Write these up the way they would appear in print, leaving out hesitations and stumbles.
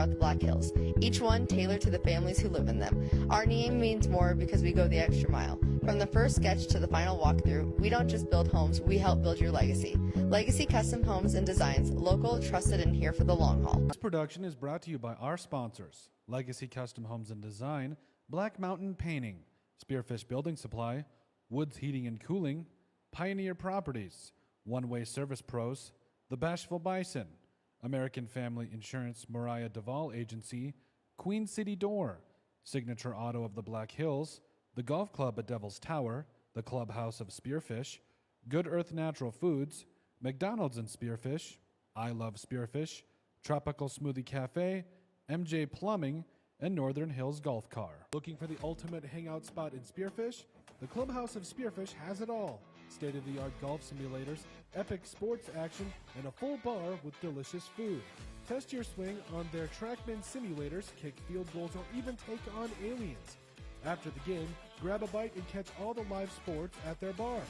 throughout the Black Hills, each one tailored to the families who live in them. Our name means more because we go the extra mile. From the first sketch to the final walkthrough, we don't just build homes, we help build your legacy. Legacy Custom Homes and Designs, local, trusted, and here for the long haul. This production is brought to you by our sponsors: Legacy Custom Homes and Design, Black Mountain Painting, Spearfish Building Supply, Woods Heating and Cooling, Pioneer Properties, One Way Service Pros, The Bashful Bison, American Family Insurance Mariah Duvall Agency, Queen City Door, Signature Auto of the Black Hills, the Golf Club at Devil's Tower, the Clubhouse of Spearfish, Good Earth Natural Foods, McDonald's and Spearfish, I Love Spearfish, Tropical Smoothie Cafe, MJ Plumbing, and Northern Hills Golf Car. Looking for the ultimate hangout spot in Spearfish? The Clubhouse of Spearfish has it all. State-of-the-art golf simulators, epic sports action, and a full bar with delicious food. Test your swing on their TrackMan simulators, kick field goals, or even take on aliens. After the game, grab a bite and catch all the live sports at their bar.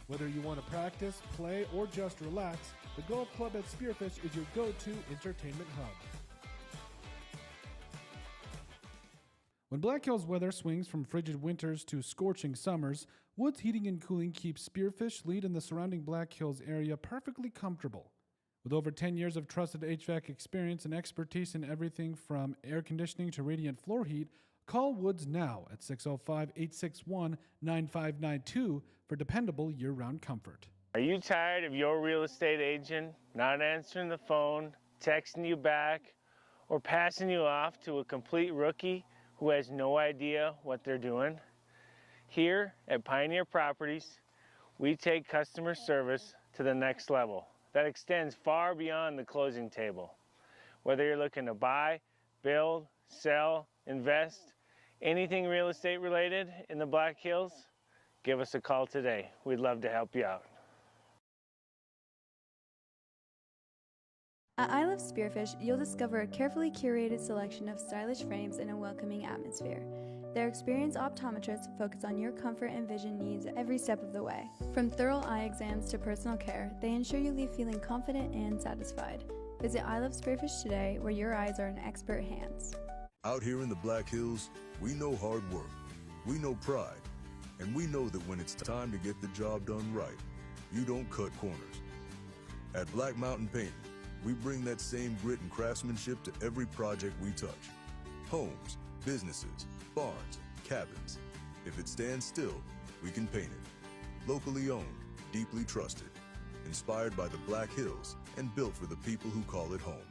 Whether you want to practice, play, or just relax, the Golf Club at Spearfish is your go-to entertainment hub. When Black Hills weather swings from frigid winters to scorching summers, Woods Heating and Cooling keeps Spearfish lead in the surrounding Black Hills area perfectly comfortable. With over 10 years of trusted HVAC experience and expertise in everything from air conditioning to radiant floor heat, call Woods now at 605-861-9592 for dependable year-round comfort. Are you tired of your real estate agent not answering the phone, texting you back, or passing you off to a complete rookie who has no idea what they're doing? Here at Pioneer Properties, we take customer service to the next level that extends far beyond the closing table. Whether you're looking to buy, build, sell, invest, anything real estate related in the Black Hills, give us a call today. We'd love to help you out. At I Love Spearfish, you'll discover a carefully curated selection of stylish frames in a welcoming atmosphere. Their experienced optometrists focus on your comfort and vision needs every step of the way. From thorough eye exams to personal care, they ensure you leave feeling confident and satisfied. Visit I Love Spearfish today, where your eyes are in expert hands. Out here in the Black Hills, we know hard work, we know pride, and we know that when it's time to get the job done right, you don't cut corners. At Black Mountain Painting, we bring that same grit and craftsmanship to every project we touch. Homes, businesses, barns, cabins. If it stands still, we can paint it. Locally owned, deeply trusted, inspired by the Black Hills, and built for the people who call it home.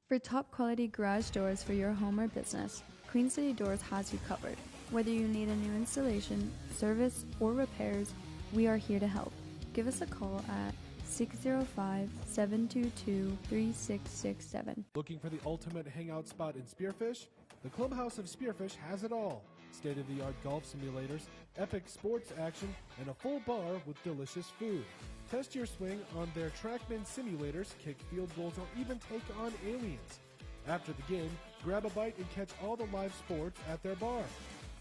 For top quality garage doors for your home or business, Queen City Doors has you covered. Whether you need a new installation, service, or repairs, we are here to help. Give us a call at 605-722-3667. Looking for the ultimate hangout spot in Spearfish? The Clubhouse of Spearfish has it all. State-of-the-art golf simulators, epic sports action, and a full bar with delicious food. Test your swing on their TrackMan simulators, kick field goals, or even take on aliens. After the game, grab a bite and catch all the live sports at their bar.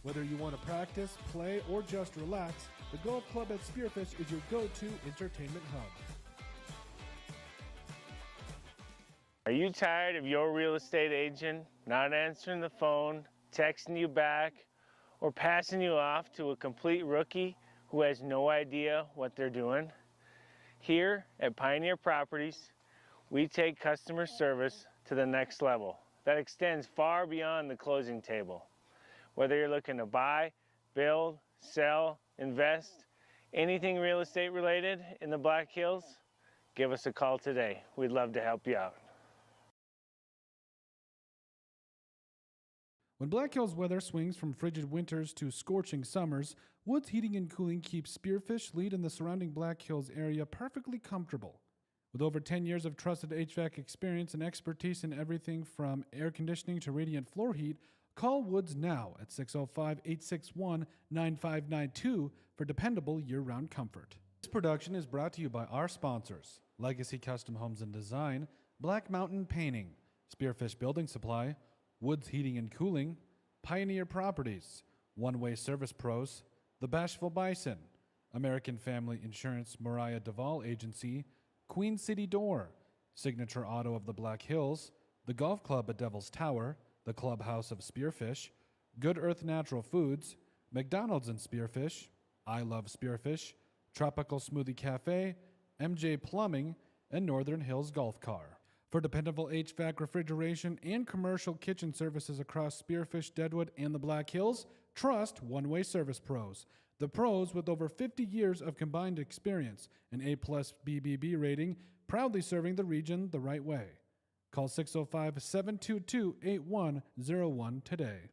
Whether you want to practice, play, or just relax, the Golf Club at Spearfish is your go-to entertainment hub. Are you tired of your real estate agent not answering the phone, texting you back, or passing you off to a complete rookie who has no idea what they're doing? Here at Pioneer Properties, we take customer service to the next level that extends far beyond the closing table. Whether you're looking to buy, build, sell, invest, anything real estate related in the Black Hills, give us a call today. We'd love to help you out. When Black Hills weather swings from frigid winters to scorching summers, Woods Heating and Cooling keeps Spearfish lead in the surrounding Black Hills area perfectly comfortable. With over 10 years of trusted HVAC experience and expertise in everything from air conditioning to radiant floor heat, call Woods now at 605-861-9592 for dependable year-round comfort. This production is brought to you by our sponsors: Legacy Custom Homes and Design, Black Mountain Painting, Spearfish Building Supply, Woods Heating and Cooling, Pioneer Properties, One Way Service Pros, The Bashful Bison, American Family Insurance Mariah Duvall Agency, Queen City Door, Signature Auto of the Black Hills, the golf club at Devil's Tower, the clubhouse of Spearfish, Good Earth Natural Foods, McDonald's and Spearfish, I Love Spearfish, Tropical Smoothie Cafe, MJ Plumbing, and Northern Hills Golf Car. For dependable HVAC refrigeration and commercial kitchen services across Spearfish, Deadwood, and the Black Hills, trust One Way Service Pros. The pros with over 50 years of combined experience, an A+ BBB rating, proudly serving the region the right way. Call 605-722-8101 today.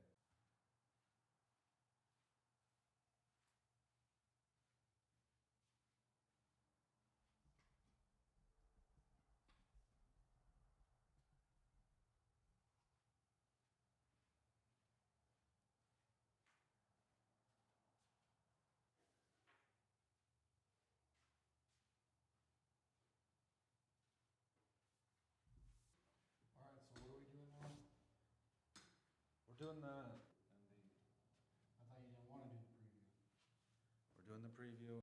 We're doing the I thought you didn't want to do the preview. We're doing the preview.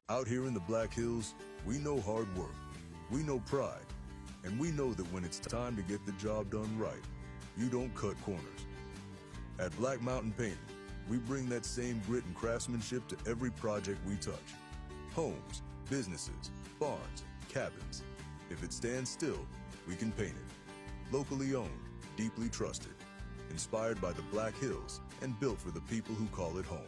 Out here in the Black Hills, we know hard work, we know pride, and we know that when it's time to get the job done right, you don't cut corners. At Black Mountain Painting, we bring that same grit and craftsmanship to every project we touch. Homes, businesses, barns, cabins. If it stands still, we can paint it. Locally owned, deeply trusted, inspired by the Black Hills, and built for the people who call it home.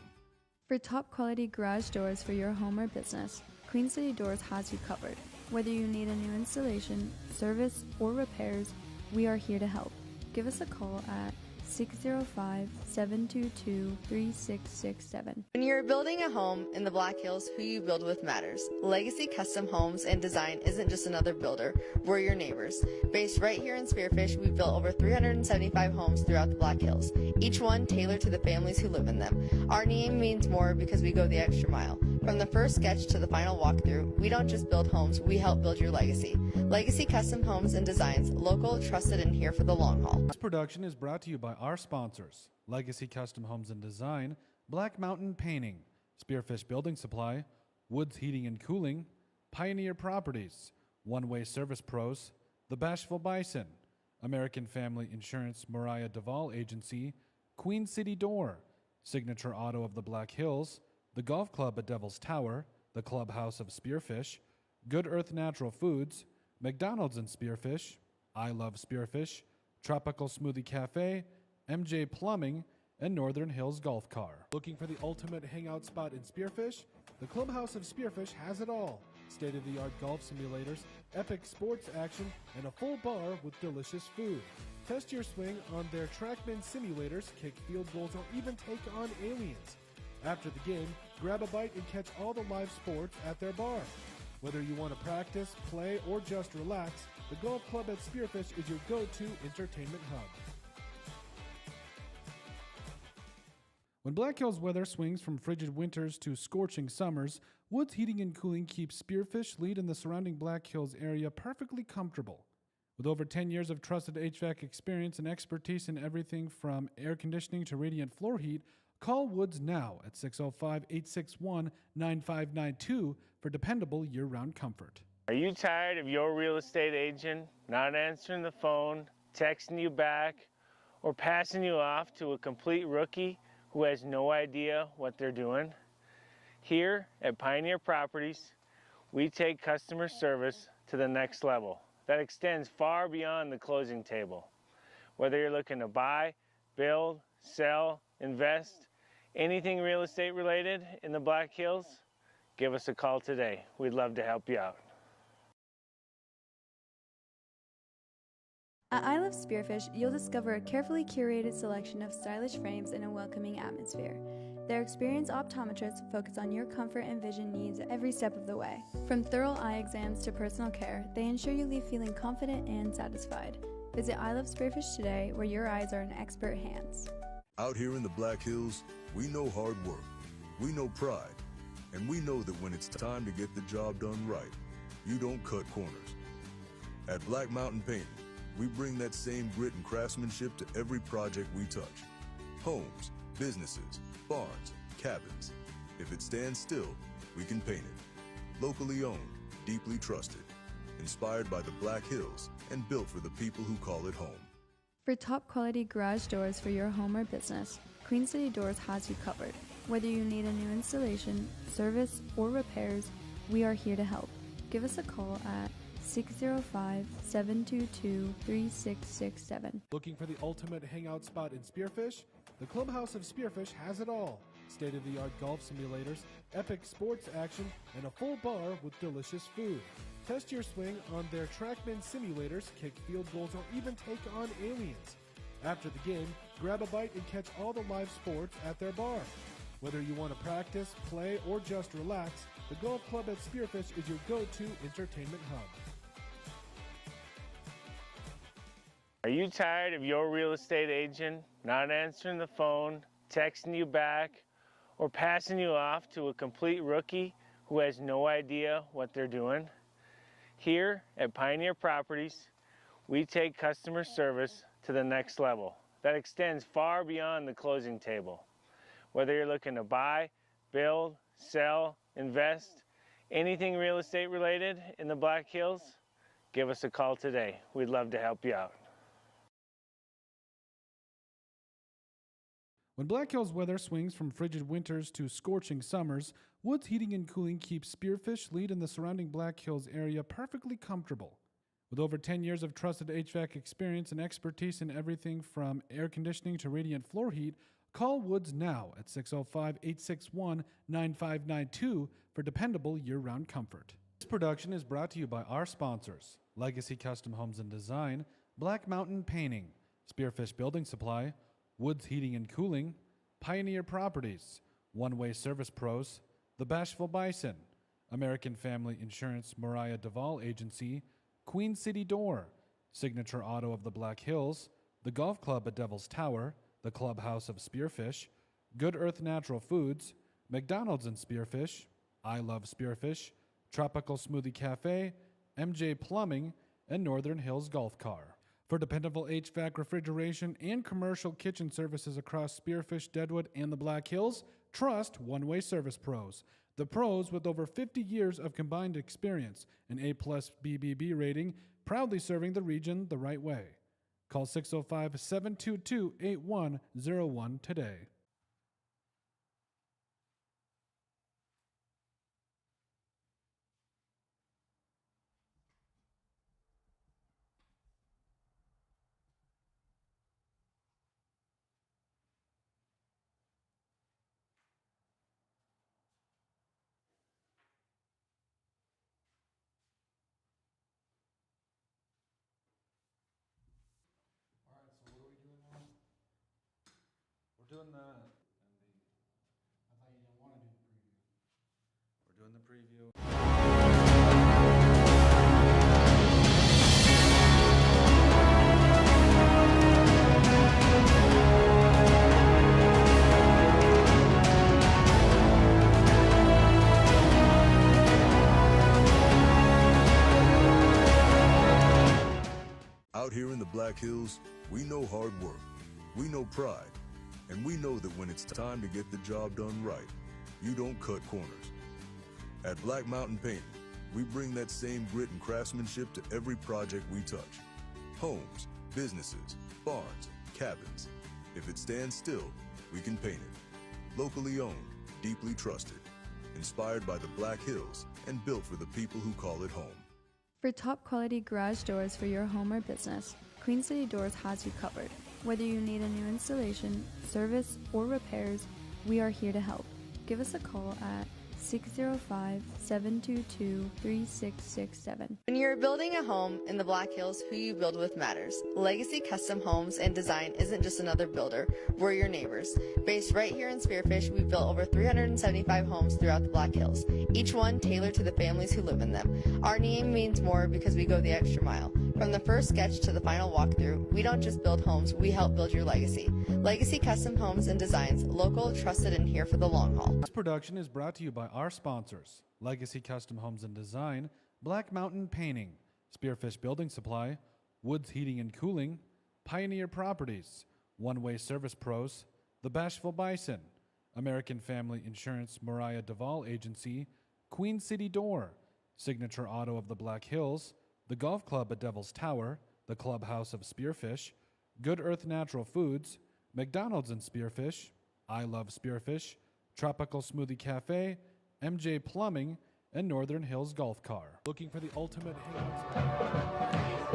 For top quality garage doors for your home or business, Queen City Doors has you covered. Whether you need a new installation, service, or repairs, we are here to help. Give us a call at 605-722-3667. When you're building a home in the Black Hills, who you build with matters. Legacy Custom Homes and Design isn't just another builder, we're your neighbors. Based right here in Spearfish, we've built over 375 homes throughout the Black Hills, each one tailored to the families who live in them. Our name means more because we go the extra mile. From the first sketch to the final walkthrough, we don't just build homes, we help build your legacy. Legacy Custom Homes and Designs, local, trusted, and here for the long haul. This production is brought to you by our sponsors: Legacy Custom Homes and Design, Black Mountain Painting, Spearfish Building Supply, Woods Heating and Cooling, Pioneer Properties, One Way Service Pros, The Bashful Bison, American Family Insurance Mariah Duvall Agency, Queen City Door, Signature Auto of the Black Hills, the Golf Club at Devil's Tower, the Clubhouse of Spearfish, Good Earth Natural Foods, McDonald's and Spearfish, I Love Spearfish, Tropical Smoothie Cafe, MJ Plumbing, and Northern Hills Golf Car. Looking for the ultimate hangout spot in Spearfish? The Clubhouse of Spearfish has it all. State-of-the-art golf simulators, epic sports action, and a full bar with delicious food. Test your swing on their TrackMan simulators, kick field goals, or even take on aliens. After the game, grab a bite and catch all the live sports at their bar. Whether you want to practice, play, or just relax, the Golf Club at Spearfish is your go-to entertainment hub. When Black Hills weather swings from frigid winters to scorching summers, Woods Heating and Cooling keeps Spearfish Lead and the surrounding Black Hills area perfectly comfortable. With over 10 years of trusted HVAC experience and expertise in everything from air conditioning to radiant floor heat, call Woods now at 605-861-9592 for dependable year-round comfort. Are you tired of your real estate agent not answering the phone, texting you back, or passing you off to a complete rookie who has no idea what they're doing? Here at Pioneer Properties, we take customer service to the next level that extends far beyond the closing table. Whether you're looking to buy, build, sell, invest, anything real estate related in the Black Hills, give us a call today. We'd love to help you out. At I Love Spearfish, you'll discover a carefully curated selection of stylish frames in a welcoming atmosphere. Their experienced optometrists focus on your comfort and vision needs every step of the way. From thorough eye exams to personal care, they ensure you leave feeling confident and satisfied. Visit I Love Spearfish today, where your eyes are in expert hands. Out here in the Black Hills, we know hard work, we know pride, and we know that when it's time to get the job done right, You don't cut corners. At Black Mountain Painting, we bring that same grit and craftsmanship to every project we touch. Homes, businesses, barns, cabins. If it stands still, we can paint it. Locally owned, deeply trusted. Inspired by the Black Hills and built for the people who call it home. For top quality garage doors for your home or business, Queen City Doors has you covered. Whether you need a new installation, service, or repairs, we are here to help. Give us a call at 605-722-3667. Looking for the ultimate hangout spot in Spearfish? The Clubhouse of Spearfish has it all. State-of-the-art golf simulators, epic sports action, and a full bar with delicious food. Test your swing on their TrackMan simulators, kick field goals, or even take on aliens. After the game, grab a bite and catch all the live sports at their bar. Whether you want to practice, play, or just relax, the golf club at Spearfish is your go-to entertainment hub. Are you tired of your real estate agent not answering the phone, texting you back, or passing you off to a complete rookie who has no idea what they're doing? Here at Pioneer Properties, we take customer service to the next level that extends far beyond the closing table. Whether you're looking to buy, build, sell, invest, anything real estate related in the Black Hills, give us a call today. We'd love to help you out. When Black Hills weather swings from frigid winters to scorching summers, Woods Heating and Cooling keeps Spearfish Lead in the surrounding Black Hills area perfectly comfortable. With over 10 years of trusted HVAC experience and expertise in everything from air conditioning to radiant floor heat, call Woods now at 605-861-9592 for dependable year-round comfort. This production is brought to you by our sponsors: Legacy Custom Homes and Design, Black Mountain Painting, Spearfish Building Supply, Woods Heating and Cooling, Pioneer Properties, One Way Service Pros, The Bashful Bison, American Family Insurance Mariah Duvall Agency, Queen City Door, Signature Auto of the Black Hills, The Golf Club at Devil's Tower, The Clubhouse of Spearfish, Good Earth Natural Foods, McDonald's and Spearfish, I Love Spearfish, Tropical Smoothie Cafe, MJ Plumbing, and Northern Hills Golf Car. For dependable HVAC, refrigeration, and commercial kitchen services across Spearfish, Deadwood, and the Black Hills, trust One Way Service Pros. The pros with over 50 years of combined experience, an A+ BBB rating, proudly serving the region the right way. Call 605-722-8101 today. We're doing the. I thought you didn't want to do the preview. We're doing the preview. Out here in the Black Hills, we know hard work, we know pride, and we know that when it's time to get the job done right, you don't cut corners. At Black Mountain Painting, we bring that same grit and craftsmanship to every project we touch. Homes, businesses, barns, cabins. If it stands still, we can paint it. Locally owned, deeply trusted. Inspired by the Black Hills and built for the people who call it home. For top quality garage doors for your home or business, Queen City Doors has you covered. Whether you need a new installation, service, or repairs, we are here to help. Give us a call at 605-722-3667. When you're building a home in the Black Hills, who you build with matters. Legacy Custom Homes and Design isn't just another builder, we're your neighbors. Based right here in Spearfish, we've built over 375 homes throughout the Black Hills, each one tailored to the families who live in them. Our name means more because we go the extra mile. From the first sketch to the final walkthrough, we don't just build homes, we help build your legacy. Legacy Custom Homes and Designs, local, trusted, and here for the long haul. This production is brought to you by our sponsors: Legacy Custom Homes and Design, Black Mountain Painting, Spearfish Building Supply, Woods Heating and Cooling, Pioneer Properties, One Way Service Pros, The Bashful Bison, American Family Insurance Mariah Duvall Agency, Queen City Door, Signature Auto of the Black Hills, the Golf Club at Devil's Tower, the Clubhouse of Spearfish, Good Earth Natural Foods, McDonald's and Spearfish, I Love Spearfish, Tropical Smoothie Cafe, MJ Plumbing, and Northern Hills Golf Car. Looking for the ultimate hands.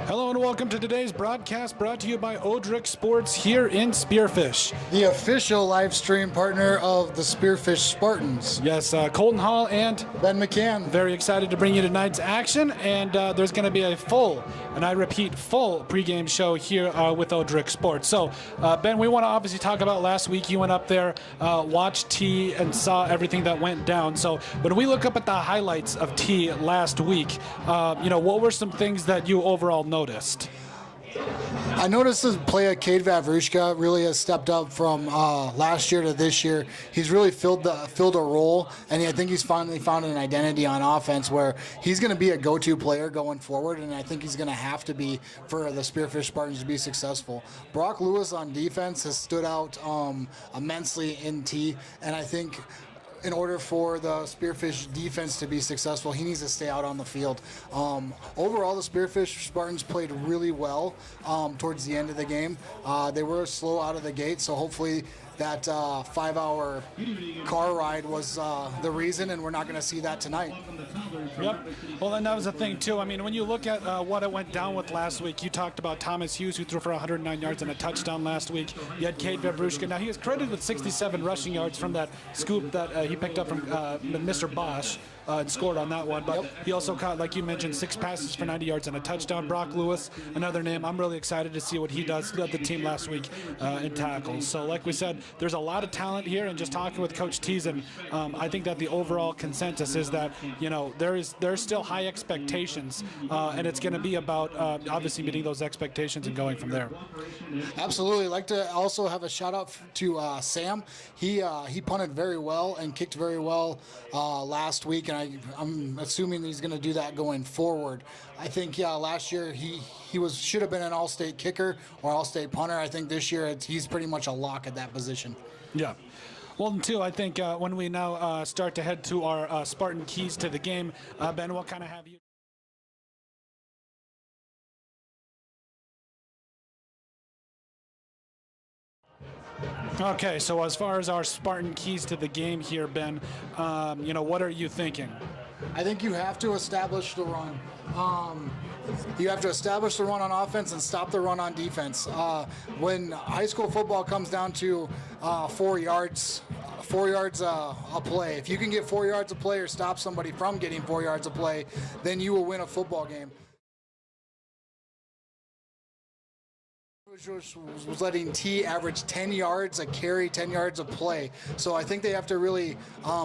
Hello and welcome to today's broadcast, brought to you by Odrix Sports here in Spearfish. The official live stream partner of the Spearfish Spartans. Yes, Colton Hall and Ben McCann. Very excited to bring you tonight's action, and there's going to be a full, and I repeat, full pregame show here with Odrix Sports. So, Ben, we want to obviously talk about last week. You went up there, watched T, and saw everything that went down. So, when we look up at the highlights of T last week, what were some things that you overall noticed? I noticed the play of Cade Vavrushka really has stepped up from last year to this year. He's really filled a role, and I think he's finally found an identity on offense where he's going to be a go-to player going forward, and I think he's going to have to be for the Spearfish Spartans to be successful. Brock Lewis on defense has stood out immensely in T, and I think in order for the Spearfish defense to be successful, he needs to stay out on the field. Overall, the Spearfish Spartans played really well towards the end of the game. They were slow out of the gate, so hopefully that 5-hour car ride was the reason, and we're not going to see that tonight. Yep. Well, and that was the thing, too. I mean, when you look at what it went down with last week, you talked about Thomas Hughes, who threw for 109 yards and a touchdown last week. You had Cade Vavrushka. Now, he is credited with 67 rushing yards from that scoop that he picked up from Mr. Bosch. And scored on that one, but he also caught, like you mentioned, 6 passes for 90 yards and a touchdown. Brock Lewis, another name. I'm really excited to see what he does. He led the team last week in tackles. So like we said, there's a lot of talent here, and just talking with Coach Teason, I think that the overall consensus is that, there's still high expectations, and it's going to be about obviously meeting those expectations and going from there. Absolutely. I'd like to also have a shout out to Sam. He punted very well and kicked very well last week, and I'm assuming he's going to do that going forward. I think last year he should have been an all-state kicker or all-state punter. I think this year he's pretty much a lock at that position. Yeah. Well, too, I think when we now start to head to our Spartan keys to the game, Ben, what kind of have you? Okay, so as far as our Spartan keys to the game here, Ben, what are you thinking? I think you have to establish the run. You have to establish the run on offense and stop the run on defense. When high school football comes down to 4 yards a play, if you can get 4 yards a play or stop somebody from getting 4 yards a play, then you will win a football game. Was letting T average 10 yards a carry, 10 yards a play. So I think they have to really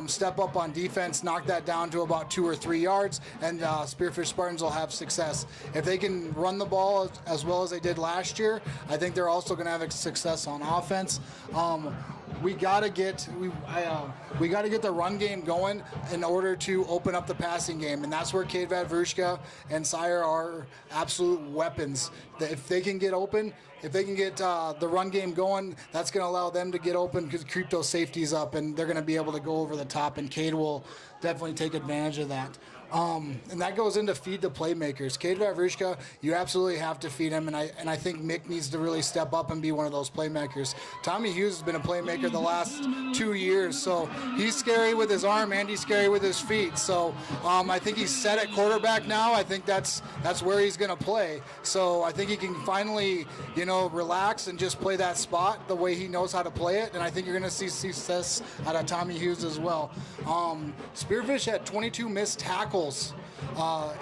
step up on defense, knock that down to about 2 or 3 yards, and Spearfish Spartans will have success. If they can run the ball as well as they did last year, I think they're also going to have success on offense. We gotta get the run game going in order to open up the passing game, and that's where Cade Vavrushka and Sire are absolute weapons. If they can get open, if they can get the run game going, that's going to allow them to get open, creep those safeties up, and they're going to be able to go over the top, and Cade will definitely take advantage of that. And that goes into feed the playmakers. Cade Vavrushka, you absolutely have to feed him, and I think Mick needs to really step up and be one of those playmakers. Tommy Hughes has been a playmaker the last 2 years, so he's scary with his arm and he's scary with his feet. So I think he's set at quarterback now. I think that's where he's going to play. So I think he can finally, relax and just play that spot the way he knows how to play it, and I think you're going to see success out of Tommy Hughes as well. Spearfish had 22 missed tackles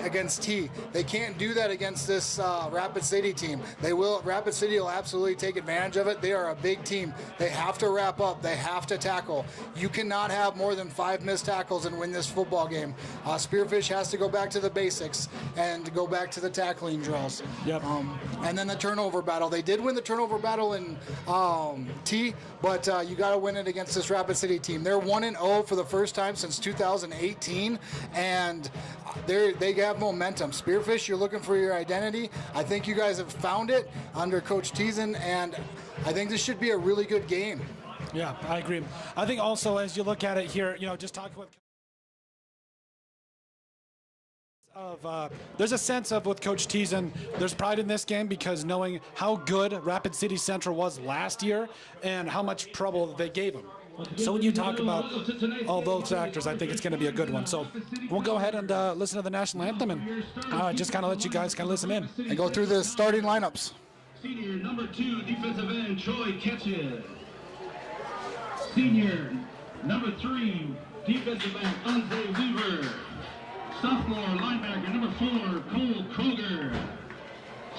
against T. They can't do that against this Rapid City team. Rapid City will absolutely take advantage of it. They are a big team. They have to wrap up. They have to tackle. You cannot have more than 5 missed tackles and win this football game. Spearfish has to go back to the basics and go back to the tackling drills. Yep. And then the turnover battle. They did win the turnover battle in T, but you got to win it against this Rapid City team. They're 1-0 for the first time since 2018, and and they have momentum. Spearfish, you're looking for your identity. I think you guys have found it under Coach Teason, and I think this should be a really good game. Yeah, I agree. I think also as you look at it here, just talking with there's a sense of with Coach Teason, there's pride in this game because knowing how good Rapid City Central was last year and how much trouble they gave them. So when you talk about all those factors, I think it's going to be a good one. So we'll go ahead and listen to the national anthem and just kind of let you guys kind of listen in. And go through the starting lineups. Senior number 2 defensive end Troy Ketches. Senior number 3 defensive end Andre Weaver. Sophomore linebacker number 4 Cole Kroger.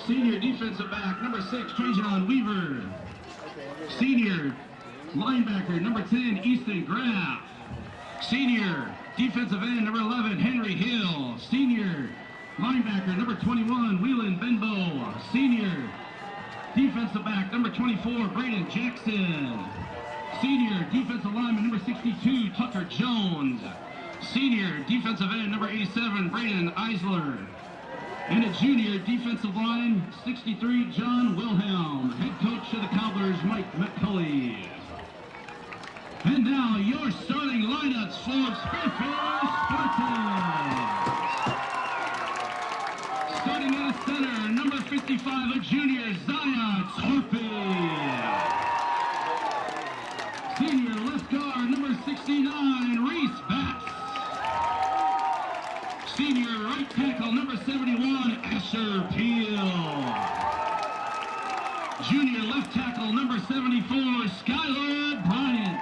Senior defensive back number 6 Trajan Weaver. Senior linebacker number 10 Easton Graff. Senior defensive end number 11 Henry Hill. Senior linebacker number 21 Whelan Benbow. Senior defensive back number 24 Braden Jackson. Senior defensive lineman number 62 Tucker Jones. Senior defensive end number 87 Braden Eisler. And a junior defensive line 63 John Wilhelm. Head coach of the Cobblers Mike McCulley. And now your starting lineups for Spearfish Spartans. Starting at center, number 55, a junior, Zaya Torpy. Senior left guard, number 69, Reese Batts. Senior right tackle, number 71, Asher Peel. Junior left tackle, number 74, Skylar Bryant.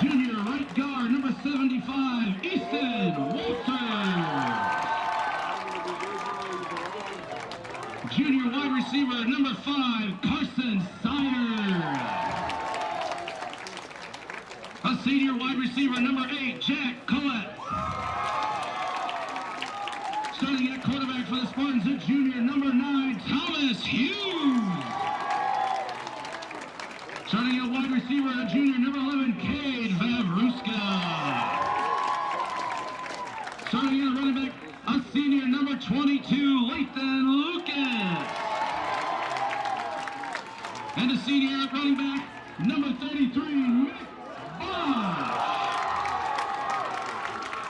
Junior right guard, number 75, Easton Walter. Junior wide receiver, number 5, Carson Sire. A senior wide receiver, number 8, Jack Collette. Starting at quarterback for the Spartans, a junior, number 9, Thomas Hughes. Starting at wide receiver, a junior, number 11, Cade Vavruska. Starting at running back, a senior, number 22, Lathan Lucas. And a senior at running back, number 33, Nick Bosch.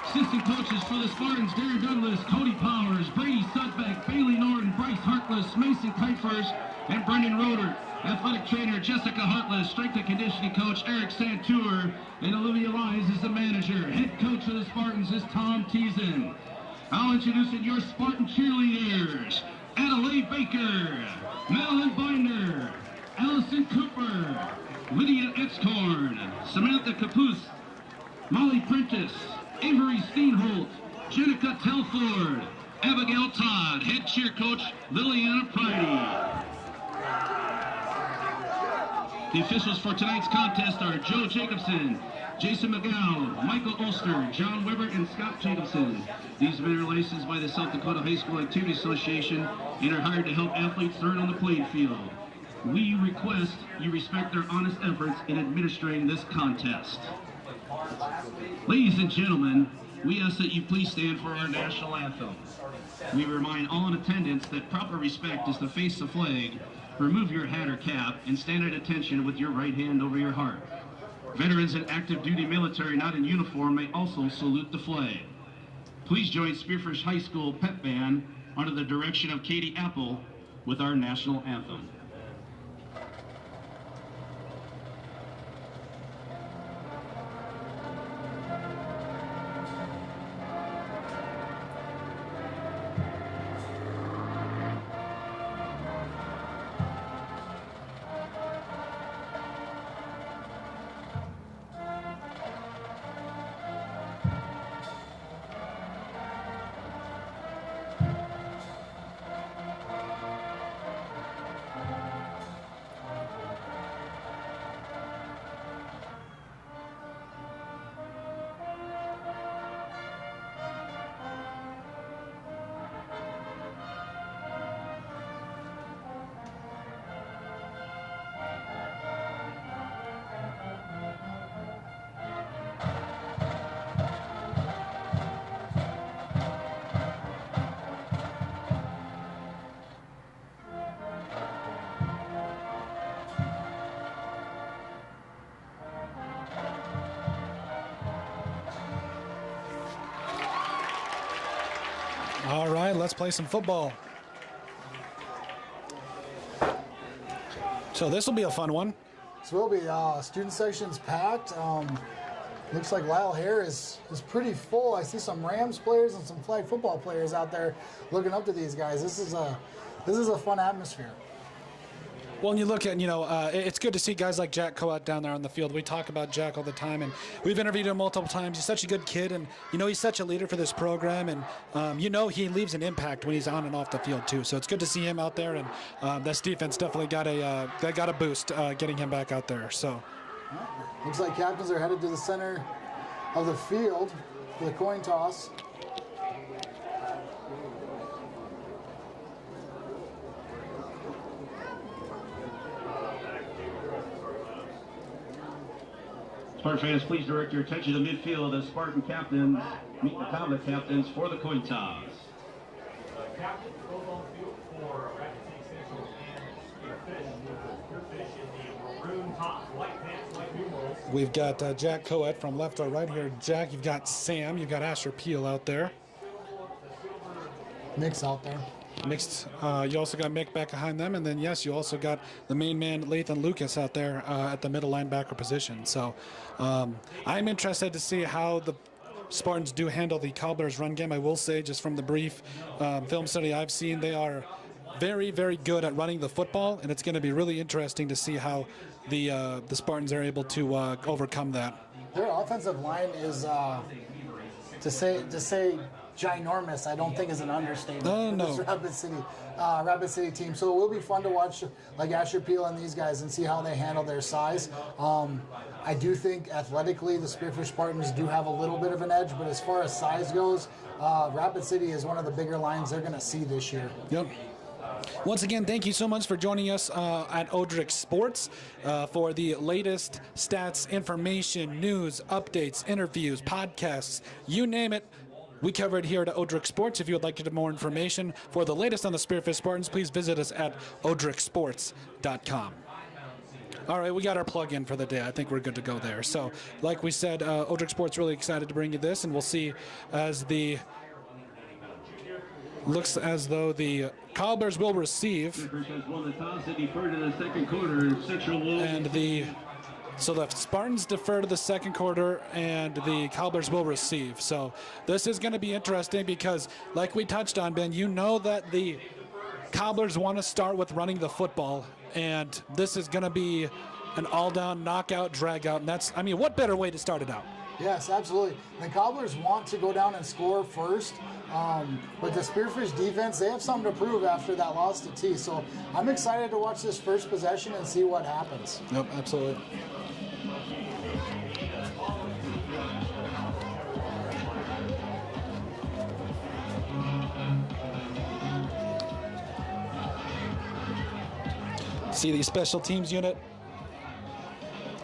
Assistant coaches for the Spartans, Darren Douglas, Cody Powers, Brady Sudbeck, Bailey Norton, Bryce Harkless, Mason Kuipers, and Brendan Roeder. Athletic trainer Jessica Hartless, strength and conditioning coach Eric Santour, and Olivia Lyons is the manager. Head coach of the Spartans is Tom Teason. I'll introduce your Spartan cheerleaders. Adelaide Baker, Madeline Binder, Allison Cooper, Lydia Excorn, Samantha Capuce, Molly Prentice, Avery Steenholt, Jenica Telford, Abigail Todd, head cheer coach Liliana Pridey. The officials for tonight's contest are Joe Jacobson, Jason McGow, Michael Ulster, John Weber, and Scott Jacobson. These men are licensed by the South Dakota High School Activity Association and are hired to help athletes learn on the playing field. We request you respect their honest efforts in administering this contest. Ladies and gentlemen, we ask that you please stand for our national anthem. We remind all in attendance that proper respect is to face the flag, remove your hat or cap, and stand at attention with your right hand over your heart. Veterans and active duty military not in uniform may also salute the flag. Please join Spearfish High School pep band under the direction of Katie Apple with our national anthem. let's play some football. So this will be a fun one. This will be. Student section's packed. Looks like Lyle Hare is pretty full. I see some Rams players and some flag football players out there looking up to these guys. This is a fun atmosphere. Well, and you look at, it's good to see guys like Jack Coat down there on the field. We talk about Jack all the time, and we've interviewed him multiple times. He's such a good kid, and, he's such a leader for this program, and, he leaves an impact when he's on and off the field, too. So it's good to see him out there, and this defense definitely got a boost getting him back out there. So looks like captains are headed to the center of the field for the coin toss. Spartan fans, please direct your attention to midfield as Spartan captains meet the Cobbler captains for the coin toss. Captains both on the field for Rapid City Central and Spearfish in the maroon tops, white pants, white numerals. we've got Jack Coat from left to right here. Jack, you've got Sam, you've got Asher Peel out there. Nick's out there. Mixed. You also got Mick back behind them, and then yes, you also got the main man Lathan Lucas out there at the middle linebacker position. So I'm interested to see how the Spartans do handle the Cobblers run game. I will say, just from the brief film study I've seen, they are very, very good at running the football, and it's going to be really interesting to see how the Spartans are able to overcome that. Their offensive line is to say ginormous, I don't think is an understatement. No. This Rapid City team. So it will be fun to watch, like Asher Peel and these guys, and see how they handle their size. I do think athletically the Spearfish Spartans do have a little bit of an edge, but as far as size goes, Rapid City is one of the bigger lines they're going to see this year. Yep. Once again, thank you so much for joining us at Odrix Sports for the latest stats, information, news, updates, interviews, podcasts, you name it. We cover it here at Odrix Sports. If you would like to get more information for the latest on the Spearfish Spartans, please visit us at odrixsports.com. All right, we got our plug-in for the day. I think we're good to go there. So, like we said, Odrix Sports really excited to bring you this, and we'll see as the looks as though the Cobblers will receive, so the Spartans defer to the second quarter, and the Cobblers will receive. So this is going to be interesting because, like we touched on, Ben, you know that the Cobblers want to start with running the football, and this is going to be an all-down, knockout, drag-out, and what better way to start it out? Yes, absolutely. The Cobblers want to go down and score first, but the Spearfish defense, they have something to prove after that loss to T. So I'm excited to watch this first possession and see what happens. Yep, absolutely. See the special teams unit.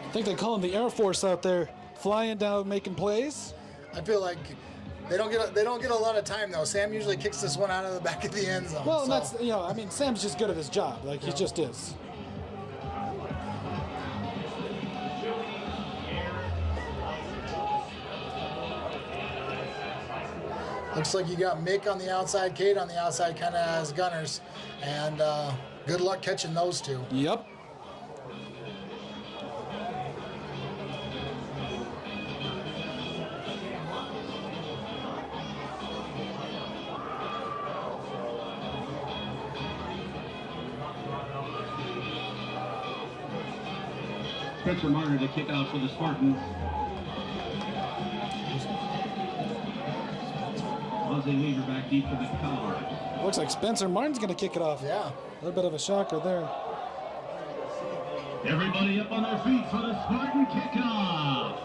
I think they call them the Air Force out there, flying down, making plays. I feel like they don't get a lot of time though. Sam usually kicks this one out of the back of the end zone. Well, that's Sam's just good at his job. He just is. Looks like you got Mick on the outside, Kate on the outside, kind of as gunners, and good luck catching those two. Yep. Spencer Martin to kick off for the Spartans. Jose Weaver back deep for the Cobblers. Looks like Spencer Martin's going to kick it off. Yeah. A little bit of a shocker there. Everybody up on their feet for the Spartan kickoff.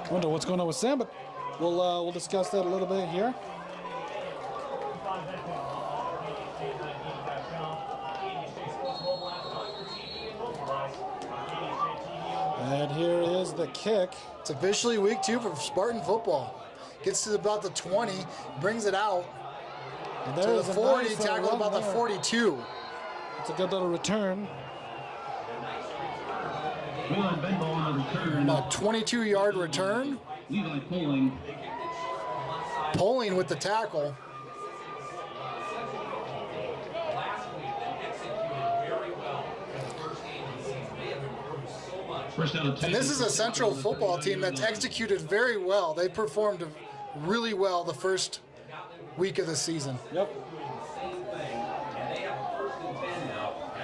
I wonder what's going on with Sam, but we'll discuss that a little bit here. And here is the kick. It's officially week 2 for Spartan football. Gets to about the 20, brings it out And to the 40, tackles about the 42. It's a good little return. About 22-yard return. Levi Poling. Poling with the tackle. First down and 10. And this is a Central football team that's executed very well. They performed really well the first week of the season. Yep.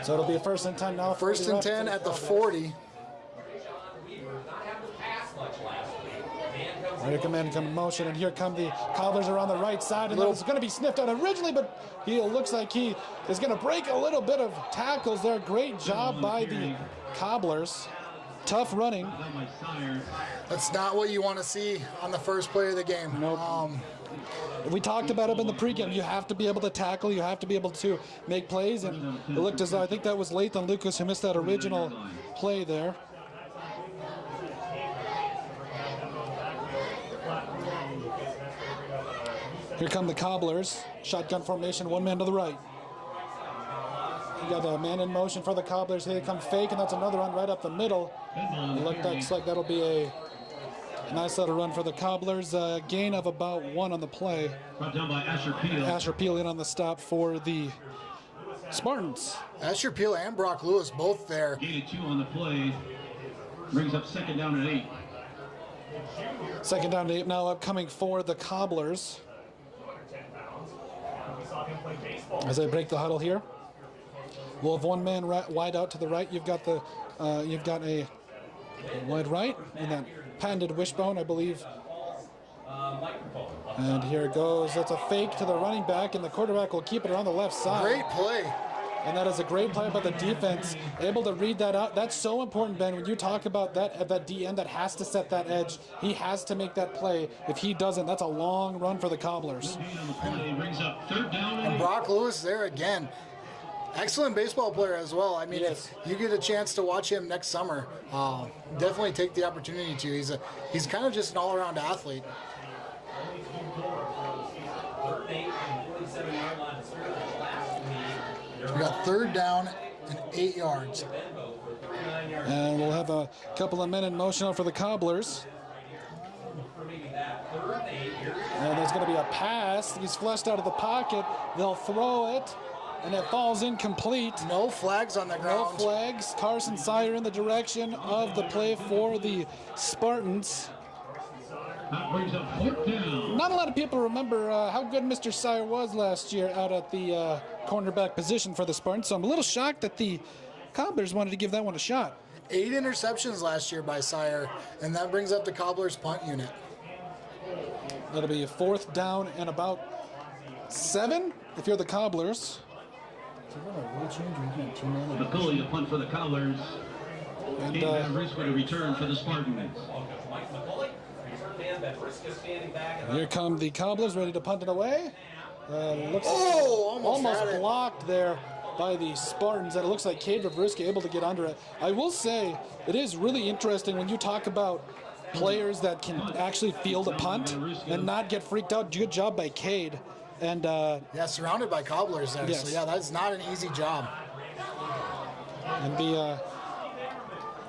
So it'll be a 1st and 10 now. First and 10 at the 40. Ready to come in, come in motion, and here come the Cobblers are on the right side, and it's going to be sniffed out originally, but he looks like he is going to break a little bit of tackles there. Great job by the Cobblers. Tough running. That's not what you want to see on the first play of the game. Nope. We talked about it in the pregame. You have to be able to tackle. You have to be able to make plays, and it looked as though I think that was Lathan Lucas who missed that original play there. Here come the Cobblers. Shotgun formation, 1 man to the right. You got a man in motion for the Cobblers. Here they come fake, and that's another run right up the middle. It looks like that'll be a nice little run for the Cobblers. Gain of about 1 on the play. Brought down by Asher Peel. Asher Peel in on the stop for the Spartans. Asher Peel and Brock Lewis both there. Gain of 2 on the play. Brings up 2nd down and 8. 2nd down and 8 now upcoming for the Cobblers. As they break the huddle here, we'll have 1 man wide out to the right. You've got a wide right and that patented wishbone, I believe. And here it goes. That's a fake to the running back, and the quarterback will keep it around the left side. Great play. And that is a great play by the defense, able to read that out. That's so important, Ben, when you talk about that DN that has to set that edge. He has to make that play. If he doesn't, that's a long run for the Cobblers. Brings up 3rd down And Brock Lewis there again. Excellent baseball player as well. I mean, if you get a chance to watch him next summer, definitely take the opportunity to. He's kind of just an all-around athlete. We got 3rd down and 8 yards. And we'll have a couple of men in motion for the Cobblers. And there's going to be a pass. He's flushed out of the pocket. They'll throw it, and it falls incomplete. No flags on the ground. No flags. Carson Sire in the direction of the play for the Spartans. That brings up 4th down. Not a lot of people remember how good Mr. Sire was last year out at the cornerback position for the Spartans, so I'm a little shocked that the Cobblers wanted to give that one a shot. 8 interceptions last year by Sire, and that brings up the Cobblers punt unit. That'll be a 4th down and about 7 if you're the Cobblers. McCulley, the punt for the Cobblers. And Risk with a return for the Spartans. Here come the Cobblers, ready to punt it away. Looks almost blocked there by the Spartans. And it looks like Cade Vavriska able to get under it. I will say, it is really interesting when you talk about players that can actually field a punt and not get freaked out. Good job by Cade. And surrounded by Cobblers there. Yes. So yeah, that's not an easy job. And the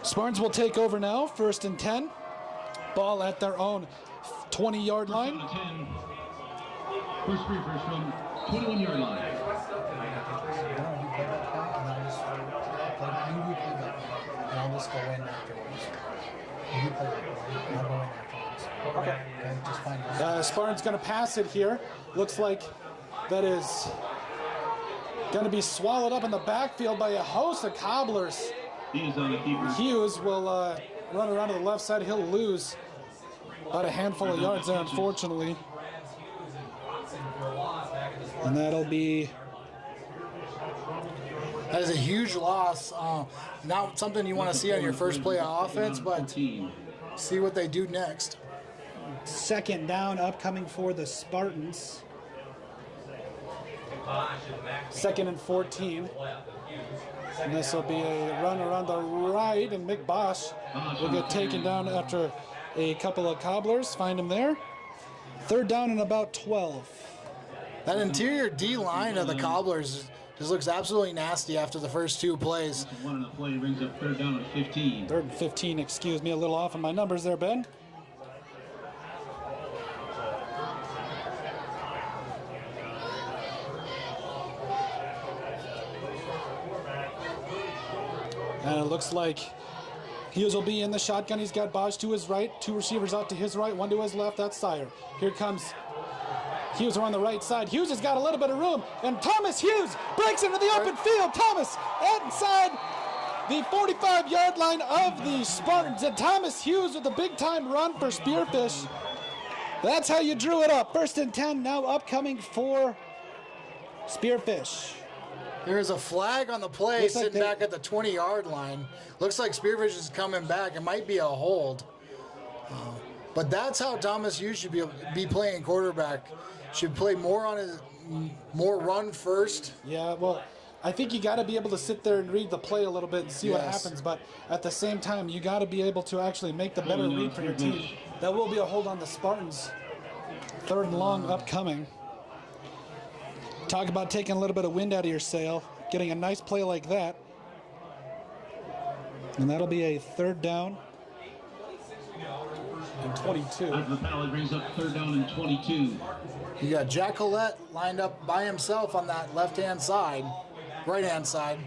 Spartans will take over now, 1st and 10. Ball at their own 20-yard line. First Spearfish from 21-yard line. I'll just go in afterwards. You play it, I'll go in afterwards. Okay. Just find out. Spartan's going to pass it here. Looks like that is going to be swallowed up in the backfield by a host of Cobblers. Hughes on the keeper. Hughes will run around to the left side. He'll lose about a handful of yards there, unfortunately. And that'll be... That is a huge loss. Not something you want to see on your first play of offense, but see what they do next. 2nd down upcoming for the Spartans. 2nd and 14. And this will be a run around the right, and Mick Bosch will get taken down after a couple of Cobblers. Find him there. 3rd down and about 12. That interior D line of the Cobblers just looks absolutely nasty after the first 2 plays. One on the play brings up 3rd down and 15. 3rd and 15, excuse me, a little off on my numbers there, Ben. And it looks like Hughes will be in the shotgun. He's got Bosch to his right, 2 receivers out to his right, 1 to his left. That's Sire. Here comes Hughes around the right side. Hughes has got a little bit of room, and Thomas Hughes breaks into the open field. Thomas inside the 45-yard line of the Spartans, and Thomas Hughes with a big-time run for Spearfish. That's how you drew it up. 1st and 10 now upcoming for Spearfish. There's a flag on the play. Looks like sitting back at the 20-yard line. Looks like Spearfish is coming back. It might be a hold. But that's how Thomas Hughes should be playing quarterback. Should play more on his, more run first. Yeah, well, I think you got to be able to sit there and read the play a little bit and see what Yes. happens. But at the same time, you got to be able to actually make the better read for your team. That will be a hold on the Spartans. 3rd and long upcoming. Talk about taking a little bit of wind out of your sail, getting a nice play like that. And that'll be a 3rd down and 22. As the penalty brings up 3rd down and 22. You got Jack Collette lined up by himself on that left-hand side, right-hand side.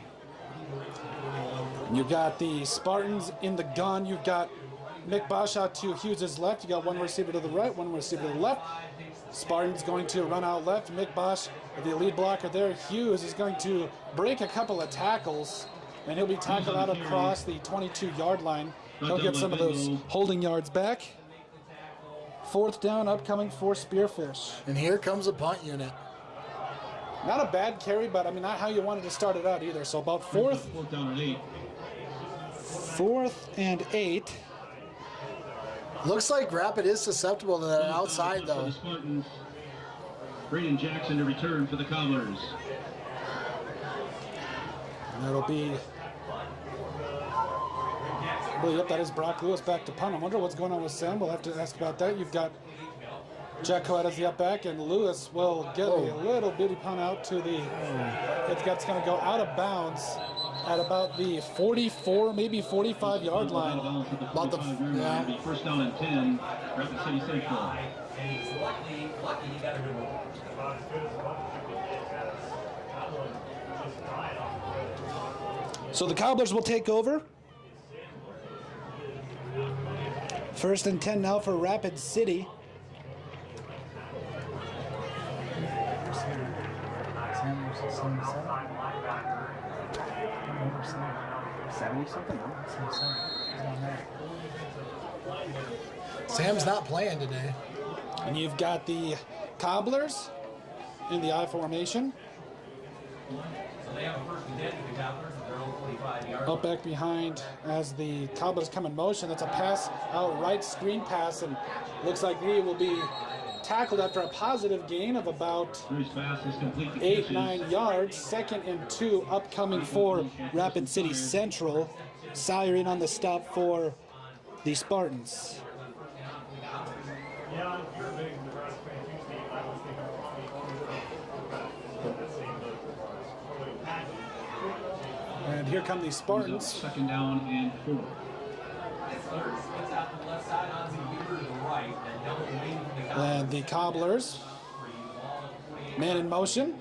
You got the Spartans in the gun. You've got Mick Bosch out to Hughes' left. You got 1 receiver to the right, 1 receiver to the left. Spartans going to run out left. Mick Bosch, the lead blocker there. Hughes is going to break a couple of tackles, and he'll be tackled out across the 22-yard line. He'll get some of those holding yards back. 4th down upcoming for Spearfish. And here comes a punt unit. Not a bad carry, but I mean, not how you wanted to start it out either. So about 4th down and 8. 4th and 8. Looks like Rapid is susceptible to that outside, though. The Spartans. Braden Jackson to return for the Cobblers. And that'll be... Well, yep, that is Brock Lewis back to punt. I wonder what's going on with Sam. We'll have to ask about that. You've got Jack Coed as the up back, and Lewis will get a little bitty punt out to the... It's going to go out of bounds at about the 44, maybe 45-yard line. About the... Yeah. 1st down and 10. Rapid City Central. So the Cobblers will take over. 1st and 10 now for Rapid City. Sam's not playing today. And you've got the Cobblers in the I formation. Up back behind as the Cobblers come in motion. That's a pass out right, screen pass, and looks like he will be tackled after a positive gain of about 8-9 yards. 2nd and 2 upcoming for Rapid City Central. Siren on the stop for the Spartans. And here come the Spartans. 2nd down and 4. And the Cobblers, man in motion.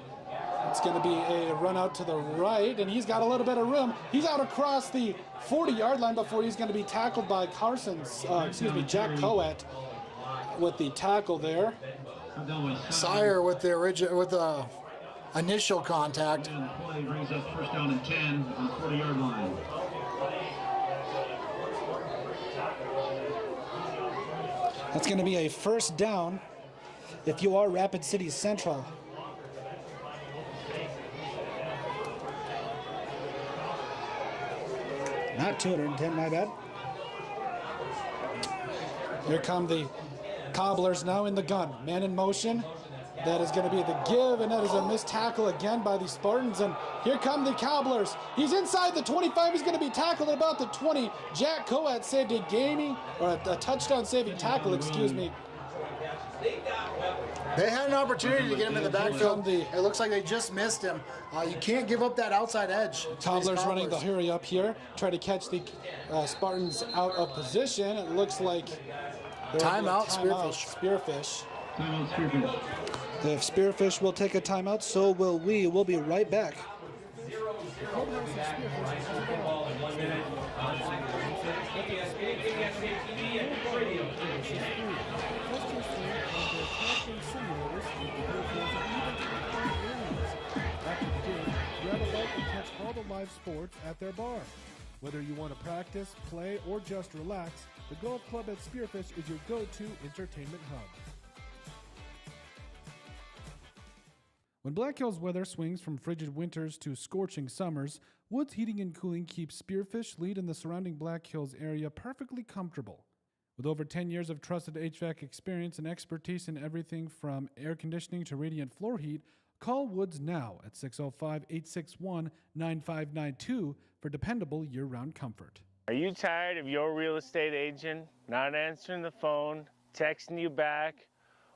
It's going to be a run out to the right, and he's got a little bit of room. He's out across the 40-yard line before he's going to be tackled by Jack Coet with the tackle there. Sire with the initial contact. And the play brings up 1st down and 10 on the 40-yard line. That's going to be a 1st down if you are Rapid City Central. Not 210, my bad. Here come the Cobblers now in the gun. Man in motion. That is going to be the give, and that is a missed tackle again by the Spartans. And here come the Cobblers. He's inside the 25. He's going to be tackled at about the 20. Jack Coet saved a gaming, or a touchdown-saving tackle, excuse me. They had an opportunity to get him in the backfield. It looks like they just missed him. You can't give up that outside edge. Cobblers running the hurry up here, try to catch the Spartans out of position. It looks like timeout, Spearfish. Spearfish. Timeout, Spearfish. If Spearfish will take a timeout, so will we. We'll be right back. The clubhouse of Spearfish is on the ball. Simulators with the blue fields and even concrete areas. After the game, grab a bite and catch all the live sports at their bar. Whether you want to practice, play, or just relax, the golf club at Spearfish is your go-to entertainment hub. When Black Hills weather swings from frigid winters to scorching summers, Woods Heating and Cooling keeps Spearfish, Lead, and the surrounding Black Hills area perfectly comfortable. With over 10 years of trusted HVAC experience and expertise in everything from air conditioning to radiant floor heat, call Woods now at 605-861-9592 for dependable year-round comfort. Are you tired of your real estate agent not answering the phone, texting you back,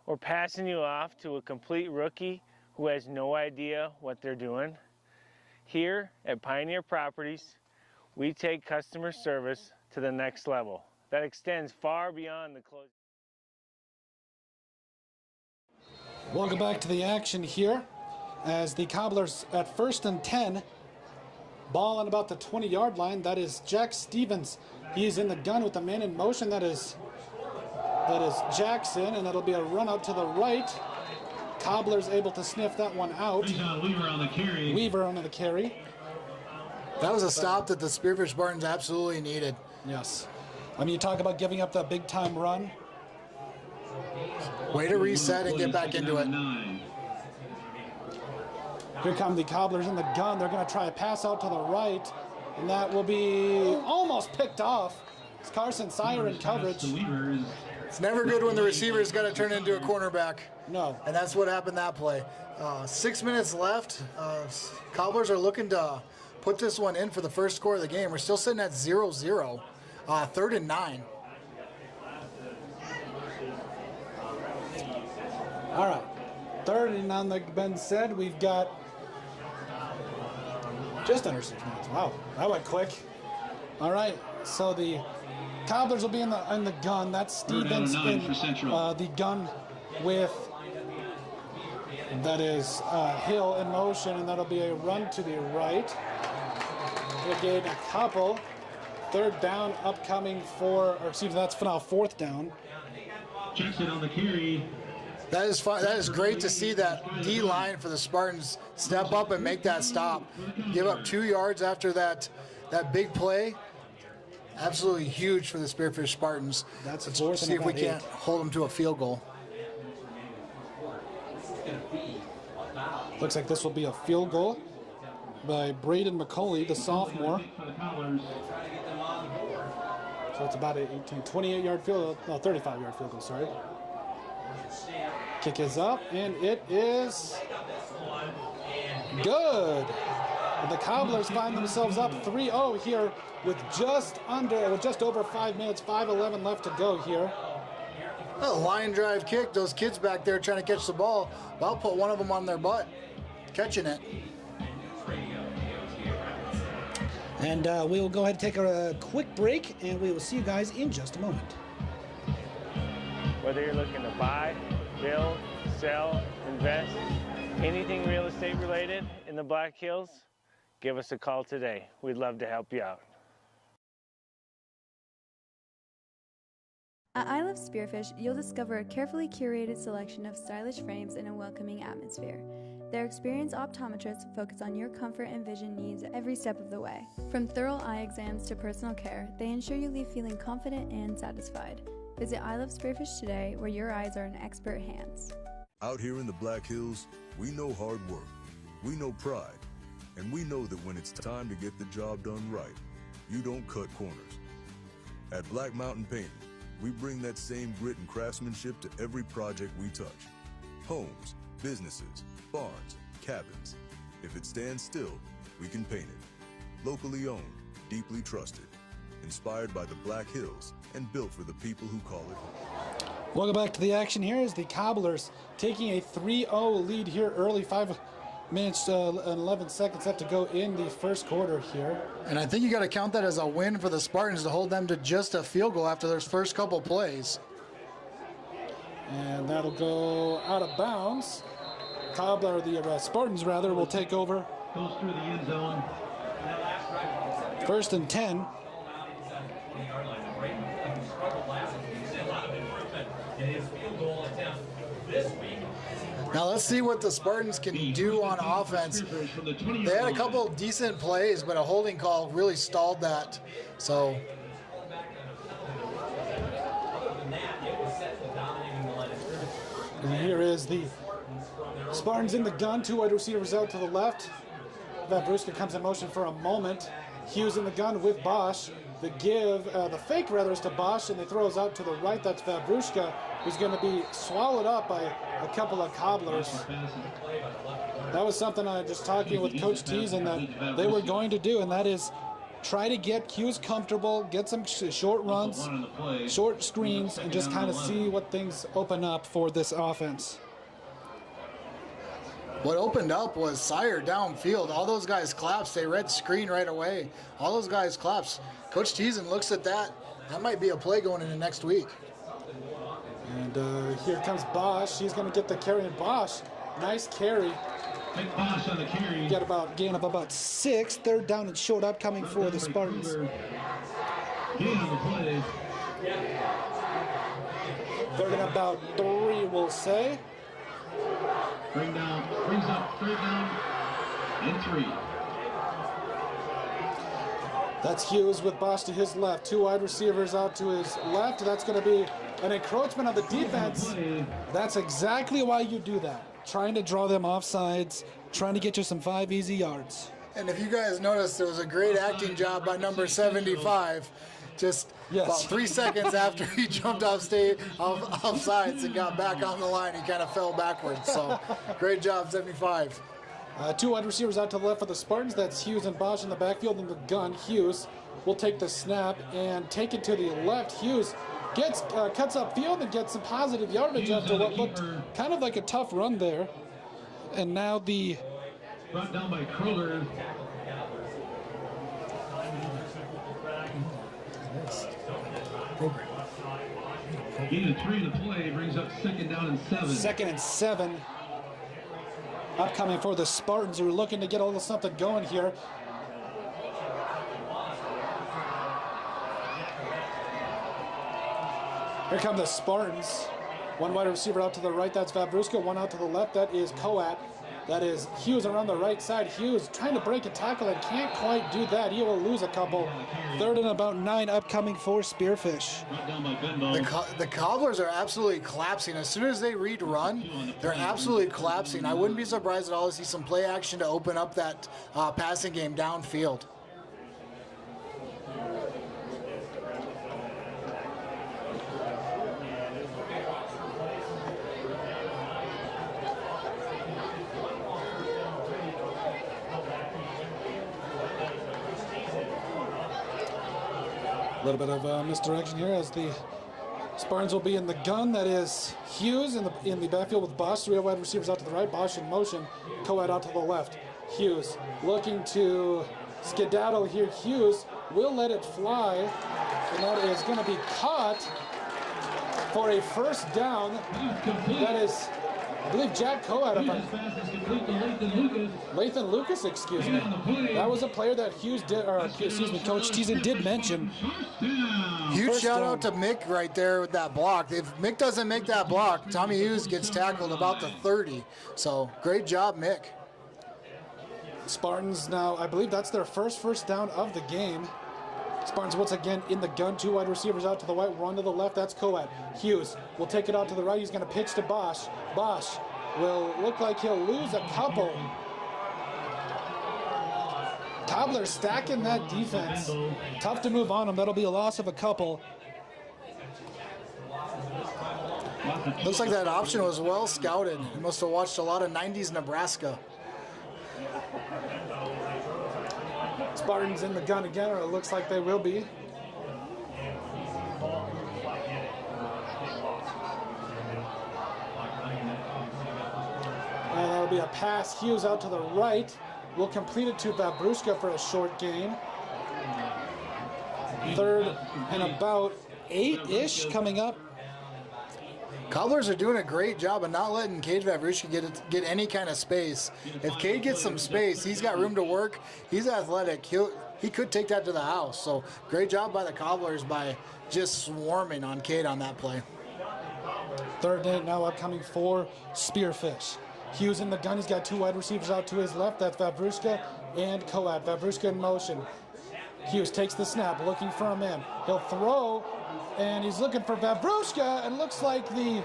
or passing you off to a complete rookie who has no idea what they're doing? Here at Pioneer Properties, we take customer service to the next level. That extends far beyond the closing. Welcome back to the action here as the Cobblers at 1st and 10. Ball on about the 20-yard line. That is Jack Stevens. He is in the gun with the man in motion. That is Jackson, and that'll be a run out to the right. Cobblers able to sniff that one out. Weaver on the carry. Weaver on the carry. That was a stop that the Spearfish Spartans absolutely needed. Yes. I mean, you talk about giving up that big-time run. Way to reset and get back into it. Here come the Cobblers in the gun. They're going to try a pass out to the right, and that will be almost picked off. It's Carson Sire in coverage. It's never good when the receiver's got to turn into a cornerback. No. And that's what happened that play. 6 minutes left. Cobblers are looking to put this one in for the first score of the game. We're still sitting at 0-0. 3rd and 9. All right. 3rd and 9, like Ben said, we've got just under 6 minutes. Wow, that went quick. All right, so the Cobblers will be in the gun. That's Stevens in the gun with, that is Hill in motion, and that'll be a run to the right. We'll gain a couple. 3rd down upcoming that's now 4th down. Jackson on the carry. That is fun. That is great to see that D line for the Spartans step up and make that stop. Give up 2 yards after that big play. Absolutely huge for the Spearfish Spartans. That's Let's 4th see and if we about 8. can't hold them to a field goal. Looks like this will be a field goal by Braden McCauley, the sophomore. So it's about an 28-yard field goal, no, 35-yard field goal, sorry. Kick is up, and it is good. And the Cobblers find themselves up 3-0 here with just over 5 minutes, 5:11 left to go here. A line drive kick. Those kids back there trying to catch the ball. I'll put one of them on their butt, catching it. And we will go ahead and take a quick break, and we will see you guys in just a moment. Whether you're looking to buy, build, sell, invest, anything real estate related in the Black Hills, give us a call today. We'd love to help you out. At I Love Spearfish, you'll discover a carefully curated selection of stylish frames in a welcoming atmosphere. Their experienced optometrists focus on your comfort and vision needs every step of the way. From thorough eye exams to personal care, they ensure you leave feeling confident and satisfied. Visit I Love Spearfish today, where your eyes are in expert hands. Out here in the Black Hills, we know hard work, we know pride, and we know that when it's time to get the job done right, you don't cut corners. At Black Mountain Painting, we bring that same grit and craftsmanship to every project we touch. Homes, businesses, barns, cabins. If it stands still, we can paint it. Locally owned, deeply trusted, inspired by the Black Hills, and built for the people who call it home. Welcome back to the action here as the Cobblers taking a 3-0 lead here early, 5 minutes and 11 seconds left to go in the first quarter here. And I think you got to count that as a win for the Spartans to hold them to just a field goal after their first couple plays. And that'll go out of bounds. The Spartans will take over goes through the end zone. 1st and 10. Now let's see what the Spartans can do on offense. They had a couple decent plays, but a holding call really stalled that. So and here is the Spartans in the gun. 2 wide receivers out to the left. Vavruska comes in motion for a moment. Hughes in the gun with Bosch. The fake rather is to Bosch, and they throws out to the right. That's Vavruska, who's going to be swallowed up by a couple of cobblers. That was something I was just talking with Coach Teason that they were going to do, and that is try to get Hughes comfortable, get some short runs, short screens, and just kind of see what things open up for this offense. what opened up was Sire downfield. All those guys collapsed. They read screen right away. All those guys collapsed. Coach Teason looks at that. That might be a play going into next week. And here comes Bosch. He's going to get the carry. And Bosch, nice carry. Take Bosch on the carry. Gain of about 6. 3rd down and short upcoming for the Spartans. Gain on the play. 3rd and about 3, we'll say. Brings up 3rd down and 3. That's Hughes with Bosch to his left. 2 wide receivers out to his left. That's going to be an encroachment on the defense. That's exactly why you do that. Trying to draw them off sides, trying to get you some 5 easy yards. And if you guys noticed, there was a great acting job by number 75. Just about 3 seconds after he jumped off sides and got back on the line, he kind of fell backwards. So great job, 75. 2 wide receivers out to the left for the Spartans. That's Hughes and Bosch in the backfield. In the gun, Hughes will take the snap and take it to the left. Hughes gets cuts upfield and gets some positive yardage after what looked kind of like a tough run there. And now the brought down by Kroger. Gain of 3 in the play brings up 2nd down and 7. 2nd and 7. Upcoming for the Spartans, who are looking to get a little something going here. Here come the Spartans. 1 wide receiver out to the right, that's Vavruska. 1 out to the left, that is Coat. That is Hughes around the right side. Hughes trying to break a tackle and can't quite do that. He will lose a couple. 3rd and about 9 upcoming for Spearfish. The Cobblers are absolutely collapsing. As soon as they read run, they're absolutely collapsing. I wouldn't be surprised at all to see some play action to open up that passing game downfield. A little bit of misdirection here as the Spartans will be in the gun. That is Hughes in the backfield with Bosch. 3 wide receivers out to the right. Bosch in motion. Coat out to the left. Hughes looking to skedaddle here. Hughes will let it fly, and that is going to be caught for a 1st down. That is, I believe, Jack Coat. Lathan Lucas, excuse me. That was a player that Hughes did, or excuse me, Coach Teason did mention. Huge shout out to Mick right there with that block. If Mick doesn't make that block, Tommy Hughes gets tackled about the 30. So great job, Mick. Spartans now, I believe that's their first down of the game. Spartans once again in the gun. 2 wide receivers out to the right, 1 to the left. That's Coat. Hughes will take it out to the right. He's going to pitch to Bosch. Bosch will look like he'll lose a couple. Cobbler stacking that defense. Tough to move on him. That'll be a loss of a couple. Looks like that option was well scouted. He must have watched a lot of 90s Nebraska. Spartans in the gun again, or it looks like they will be. And that'll be a pass. Hughes out to the right. Will complete it to Vavruska for a short gain. 3rd and about 8-ish coming up. Cobblers are doing a great job of not letting Cade Vavrushka get any kind of space. If Cade gets some space, he's got room to work. He's athletic. He could take that to the house. So great job by the Cobblers by just swarming on Cade on that play. Third day now upcoming for Spearfish. Hughes in the gun. He's got two wide receivers out to his left. That's Vavrushka and Coad. Vavrushka in motion. Hughes takes the snap, looking for a man. He'll throw, and he's looking for Vavrushka, and looks like the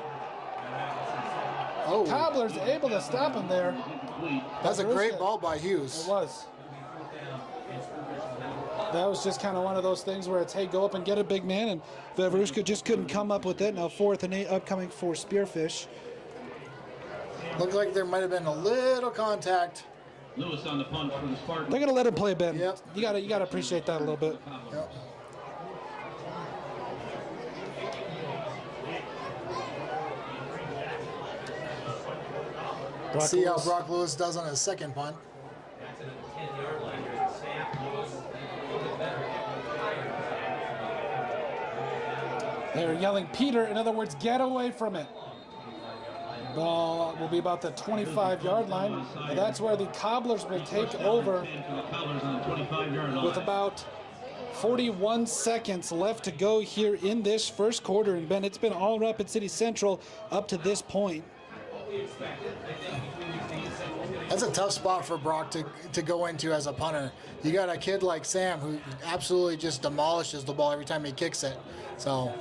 Cobblers able to stop him there. That's a great ball by Hughes. It was. That was just kind of one of those things where it's, hey, go up and get a big man, and Vavrushka just couldn't come up with it. Now 4th and 8 upcoming for Spearfish. Looked like there might have been a little contact. Lewis on the punt for the Spartans. They're gonna let him play a bit. Yep. You gotta appreciate that a little bit. Yep. See how Brock Lewis does on his second punt. They're yelling, Peter, in other words, get away from it. Ball will be about the 25-yard line. And that's where the Cobblers will take over with about 41 seconds left to go here in this first quarter. And Ben, it's been all Rapid City Central up to this point. That's a tough spot for Brock to go into as a punter. You got a kid like Sam who absolutely just demolishes the ball every time he kicks it. So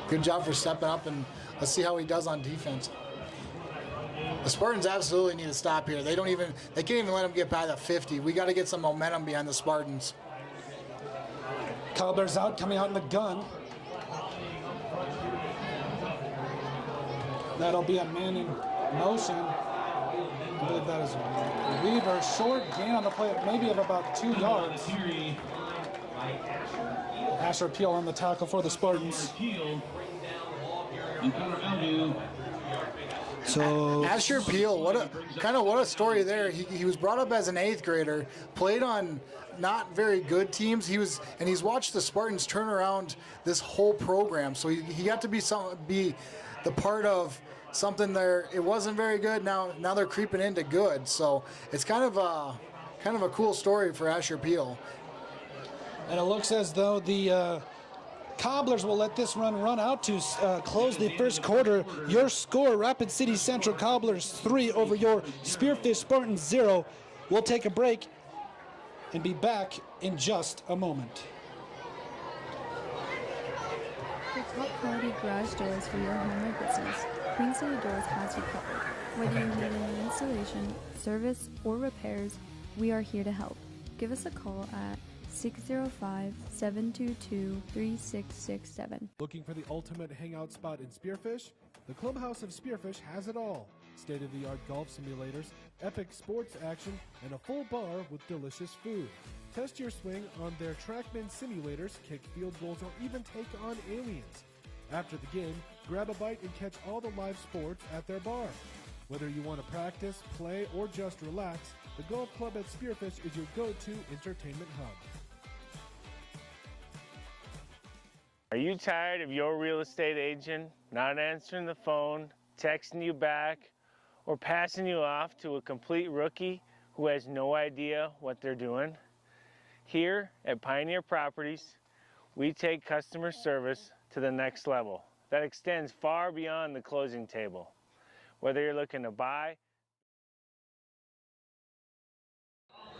good job for stepping up, and let's see how he does on defense. The Spartans absolutely need to stop here. They can't even let him get by the 50. We got to get some momentum behind the Spartans. Cobblers out, coming out in the gun. That'll be a man in motion. I believe that is Weaver. Short gain on the play, maybe of about 2 yards. Asher Peel on the tackle for the Spartans. So Asher Peel, what a story there. He was brought up as an 8th grader, played on not very good teams. He's watched the Spartans turn around this whole program. So he got to be the part of something there. It wasn't very good. Now they're creeping into good. So it's kind of a cool story for Asher Peel. And it looks as though the Cobblers will let this run out to close the first quarter. Your score, Rapid City Central Cobblers 3 over your Spearfish Spartans 0. We'll take a break and be back in just a moment. For top quality garage doors for your home or business, Queen City Doors has you covered. Whether you need any installation, service, or repairs, we are here to help. Give us a call at 605-722-3667. Looking for the ultimate hangout spot in Spearfish? The Clubhouse of Spearfish has it all. State-of-the-art golf simulators, epic sports action, and a full bar with delicious food. Test your swing on their TrackMan simulators, kick field goals, or even take on aliens. After the game, grab a bite and catch all the live sports at their bar. Whether you want to practice, play, or just relax, the golf club at Spearfish is your go-to entertainment hub. Are you tired of your real estate agent not answering the phone, texting you back, or passing you off to a complete rookie who has no idea what they're doing? Here at Pioneer Properties, we take customer service to the next level that extends far beyond the closing table. Whether you're looking to buy.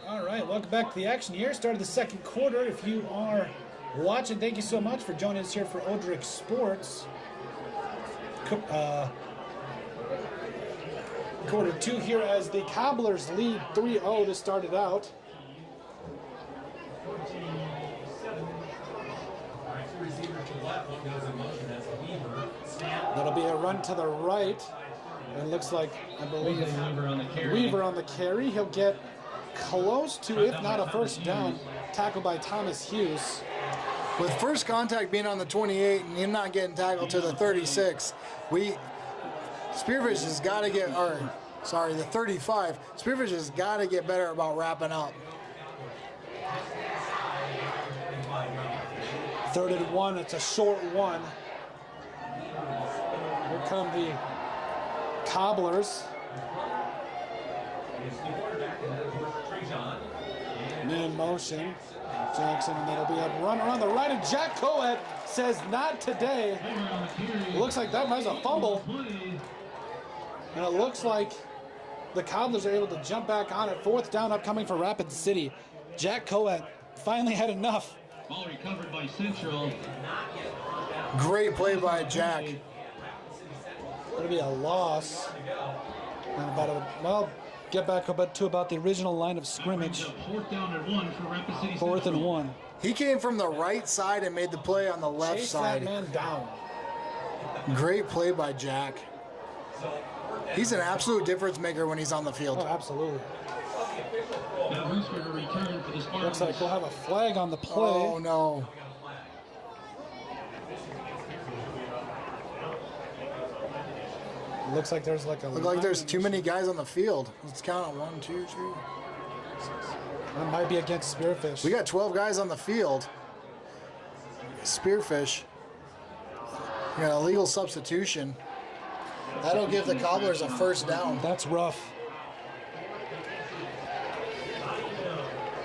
All right, welcome back to the action here. Start of the second quarter. If you are watching, thank you so much for joining us here for Odrix Sports. Quarter 2 here as the Cobblers lead 3-0 to start it out. That'll be a run to the right. It looks like, I believe, Weaver on the carry. He'll get close to, if not a first down, tackled by Thomas Hughes. With first contact being on the 28 and him not getting tackled to the 36, Spearfish has got to get, the 35. Spearfish has got to get better about wrapping up. 3rd and 1, it's a short one. Here come the Cobblers. In motion. Jackson, and that'll be a run around the right, and Jack Coed says not today. It looks like that was a fumble. And it looks like the Cobblers are able to jump back on it. 4th down upcoming for Rapid City. Jack Coed finally had enough. Ball recovered by Central. Great play by Jack. It'll be a loss. And well, get back to about the original line of scrimmage. 4th down and 1 for Rapid City. 4th and 1. He came from the right side and made the play on the left Chase side. that man down. Great play by Jack. He's an absolute difference maker when he's on the field. Oh, absolutely. Now Husker to return for the Spartans. Looks like we'll have a flag on the play. Oh, no. Looks like there's like a. Look like there's too many guys on the field. Let's count it. 1, 2, 3. That might be against Spearfish. We got 12 guys on the field. Spearfish. We got a legal substitution. That'll give the Cobblers a 1st down. That's rough.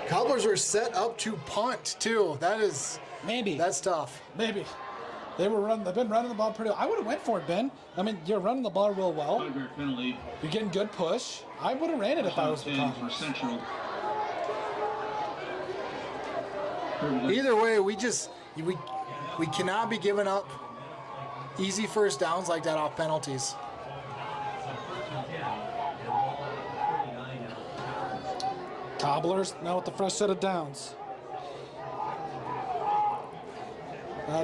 Cobblers were set up to punt too. That's tough. Maybe. They've been running the ball pretty well. I would have went for it, Ben. I mean, you're running the ball real well. Penalty. You're getting good push. I would have ran it if I was the for Central. Either way, we cannot be giving up easy 1st downs like that off penalties. Cobblers now with the fresh set of downs.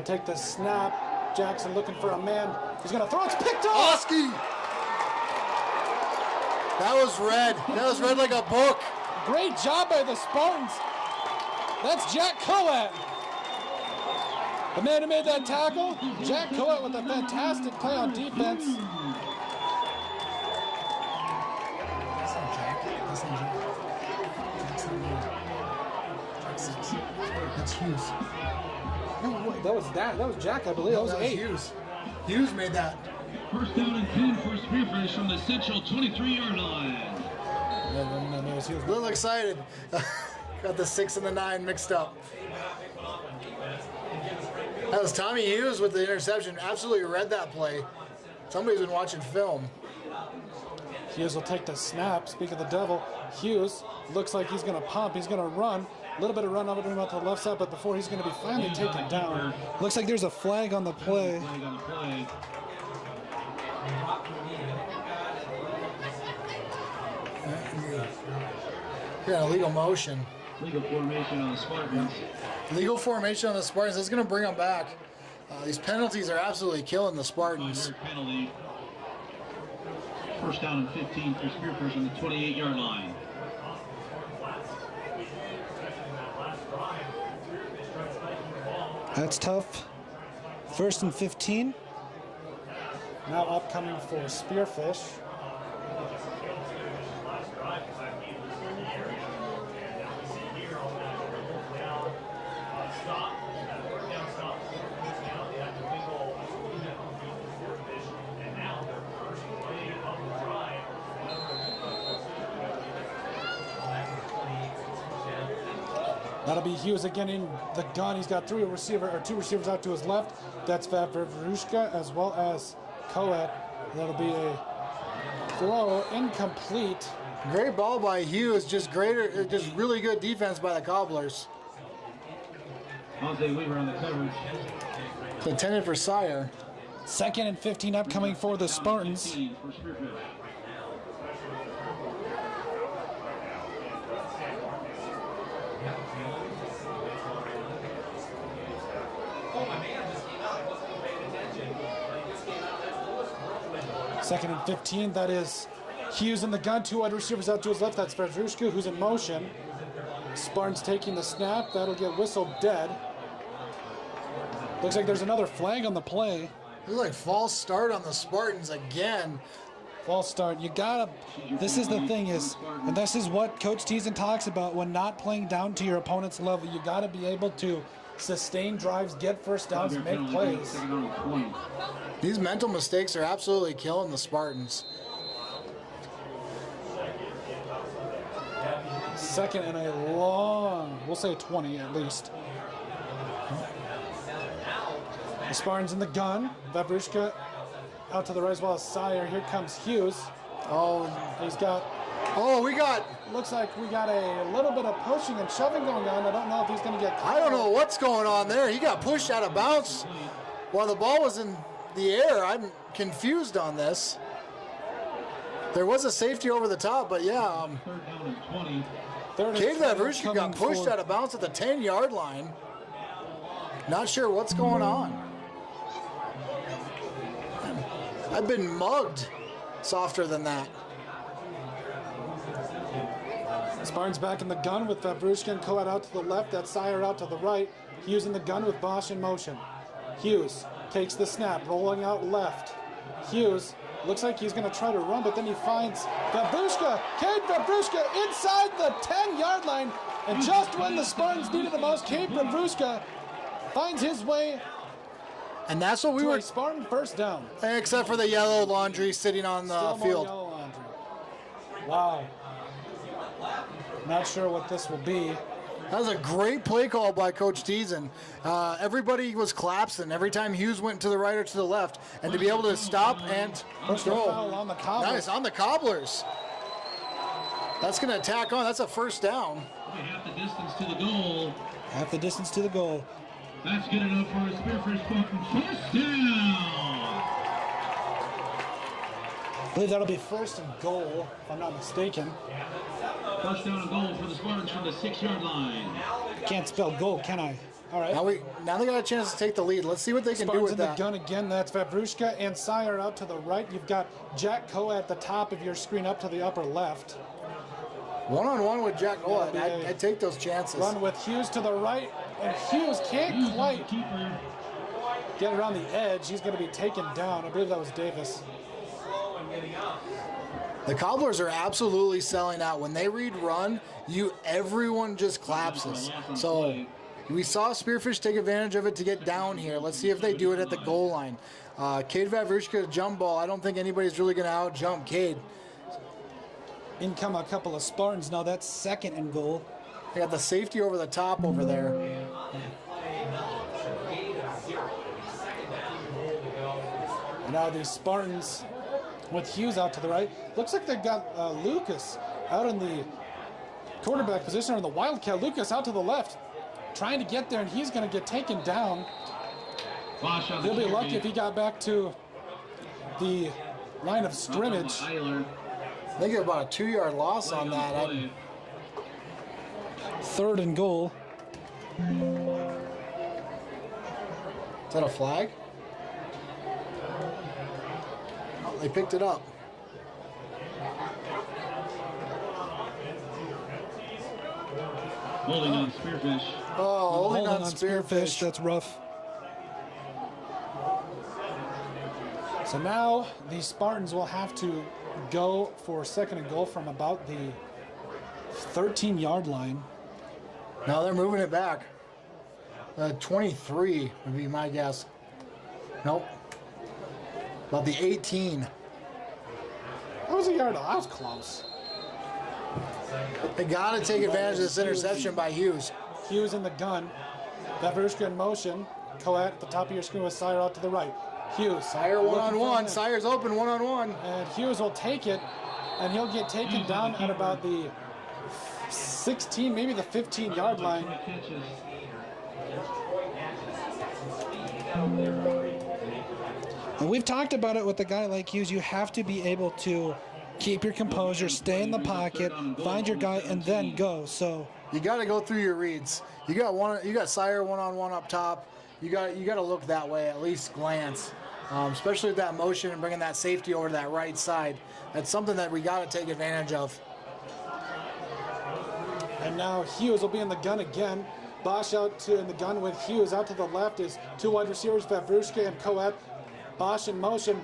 Take the snap. Jackson looking for a man. He's going to throw. It's picked off. Oski! That was red. That was red like a book. Great job by the Spartans. That's Jack Coed. The man who made that tackle, Jack Coed with a fantastic play on defense. That's Hughes. No, that was Jack, I believe. That was 8. Hughes. Hughes made that. 1st down and 10 for Spearfish from the Central 23-yard line. No, it was Hughes. A little excited. Got the 6 and the 9 mixed up. That was Tommy Hughes with the interception. Absolutely read that play. Somebody's been watching film. Hughes will take the snap. Speak of the devil, Hughes looks like he's going to pump. He's going to run. A little bit of run over to him out to the left side, but before he's going to be finally taken down. Looks like there's a flag on the play. Yeah, legal motion. Legal formation on the Spartans. Legal formation on the Spartans. That's going to bring them back. These penalties are absolutely killing the Spartans. Penalty. 1st down and 15 for Spearfish on the 28-yard line. That's tough. 1st and 15. Now upcoming for Spearfish. That'll be Hughes again in the gun. He's got 2 receivers out to his left. That's Vavrishka as well as Coed. That'll be a throw incomplete. Great ball by Hughes. Just really good defense by the Cobblers. Jose Weaver on the coverage. It's intended for Sire. 2nd and 15 upcoming for the Spartans. Second and 15, that is Hughes in the gun, 2 wide receivers out to his left. That's Vedrushka, who's in motion. Spartans taking the snap. That'll get whistled dead. Looks like there's another flag on the play. Looks like false start on the Spartans again. False start. You gotta. This is the thing is, and this is what Coach Teason talks about when not playing down to your opponent's level. You gotta be able to sustain drives, get first downs, make plays. These mental mistakes are absolutely killing the Spartans. Second and a long, we'll say 20 at least. The Spartans in the gun. Vavrushka out to the right as well as Sire. Here comes Hughes. Oh, He's got, looks like we got a little bit of pushing and shoving going on. I don't know if he's going to get caught. I don't know what's going on there. He got pushed out of bounds while the ball was in the air. I'm confused on this. There was a safety over the top, but yeah. Cade Vavrushka got pushed out of bounds at the 10-yard line. Not sure what's going on. I've been mugged softer than that. Spartans back in the gun with Vavrushka and Coat out to the left. That's Sire out to the right. Hughes in the gun with Bosch in motion. Hughes takes the snap, rolling out left. Hughes looks like he's going to try to run, but then he finds Vavrushka. Cade Vavrushka inside the 10-yard line. And just when the Spartans needed the most, Cade Vavrushka finds his way. And that's what we were. A Spartan first down. Except for the yellow laundry sitting on the Still more field. yellow laundry. Wow. Not sure what this will be. That was a great play call by Coach Teason. Everybody was collapsing every time Hughes went to the right or to the left, and to be able to stop and Personal foul on the Cobblers. Nice, on the Cobblers. That's going to attack on. That's a first down. Half the distance to the goal. Half the distance to the goal. That's good enough for a Spearfish Spartan first down. I believe that'll be first and goal, if I'm not mistaken. First down and goal for the Spartans from the 6-yard line. Can't spell goal, can I? All right. Now they got a chance to take the lead. Let's see what they can Spartans do with in that. the gun again. That's Vavrushka and Sire out to the right. You've got Jack Coe at the top of your screen up to the upper left. One-on-one with Jack Coe. I'd take those chances. Run with Hughes to the right, and Hughes can't quite get around the edge. He's going to be taken down. I believe that was Davis. The Cobblers are absolutely selling out. When they read run, everyone just collapses. So we saw Spearfish take advantage of it to get down here. Let's see if they do it at the goal line. Cade Vavrushka jump ball. I don't think anybody's really going to out-jump Cade. In come a couple of Spartans. Now that's second and goal. They got the safety over the top over there. And now the Spartans with Hughes out to the right. Looks like they've got Lucas out in the quarterback position, or in the Wildcat. Lucas out to the left, trying to get there, and he's going to get taken down. He'll be lucky if he got back to the line of scrimmage. They get about a 2-yard loss on that. Third and goal. Is that a flag? Oh, they picked it up. Holding on Spearfish. Oh, holding on Spearfish. That's rough. So now the Spartans will have to go for second and goal from about the 13-yard line. Now they're moving it back. 23 would be my guess. Nope. About the 18. That was a yard. That was close. They got to take advantage of this interception by Hughes. Hughes in the gun. Vavrushka in motion. Coat at the top of your screen with Sire out to the right. Hughes. Sire one-on-one. Sire's open one-on-one. And Hughes will take it, and he'll get taken down at about the 16, maybe the 15-yard line. And we've talked about it with a guy like Hughes. You have to be able to keep your composure, stay in the pocket, find your guy, and then go. So you got to go through your reads. You got Sire one-on-one up top. You got to look that way, at least glance, especially with that motion and bringing that safety over to that right side. That's something that we got to take advantage of. And now Hughes will be in the gun again. Bosch out in the gun with Hughes. Out to the left is two wide receivers, Vavrushka and Coat. Bosch in motion,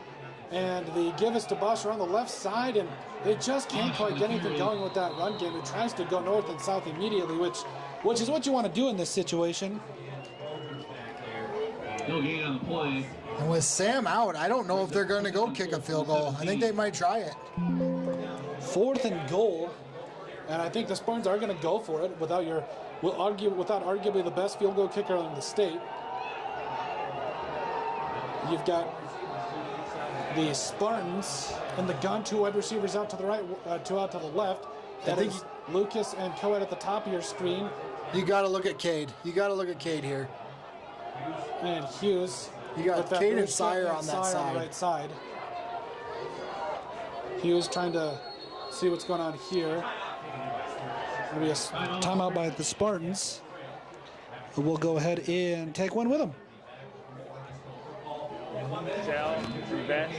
and the give is to Bosch around the left side, and they just can't quite get anything going with that run game. It tries to go north and south immediately, which is what you want to do in this situation. No gain on the play. And with Sam out, I don't know if they're going to go kick a field goal. I think they might try it. 4th and goal, and I think the Spartans are going to go for it without arguably the best field goal kicker in the state. You've got the Spartans in the gun, 2 wide receivers out to the right, 2 out to the left. That is Lucas and Coed at the top of your screen. You got to look at Cade. You got to look at Cade here. And Hughes. You got Cade and Sire on that side. On the right side. Hughes trying to see what's going on here. There'll be a timeout by the Spartans. We'll go ahead and take one with them. Sell, invest,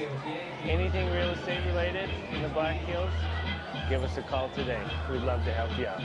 anything real estate related in the Black Hills, give us a call today. We'd love to help you out.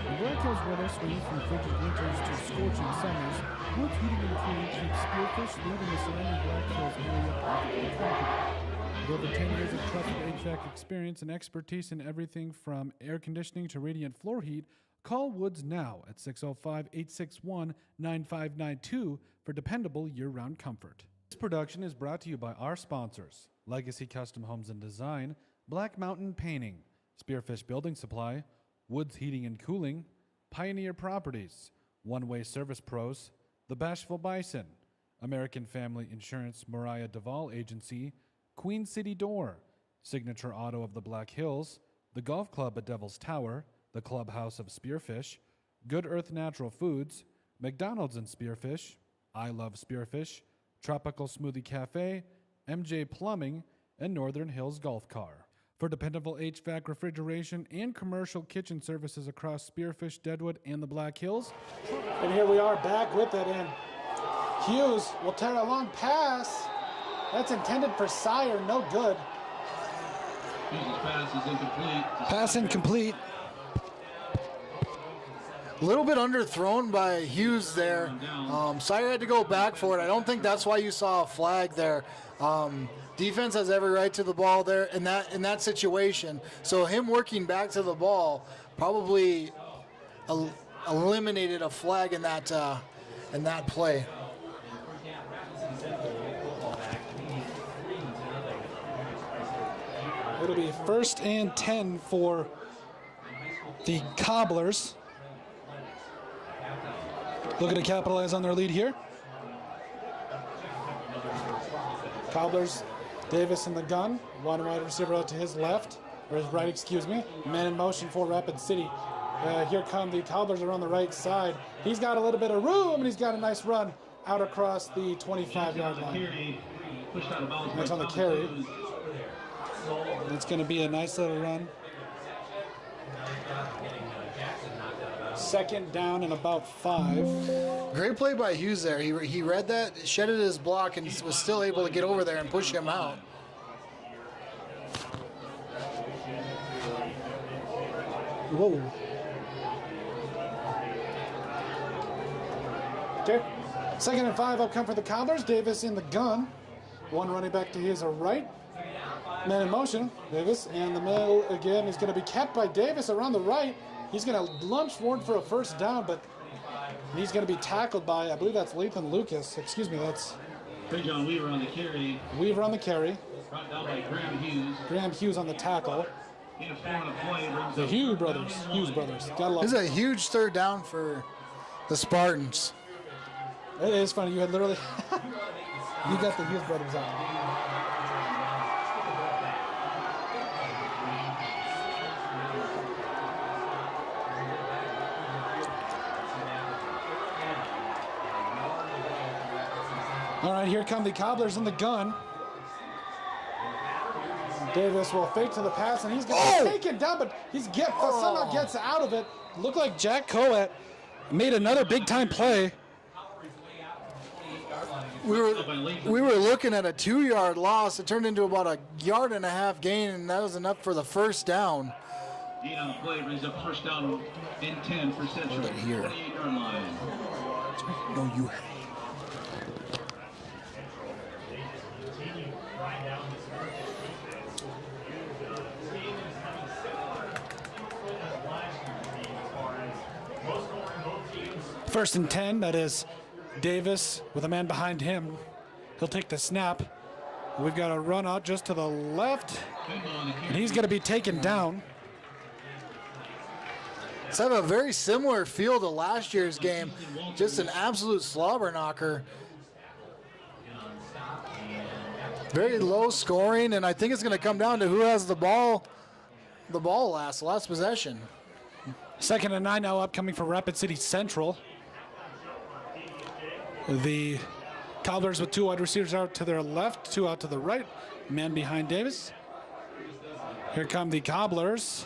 The Black Hills weather swings from frigid winters to scorching summers. Woods Heating and Cooling keeps Spearfish leading the surrounding Black Hills area perfectly tranquil. With over 10 years of trusted HVAC experience and expertise in everything from air conditioning to radiant floor heat, call Woods now at 605-861-9592 for dependable year-round comfort. This production is brought to you by our sponsors: Legacy Custom Homes and Design, Black Mountain Painting, Spearfish Building Supply, Woods Heating and Cooling, Pioneer Properties, One Way Service Pros, The Bashful Bison, American Family Insurance Mariah Duvall Agency, Queen City Door, Signature Auto of the Black Hills, the Golf Club at Devil's Tower, the Clubhouse of Spearfish, Good Earth Natural Foods, McDonald's and Spearfish, I Love Spearfish, Tropical Smoothie Cafe, MJ Plumbing, and Northern Hills Golf Car. For dependable HVAC, refrigeration, and commercial kitchen services across Spearfish, Deadwood, and the Black Hills. And here we are back with it, and Hughes will tear a long pass. That's intended for Sire, no good. Hughes' pass is incomplete. Pass incomplete. A little bit underthrown by Hughes there. Sire had to go back for it. I don't think that's why you saw a flag there. Defense has every right to the ball there in that situation. So him working back to the ball probably eliminated a flag in that play. It'll be 1st and 10 for the Cobblers. Looking to capitalize on their lead here. Cobblers, Davis in the gun. One wide receiver out to his left, or his right, excuse me. Man in motion for Rapid City. Here come the Cobblers are on the right side. He's got a little bit of room, and he's got a nice run out across the 25-yard line. Next on the carry. It's going to be a nice little run. 2nd down and about 5. Great play by Hughes there. He read that, shedded his block, and was still able to get over there and push him out. Whoa. Okay. 2nd and 5 up come for the Cobblers. Davis in the gun. One running back to his right. Man in motion. Davis in the middle again. He's going to be kept by Davis around the right. He's going to lunge forward for a 1st down, but he's going to be tackled by, I believe that's Lathan Lucas. Excuse me, that's John Weaver on the carry. Weaver on the carry. Brought down by Graham Hughes. Graham Hughes on the tackle. The Hughes brothers. Gotta love This is a huge 3rd down for the Spartans. it is funny. You had literally, you got the Hughes brothers on. All right, here come the Cobblers in the gun. Davis will fake to the pass, and he's going to take it down, but somehow gets out of it. Looked like Jack Coet made another big-time play. We were looking at a 2-yard loss. It turned into about a 1.5 yard gain, and that was enough for the 1st down. 8 on the play brings up 1st down and 10 for Central. 28-yard line. No, you. First and 10, that is Davis with a man behind him. He'll take the snap. We've got a run out just to the left, and he's going to be taken down. Let's have a very similar feel to last year's game. Just an absolute slobber knocker. Very low scoring, and I think it's going to come down to who has the ball last possession. Second and 9 now upcoming for Rapid City Central. The Cobblers with 2 wide receivers out to their left, 2 out to the right. Man behind Davis. Here come the Cobblers.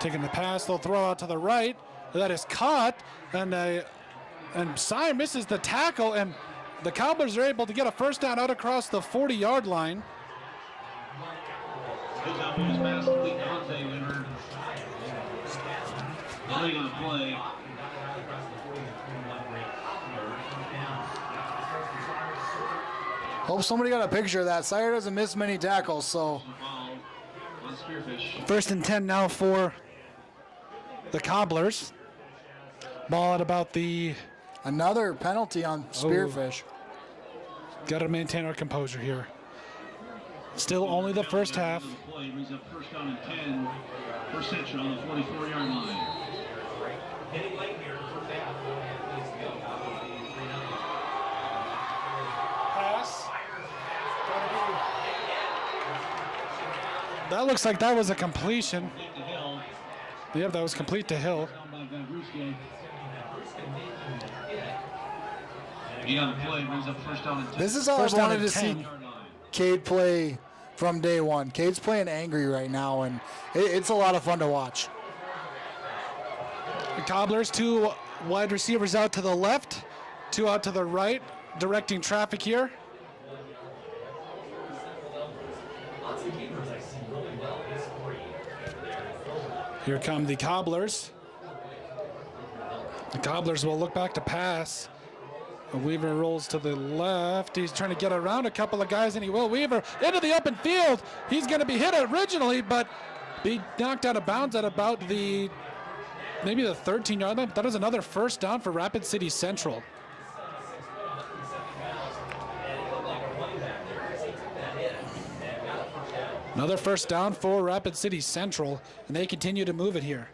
Taking the pass, they'll throw out to the right. That is caught, and Sire misses the tackle, and the Cobblers are able to get a first down out across the 40-yard line. Hope somebody got a picture of that. Sire doesn't miss many tackles, so. First and 10 now for the Cobblers. Ball at about the... Another penalty on Spearfish. Got to maintain our composure here. Still only the first half. First down and 10 for Central on the 44-yard line. Pass. That looks like that was a completion. Yep, that was complete to Hill. This is how I wanted to see Cade play from day one. Cade's playing angry right now, and it's a lot of fun to watch. The Cobblers, 2 wide receivers out to the left, 2 out to the right, directing traffic here. Here come the Cobblers. The Cobblers will look back to pass. Weaver rolls to the left. He's trying to get around a couple of guys, and he will. Weaver into the open field. He's going to be hit originally, but be knocked out of bounds at about maybe the 13-yard line. That is another first down for Rapid City Central. Another first down for Rapid City Central, and they continue to move it here.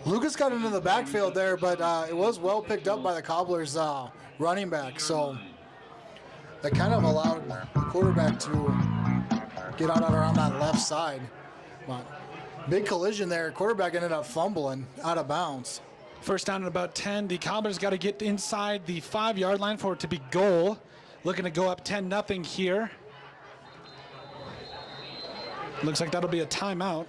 Lucas got into the backfield there, but it was well picked up by the Cobblers running back, so that kind of allowed the quarterback to get out around that left side. But big collision there. Quarterback ended up fumbling out of bounds. First down at about 10. The Cobblers got to get inside the 5-yard line for it to be goal. Looking to go up 10-0 here. Looks like that'll be a timeout.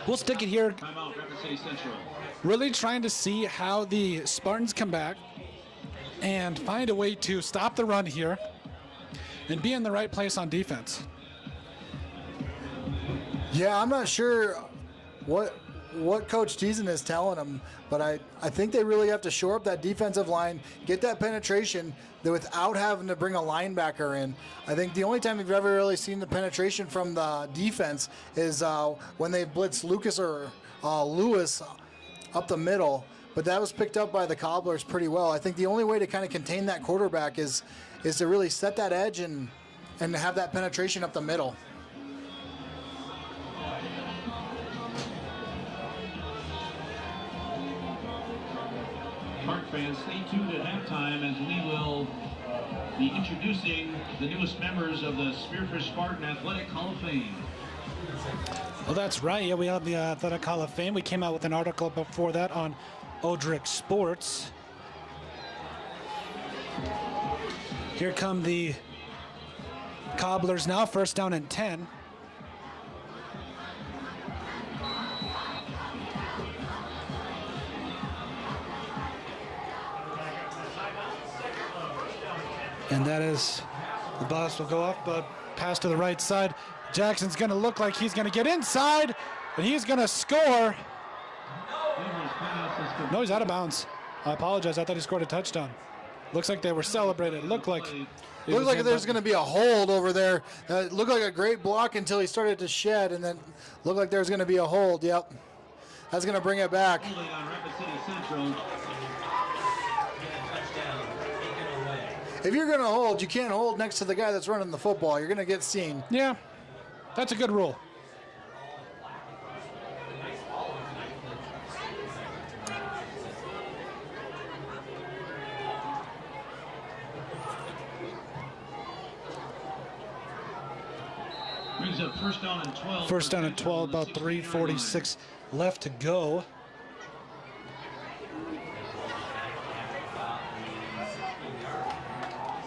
We'll stick it here. Timeout, Rapid City Central. Really trying to see how the Spartans come back and find a way to stop the run here and be in the right place on defense. Yeah, I'm not sure what Coach Teason is telling them, but I think they really have to shore up that defensive line, get that penetration without having to bring a linebacker in. I think the only time you've ever really seen the penetration from the defense is when they blitz Lucas or Lewis up the middle, but that was picked up by the Cobblers pretty well. I think the only way to kind of contain that quarterback is to really set that edge and have that penetration up the middle. Park fans, stay tuned at halftime as we will be introducing the newest members of the Spearfish Spartan Athletic Hall of Fame. Well, that's right. Yeah, we have the Athletic Hall of Fame. We came out with an article before that on Odrix Sports. Here come the Cobblers now, first down and 10. And that is, the bus will go up, but pass to the right side. Jackson's going to look like he's going to get inside, and he's going to score. No, he's out of bounds. I apologize. I thought he scored a touchdown. Looks like they were celebrated. Looked like there's going to be a hold over there. Looked like a great block until he started to shed, and then looked like there was going to be a hold. Yep. That's going to bring it back. Holding on Rapid City Central. If you're going to hold, you can't hold next to the guy that's running the football. You're going to get seen. Yeah, that's a good rule. Brings up first down and 12. First down and 12, about 3:46 left to go.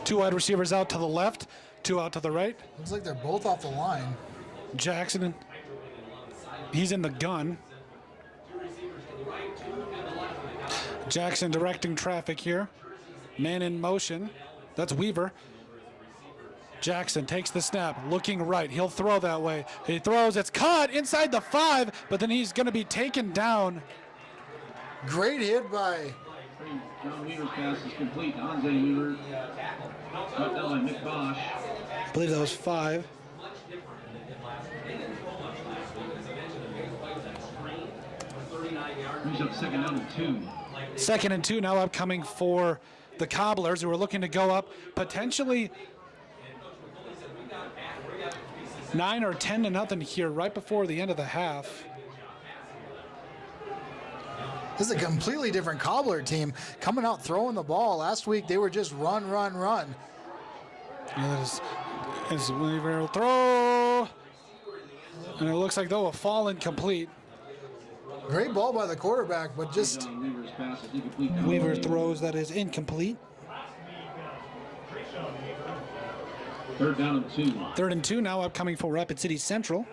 Two wide receivers out to the left, two out to the right. Looks like they're both off the line. Jackson, he's in the gun. Jackson directing traffic here. Man in motion. That's Weaver. Jackson takes the snap, looking right. He'll throw that way. He throws, it's caught inside the 5, but then he's going to be taken down. Great hit by... John Weaver's pass is complete. Andre Weaver. Caught down by Mick Bosch. I believe that was 5. Brings up second down and 2. Second and 2 now upcoming for the Cobblers, who are looking to go up potentially 9 or 10 to nothing here right before the end of the half. This is a completely different Cobbler team coming out throwing the ball. Last week they were just run, run, run. And that is Weaver will throw. And it looks like though a fall incomplete. Great ball by the quarterback, but just... Weaver's pass is incomplete. Weaver throws that is incomplete. Third down and 2. Third and 2 now upcoming for Rapid City Central.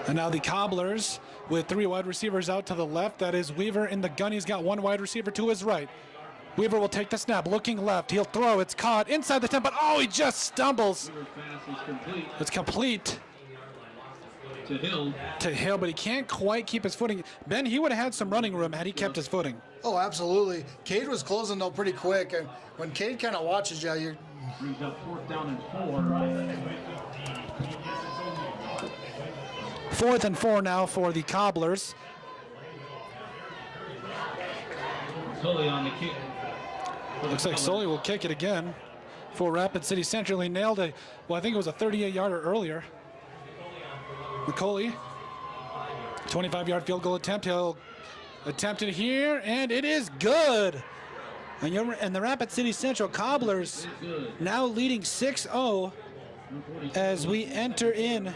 And now the Cobblers with 3 wide receivers out to the left. That is Weaver in the gun. He's got 1 wide receiver to his right. Weaver will take the snap, looking left. He'll throw. It's caught inside the 10, but oh, he just stumbles. Weaver's pass is complete. It's complete To Hill. to Hill, but he can't quite keep his footing. Ben, he would have had some running room had he kept his footing. Oh, absolutely. Cade was closing though pretty quick, and when Cade kind of watches you, you're... Brings up fourth down and 4. 4th and 4 now for the Cobblers. Sully on the kick. Looks like Sully will kick it again for Rapid City Central. He nailed a, well, I think it was a 38-yarder earlier. McCauley, 25-yard field goal attempt. He'll attempt it here, and it is good. And the Rapid City Central Cobblers now leading 6-0 as we enter in.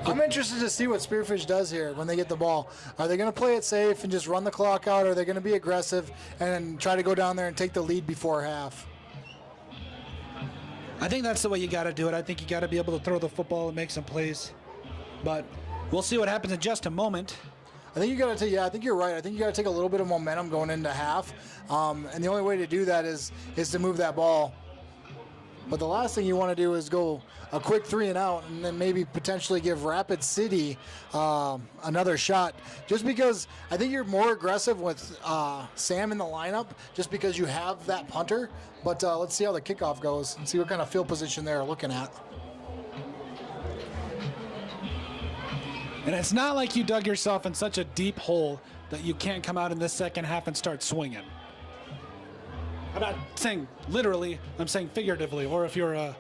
I'm interested to see what Spearfish does here when they get the ball. Are they going to play it safe and just run the clock out, or are they going to be aggressive and try to go down there and take the lead before half? I think that's the way you got to do it. I think you got to be able to throw the football and make some plays. But we'll see what happens in just a moment. I think you got to take, yeah, I think you're right. I think you got to take a little bit of momentum going into half. And the only way to do that is to move that ball. But the last thing you want to do is go a quick 3 and out, and then maybe potentially give Rapid City another shot. Just because I think you're more aggressive with Sam in the lineup, just because you have that punter. But let's see how the kickoff goes and see what kind of field position they're looking at. And it's not like you dug yourself in such a deep hole that you can't come out in this second half and start swinging. I'm not saying literally, I'm saying figuratively, or if you're a...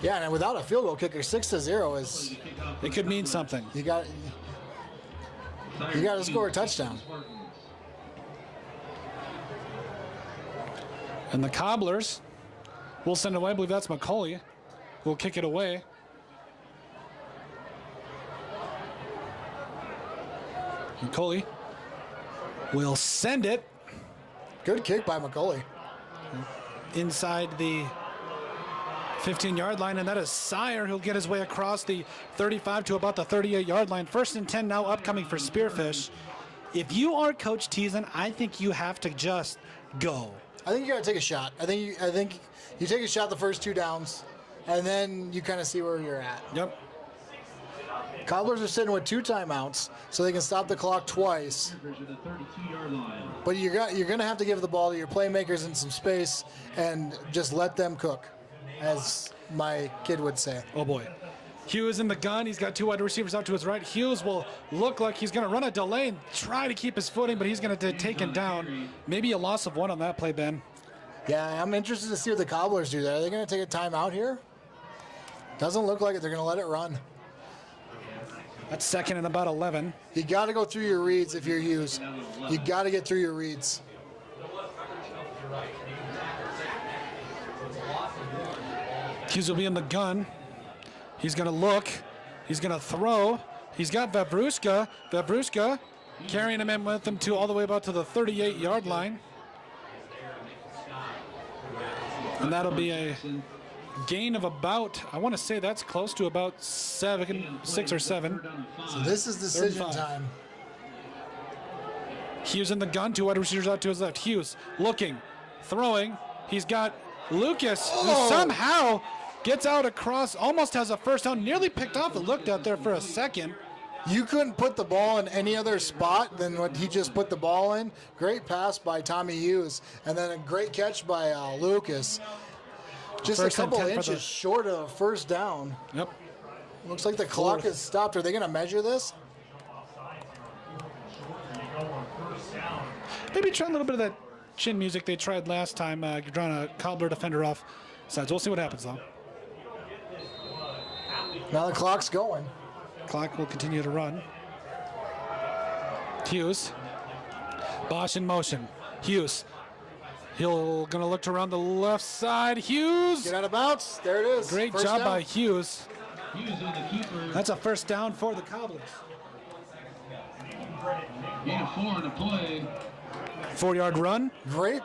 Yeah, and without a field goal kicker, 6-0 is... It could mean something. You got to score a touchdown. And the Cobblers will send it away. I believe that's McCauley. Will kick it away. McCauley will send it. Good kick by McCauley. Inside the 15-yard line, and that is Sire who'll get his way across the 35 to about the 38-yard line. 1st and 10 now upcoming for Spearfish. If you are Coach Teason, I think you have to just go. I think you got to take a shot. I think you take a shot the first 2 downs, and then you kind of see where you're at. Yep. Cobblers are sitting with 2 timeouts, so they can stop the clock twice. But you're going to have to give the ball to your playmakers in some space and just let them cook, as my kid would say. Oh boy. Hughes in the gun. He's got 2 wide receivers out to his right. Hughes will look like he's going to run a delay and try to keep his footing, but he's going to take him down. Maybe a loss of 1 on that play, Ben. Yeah, I'm interested to see what the Cobblers do there. Are they going to take a timeout here? Doesn't look like it. They're going to let it run. That's second and about 11. You got to go through your reads if you're Hughes. You got to get through your reads. Hughes will be in the gun. He's going to look. He's going to throw. He's got Vabruska. Vabruska carrying him in with him all the way about to the 38-yard line. And that'll be a gain of about, I want to say that's close to about 6 or 7. So this is decision time. Hughes in the gun, 2 wide receivers out to his left. Hughes looking, throwing. He's got Lucas, who somehow gets out across, almost has a first down, nearly picked off. It looked out there for a second. You couldn't put the ball in any other spot than what he just put the ball in. Great pass by Tommy Hughes, and then a great catch by Lucas. Just a couple inches short of first down. Yep. Looks like the clock has stopped. Are they going to measure this? Maybe try a little bit of that chin music they tried last time, drawing a cobbler defender off sides. We'll see what happens, though. Now the clock's going. Clock will continue to run. Hughes. Bosch in motion. Hughes. He'll gonna look to around the left side. Hughes. Get out of bounds. There it is. Great first job down by Hughes. That's a first down for the Cobblers. Gain of 4 on the play. 4-yard run. Great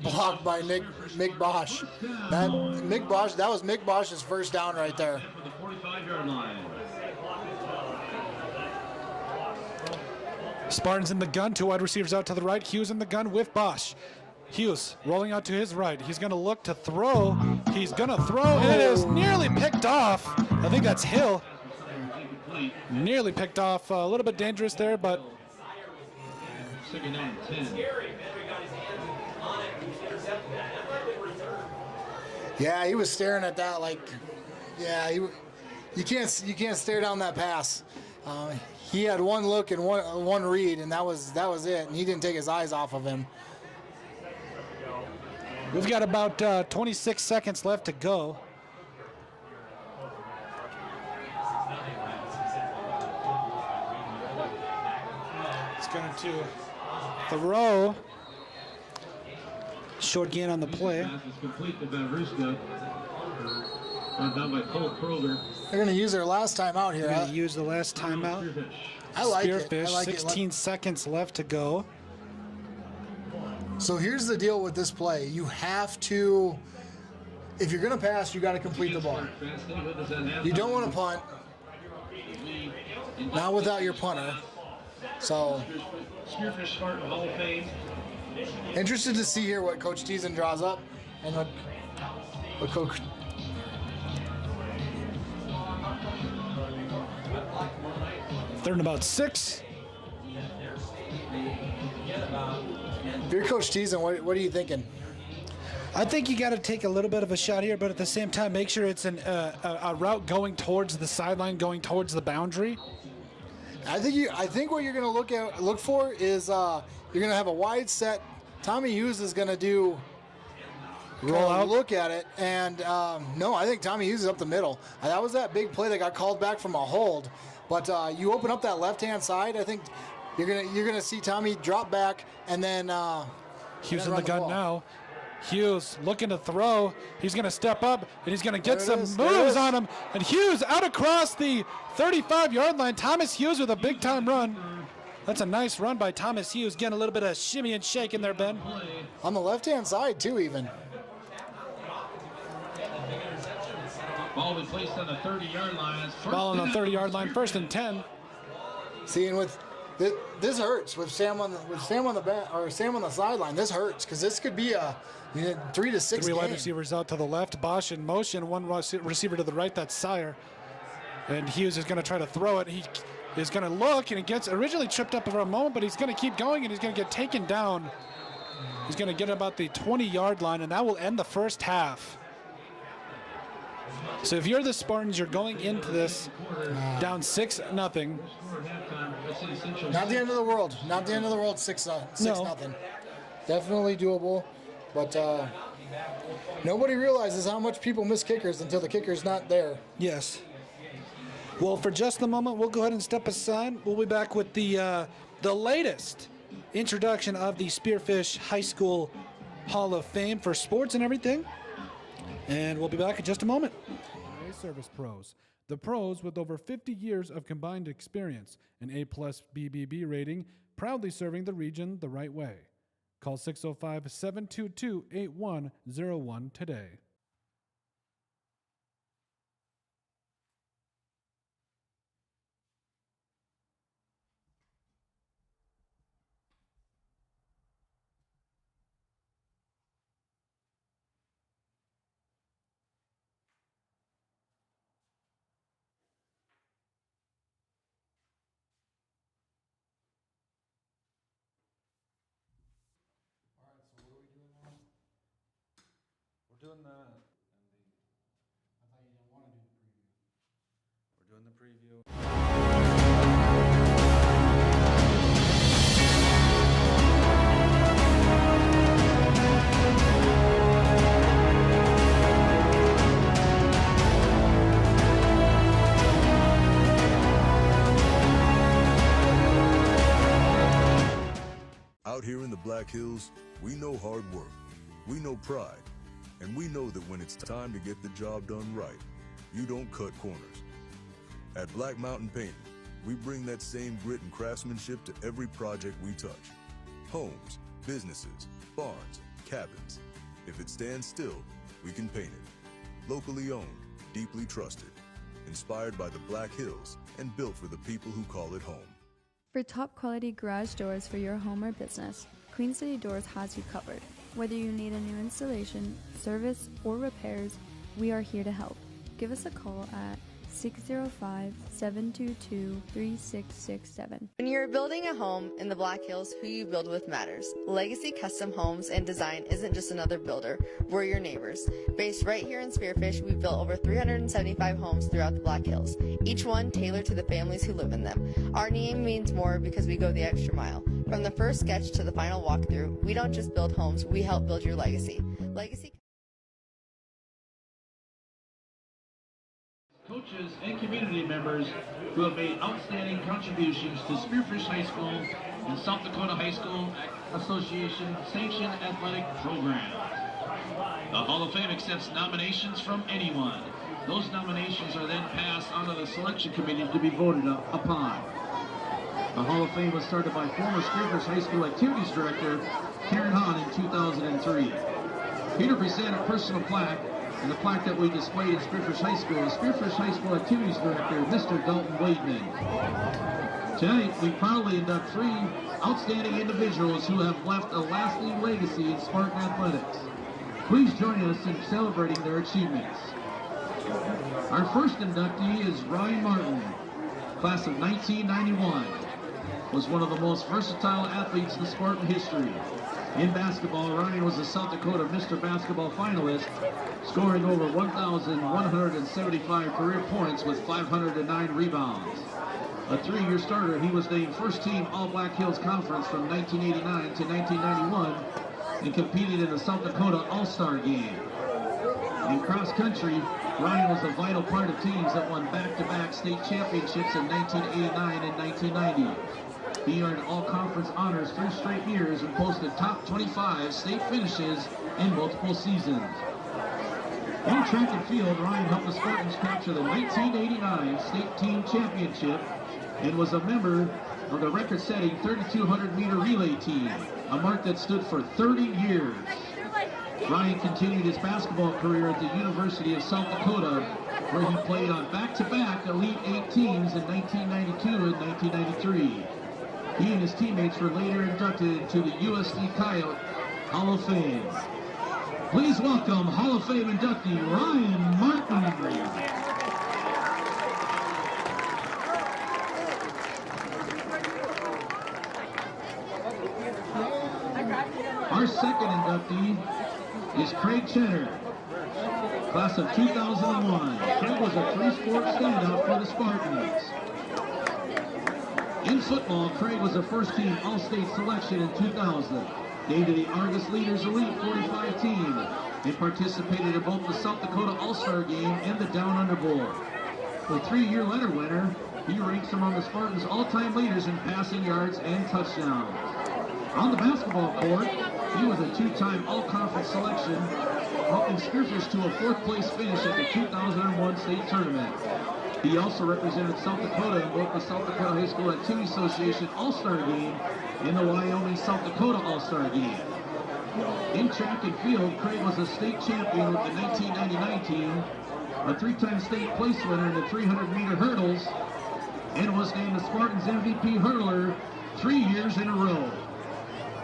block by Mick Bosch. That was Mick Bosch's first down right there. For the 45-yard line. Spartans in the gun, 2 wide receivers out to the right. Hughes in the gun with Bosch. Hughes rolling out to his right. He's going to look to throw. He's going to throw, and it is nearly picked off. I think that's Hill. Nearly picked off. A little bit dangerous there, but. Second down, 10. Yeah, he was staring at that like, yeah, you can't stare down that pass. He had one look and one read, and that was it. And he didn't take his eyes off of him. We've got about 26 seconds left to go. It's going to throw. Short gain on the play. Pass is complete to Vavruska. Brought down by Cole Kroger. They're going to use their last time out here. They're going to use the last timeout. I like Spearfish, it. I like 16 seconds left to go. So here's the deal with this play. You have to, if you're going to pass, you got to complete the ball. You don't want to punt. Not without your punter. So, Spearfish Spartan Hall of Fame. Interested to see here what Coach Teason draws up and what Coach. Third and about 6. If you're Coach Teason, what are you thinking? I think you got to take a little bit of a shot here, but at the same time, make sure it's a route going towards the sideline, going towards the boundary. I think what you're going to look for is you're going to have a wide set. Tommy Hughes is going to do roll out, look at it, and no, I think Tommy Hughes is up the middle. That was that big play that got called back from a hold, but you open up that left-hand side. I think you're gonna see Tommy drop back, and then Hughes in the gun now. Hughes looking to throw. He's going to step up, and he's going to get some moves on him. And Hughes out across the 35-yard line. Thomas Hughes with a big-time run. That's a nice run by Thomas Hughes, getting a little bit of shimmy and shake in there, Ben. On the left-hand side, too, even. Ball was placed on the 30-yard line. Ball on the 30-yard line, 1st and 10. See, and with this hurts with Sam on the back or Sam on the sideline. This hurts because this could be a 3 to 6 Three game. wide receivers out to the left. Bosch in motion. One receiver to the right. That's Sire. And Hughes is going to try to throw it. He is going to look, and he gets originally tripped up for a moment, but he's going to keep going, and he's going to get taken down. He's going to get about the 20-yard line, and that will end the first half. So if you're the Spartans, you're going into this down 6-0. Not the end of the world. Not the end of the world, 6-0. Definitely doable, but nobody realizes how much people miss kickers until the kicker's not there. Yes. Well, for just a moment, we'll go ahead and step aside. We'll be back with the latest introduction of the Spearfish High School Hall of Fame for sports and everything. And we'll be back in just a moment. Service pros. The pros with over 50 years of combined experience, an A+ BBB rating, proudly serving the region the right way. Call 605-722-8101 today. We're doing the preview. Out here in the Black Hills, we know hard work, we know pride, and we know that when it's time to get the job done right, you don't cut corners. At Black Mountain Painting, we bring that same grit and craftsmanship to every project we touch. Homes, businesses, barns, cabins. If it stands still, we can paint it. Locally owned, deeply trusted, inspired by the Black Hills, and built for the people who call it home. For top quality garage doors for your home or business, Queen City Doors has you covered. Whether you need a new installation, service, or repairs, we are here to help. Give us a call at 605-722-3667. When you're building a home in the Black Hills, who you build with matters. Legacy Custom Homes and Design isn't just another builder, we're your neighbors. Based right here in Spearfish, we've built over 375 homes throughout the Black Hills, each one tailored to the families who live in them. Our name means more because we go the extra mile. From the first sketch to the final walkthrough, we don't just build homes, we help build your legacy. Coaches and community members who have made outstanding contributions to Spearfish High School and South Dakota High School Association sanctioned athletic programs. The Hall of Fame accepts nominations from anyone. Those nominations are then passed on to the selection committee to be voted upon. The Hall of Fame was started by former Spearfish High School Activities Director Karen Hahn in 2003. Peter presented a personal plaque, and the plaque that we displayed in Spearfish High School is Spearfish High School Activities Director, Mr. Dalton Wademan. Tonight, we proudly induct 3 outstanding individuals who have left a lasting legacy in Spartan athletics. Please join us in celebrating their achievements. Our first inductee is Ryan Martin, class of 1991. Was one of the most versatile athletes in Spartan history. In basketball, Ryan was a South Dakota Mr. Basketball finalist, scoring over 1,175 career points with 509 rebounds. A 3-year starter, he was named first-team All-Black Hills Conference from 1989 to 1991 and competed in the South Dakota All-Star Game. In cross-country, Ryan was a vital part of teams that won back-to-back state championships in 1989 and 1990. He earned all-conference honors 3 straight years and posted top 25 state finishes in multiple seasons. In track and field, Ryan helped the Spartans capture the 1989 state team championship and was a member of the record-setting 3,200-meter relay team, a mark that stood for 30 years. Ryan continued his basketball career at the University of South Dakota, where he played on back-to-back Elite 8 teams in 1992 and 1993. He and his teammates were later inducted into the USD Coyote Hall of Fame. Please welcome Hall of Fame inductee Ryan Martin. Our second inductee is Craig Cheddar, class of 2001. Craig was a three-sport standout for the Spartans. In football, Craig was a first-team All-State selection in 2000. Named to the Argus Leaders Elite 45 team. They participated in both the South Dakota All-Star Game and the Down Under Bowl. The 3-year letter winner, he ranks among the Spartans' all-time leaders in passing yards and touchdowns. On the basketball court, he was a 2-time All-Conference selection, helping Spearfish to a 4th-place finish at the 2001 state tournament. He also represented South Dakota in both the South Dakota High School Activity Association All-Star Game and the Wyoming South Dakota All-Star Game. In track and field, Craig was a state champion with the 1999 team, a 3-time state place winner in the 300-meter hurdles, and was named the Spartans MVP hurdler 3 years in a row.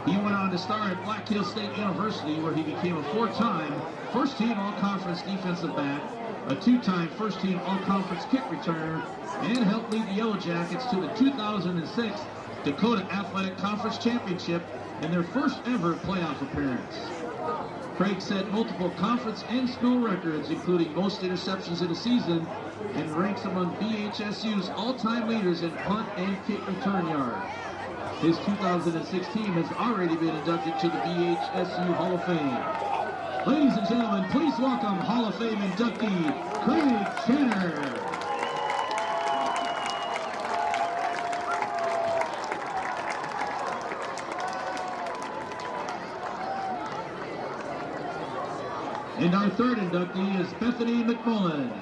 He went on to star at Black Hills State University, where he became a 4-time first-team All-Conference defensive back, a 2-time first-team All-Conference kick returner, and helped lead the Yellow Jackets to the 2006 Dakota Athletic Conference Championship in their first ever playoff appearance. Craig set multiple conference and school records, including most interceptions in a season, and ranks among BHSU's all-time leaders in punt and kick return yards. His 2006 team has already been inducted to the BHSU Hall of Fame. Ladies and gentlemen, please welcome Hall of Fame inductee Craig Cheddar. And our third inductee is Bethany McMullen,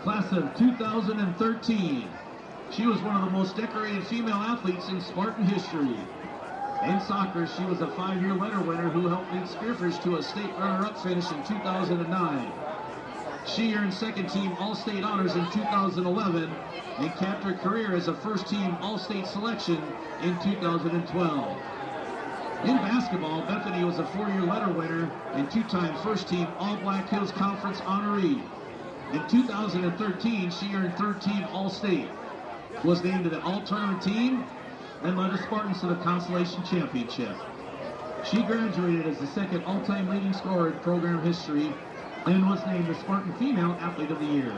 class of 2013. She was one of the most decorated female athletes in Spartan history. In soccer, she was a 5-year letter winner who helped lead Spearfish to a state runner-up finish in 2009. She earned second-team All-State honors in 2011 and capped her career as a first-team All-State selection in 2012. In basketball, Bethany was a 4-year letter winner and 2-time first-team All-Black Hills Conference honoree. In 2013, she earned third-team All-State, was named to the All-Tournament team, and led the Spartans to the Consolation Championship. She graduated as the second all-time leading scorer in program history and was named the Spartan Female Athlete of the Year.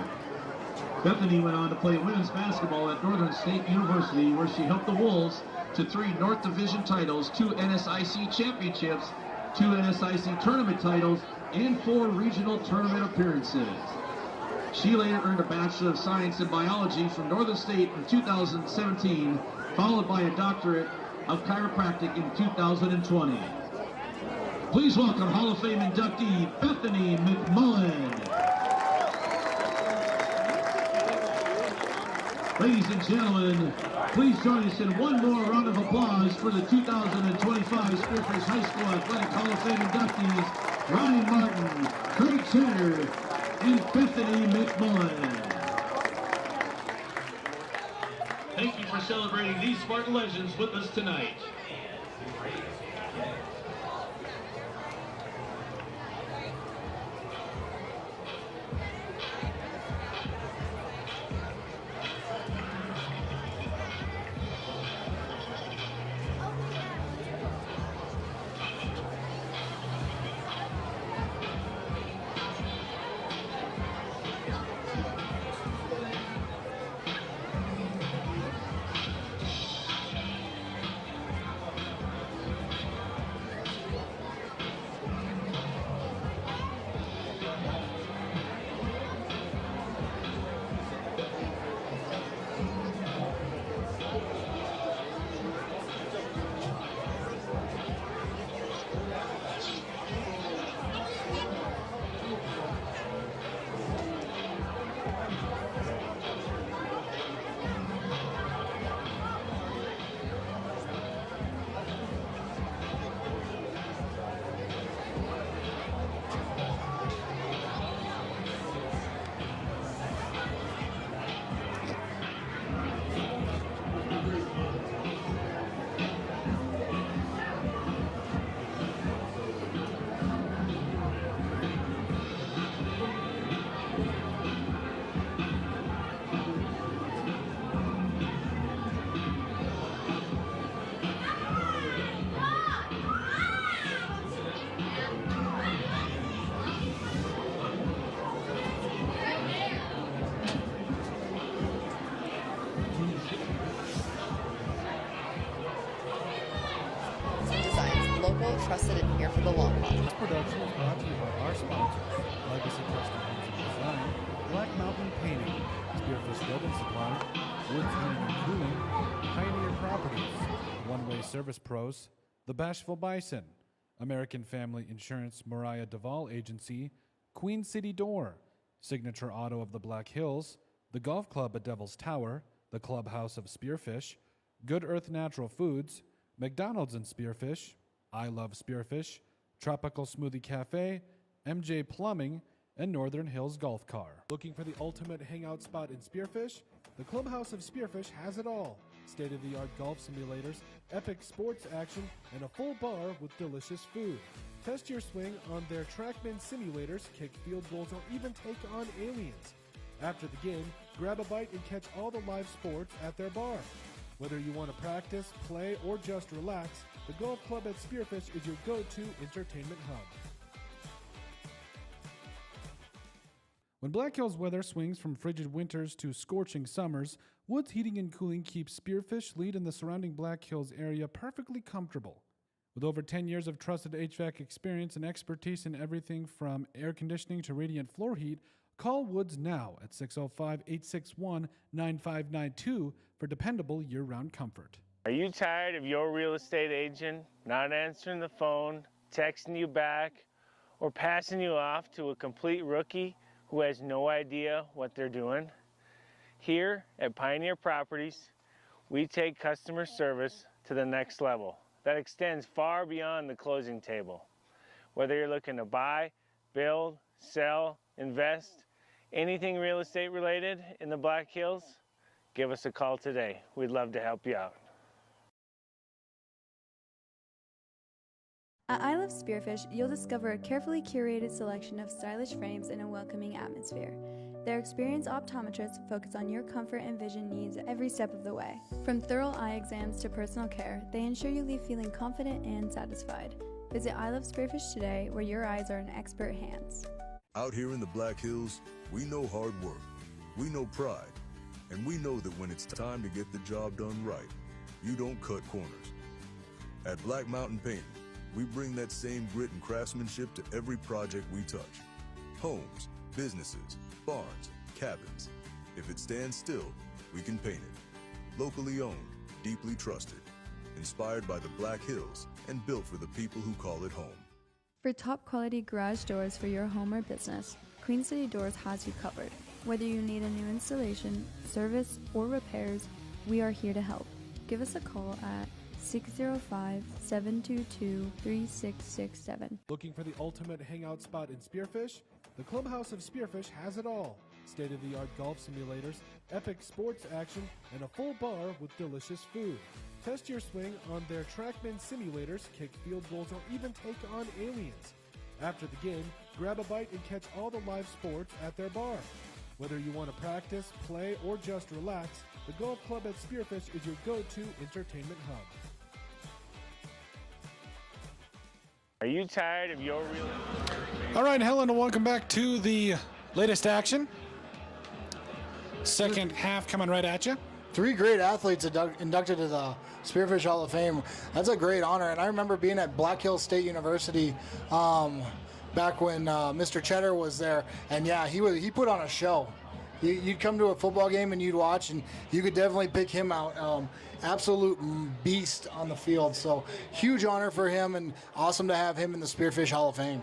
Bethany went on to play women's basketball at Northern State University, where she helped the Wolves to 3 North Division titles, 2 NSIC championships, 2 NSIC tournament titles, and 4 regional tournament appearances. She later earned a Bachelor of Science in Biology from Northern State in 2017, followed by a doctorate of chiropractic in 2020. Please welcome Hall of Fame inductee Bethany McMullen. Ladies and gentlemen, please join us in one more round of applause for the 2025 Spearfish High School Athletic Hall of Fame inductees Ryan Martin, Craig Cheddar, and Bethany McMullen. Thank you for celebrating these Spartan legends with us tonight. Designs, local, trusted, and here for the long haul. This production is brought to you by our sponsors: Legacy Custom Homes and Design, Black Mountain Painting, Spearfish Building Supply, Woods Heating and Cooling, Pioneer Properties, One Way Service Pros, The Bashful Bison, American Family Insurance Mariah Duvall Agency, Queen City Door, Signature Auto of the Black Hills, the Golf Club at Devil's Tower, the Clubhouse of Spearfish, Good Earth Natural Foods, McDonald's and Spearfish, I Love Spearfish, Tropical Smoothie Cafe, MJ Plumbing, and Northern Hills Golf Car. Looking for the ultimate hangout spot in Spearfish? The Clubhouse of Spearfish has it all. State-of-the-art golf simulators, epic sports action, and a full bar with delicious food. Test your swing on their TrackMan simulators, kick field goals, or even take on aliens. After the game, grab a bite and catch all the live sports at their bar. Whether you want to practice, play, or just relax, the Golf Club at Spearfish is your go-to entertainment hub. When Black Hills weather swings from frigid winters to scorching summers, Woods Heating and Cooling keeps Spearfish Lead in the surrounding Black Hills area perfectly comfortable. With over 10 years of trusted HVAC experience and expertise in everything from air conditioning to radiant floor heat, call Woods now at 605-861-9592 for dependable year-round comfort. Are you tired of your real estate agent not answering the phone, texting you back, or passing you off to a complete rookie who has no idea what they're doing? Here at Pioneer Properties, we take customer service to the next level. That extends far beyond the closing table. Whether you're looking to buy, build, sell, invest, anything real estate related in the Black Hills, give us a call today. We'd love to help you out. At I Love Spearfish, you'll discover a carefully curated selection of stylish frames in a welcoming atmosphere. Their experienced optometrists focus on your comfort and vision needs every step of the way. From thorough eye exams to personal care, they ensure you leave feeling confident and satisfied. Visit I Love Spearfish today, where your eyes are in expert hands. Out here in the Black Hills, we know hard work, we know pride, and we know that when it's time to get the job done right, you don't cut corners. At Black Mountain Painting, we bring that same grit and craftsmanship to every project we touch. Homes, businesses, barns, cabins. If it stands still, we can paint it. Locally owned, deeply trusted, inspired by the Black Hills, and built for the people who call it home. For top quality garage doors for your home or business, Queen City Doors has you covered. Whether you need a new installation, service, or repairs, we are here to help. Give us a call at 605-722-3667. Looking for the ultimate hangout spot in Spearfish? The Clubhouse of Spearfish has it all. State-of-the-art golf simulators, epic sports action, and a full bar with delicious food. Test your swing on their TrackMan simulators, kick field goals, or even take on aliens. After the game, grab a bite and catch all the live sports at their bar. Whether you want to practice, play, or just relax, the Golf Club at Spearfish is your go-to entertainment hub. Are you tired of your real estate? All right, Helen, and welcome back to the latest action. Second half coming right at you. 3 great athletes inducted to the Spearfish Hall of Fame. That's a great honor. And I remember being at Black Hills State University back when Mr. Cheddar was there. And yeah, he put on a show. You'd come to a football game and you'd watch, and you could definitely pick him out. Absolute beast on the field. So huge honor for him, and awesome to have him in the Spearfish Hall of Fame.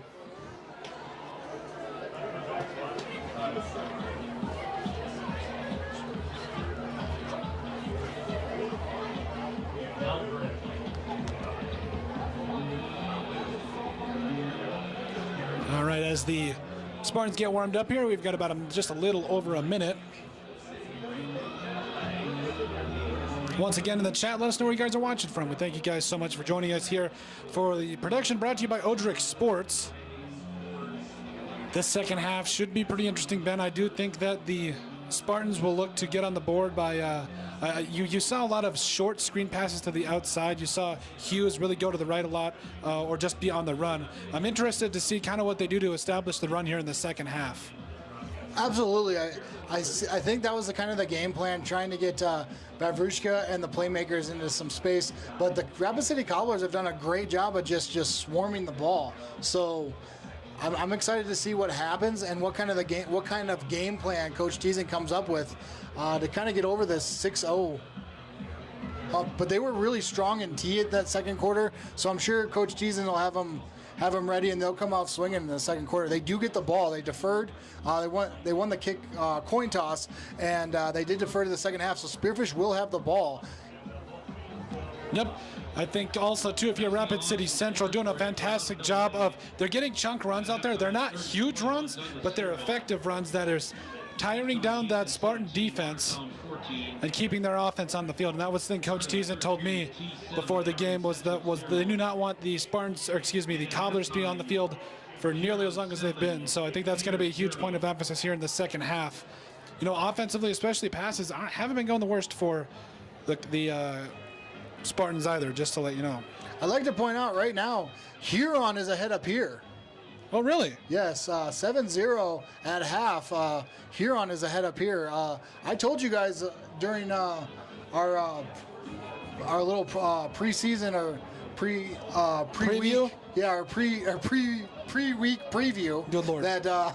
All right, as the Spartans get warmed up here, we've got about just a little over a minute. Once again in the chat, let us know where you guys are watching from. We thank you guys so much for joining us here for the production brought to you by Odrix Sports. This second half should be pretty interesting, Ben. I do think that the Spartans will look to get on the board by you saw a lot of short screen passes to the outside. You saw Hughes really go to the right a lot or just be on the run. I'm interested to see kind of what they do to establish the run here in the second half. Absolutely. I think that was the kind of the game plan, trying to get Bavrushka and the playmakers into some space. But the Rapid City Cobblers have done a great job of just swarming the ball. So I'm excited to see what happens and what kind of game plan Coach Teason comes up with to kind of get over this 6-0. But they were really strong in T at that second quarter, so I'm sure Coach Teason will have them ready, and they'll come out swinging in the second quarter. They do get the ball. They deferred. They won the kick coin toss, and they did defer to the second half. So Spearfish will have the ball. Yep. I think also, too, if you're Rapid City Central, doing a fantastic job of, they're getting chunk runs out there. They're not huge runs, but they're effective runs that are tiring down that Spartan defense and keeping their offense on the field. And that was the thing Coach Teason told me before the game was they do not want the Spartans, or excuse me, the Cobblers to be on the field for nearly as long as they've been. So I think that's going to be a huge point of emphasis here in the second half. You know, offensively, especially passes, haven't been going the worst for the Spartans either, just to let you know. I'd like to point out right now, Huron is ahead up here. Oh, really? Yes, 7-0 at half. Huron is ahead up here. I told you guys during our little preseason or pre-week, preview? our pre-week preview. Good Lord. That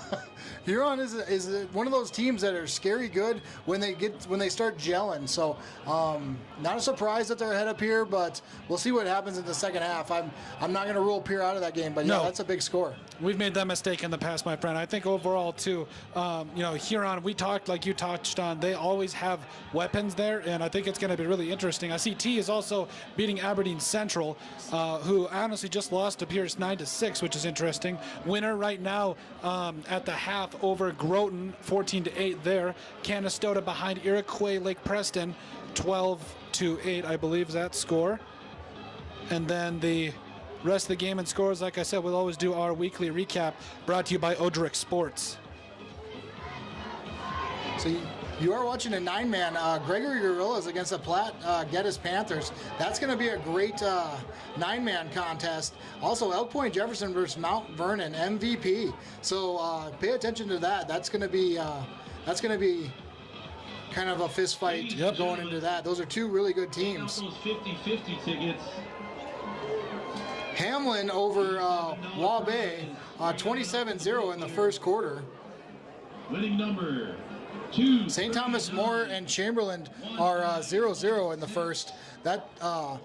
Huron is one of those teams that are scary good when they start gelling. So not a surprise that they're ahead up here, but we'll see what happens in the second half. I'm not going to rule Pierre out of that game, but yeah, that's a big score. We've made that mistake in the past, my friend. I think overall, too, Huron, like you touched on, they always have weapons there, and I think it's going to be really interesting. I see T is also beating Aberdeen Central, who honestly just lost to Pierce 9-6, which is interesting. Winner right now at the half over Groton, 14-8 there. Canastota behind Iroquois Lake Preston, 12-8, I believe is that score. And then the rest of the game and scores, like I said, we'll always do our weekly recap, brought to you by Odrix Sports. So you are watching a 9-man Gregory Gorillas against the Platte Geddes Panthers. That's going to be a great 9-man contest. Also, Elk Point Jefferson versus Mount Vernon MVP. So pay attention to that. That's going to be kind of a fist fight going into that. Those are two really good teams. 50-50 tickets. Hamlin over Waubay, 27-0 in the first quarter. Winning number 2. St. Thomas More and Chamberlain are 0-0 in the first. That I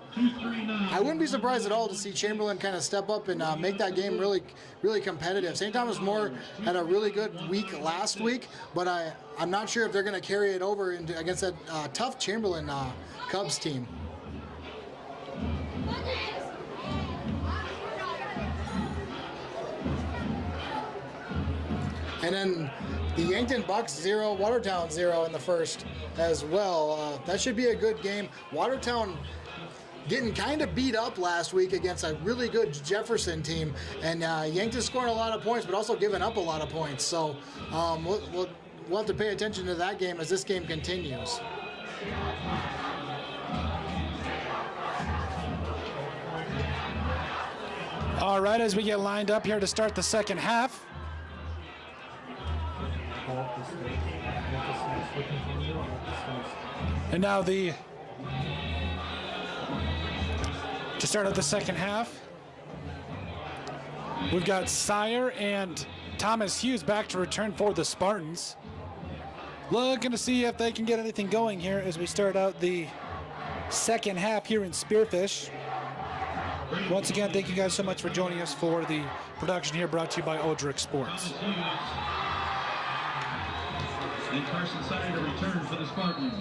wouldn't be surprised at all to see Chamberlain kind of step up and make that game really, really competitive. St. Thomas More had a really good week last week, but I'm not sure if they're going to carry it over against that tough Chamberlain Cubs team. And then the Yankton Bucks 0, Watertown 0 in the first as well. That should be a good game. Watertown getting kind of beat up last week against a really good Jefferson team, and Yankton scoring a lot of points, but also giving up a lot of points. So we'll have to pay attention to that game as this game continues. All right, as we get lined up here to start the second half. And now to start out the second half, we've got Sire and Thomas Hughes back to return for the Spartans. Looking to see if they can get anything going here as we start out the second half here in Spearfish. Once again, thank you guys so much for joining us for the production here, brought to you by Odrix Sports. And Carson Sire to return for the Spartans.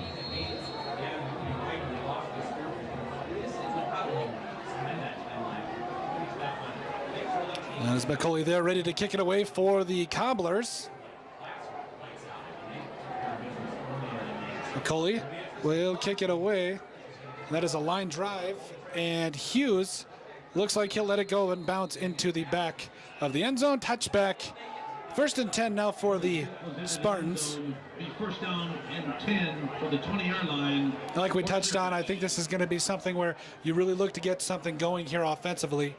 As McCauley there, ready to kick it away for the Cobblers. McCauley will kick it away. That is a line drive, and Hughes looks like he'll let it go and bounce into the back of the end zone. Touchback. 1st and 10 now for the Spartans. First down and 10 for the 20-yard line. Like we touched on, I think this is going to be something where you really look to get something going here offensively.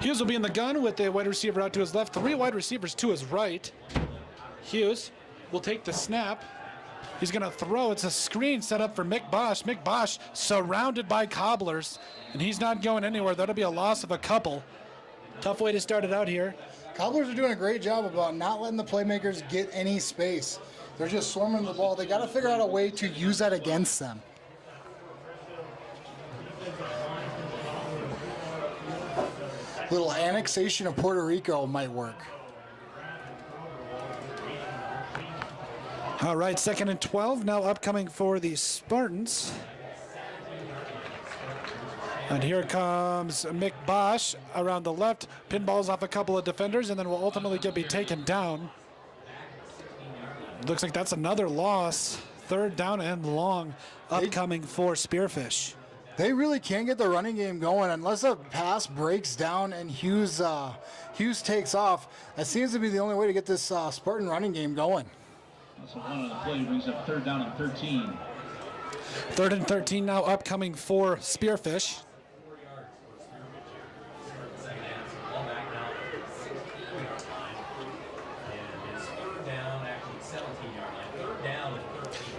Hughes will be in the gun with the wide receiver out to his left, 3 wide receivers to his right. Hughes will take the snap. He's going to throw. It's a screen set up for Mick Bosch. Mick Bosch surrounded by Cobblers, and he's not going anywhere. That'll be a loss of a couple. Tough way to start it out here. Cobblers are doing a great job about not letting the playmakers get any space. They're just swarming the ball. They got to figure out a way to use that against them. Little annexation of Puerto Rico might work. All right, 2nd and 12 now upcoming for the Spartans. And here comes Mick Bosch around the left, pinballs off a couple of defenders, and then will ultimately be taken down. Looks like that's another loss. 3rd down and long upcoming for Spearfish. They really can't get the running game going unless a pass breaks down and Hughes takes off. That seems to be the only way to get this Spartan running game going. So one on the play brings up 3rd down and 13. 3rd and 13 now upcoming for Spearfish.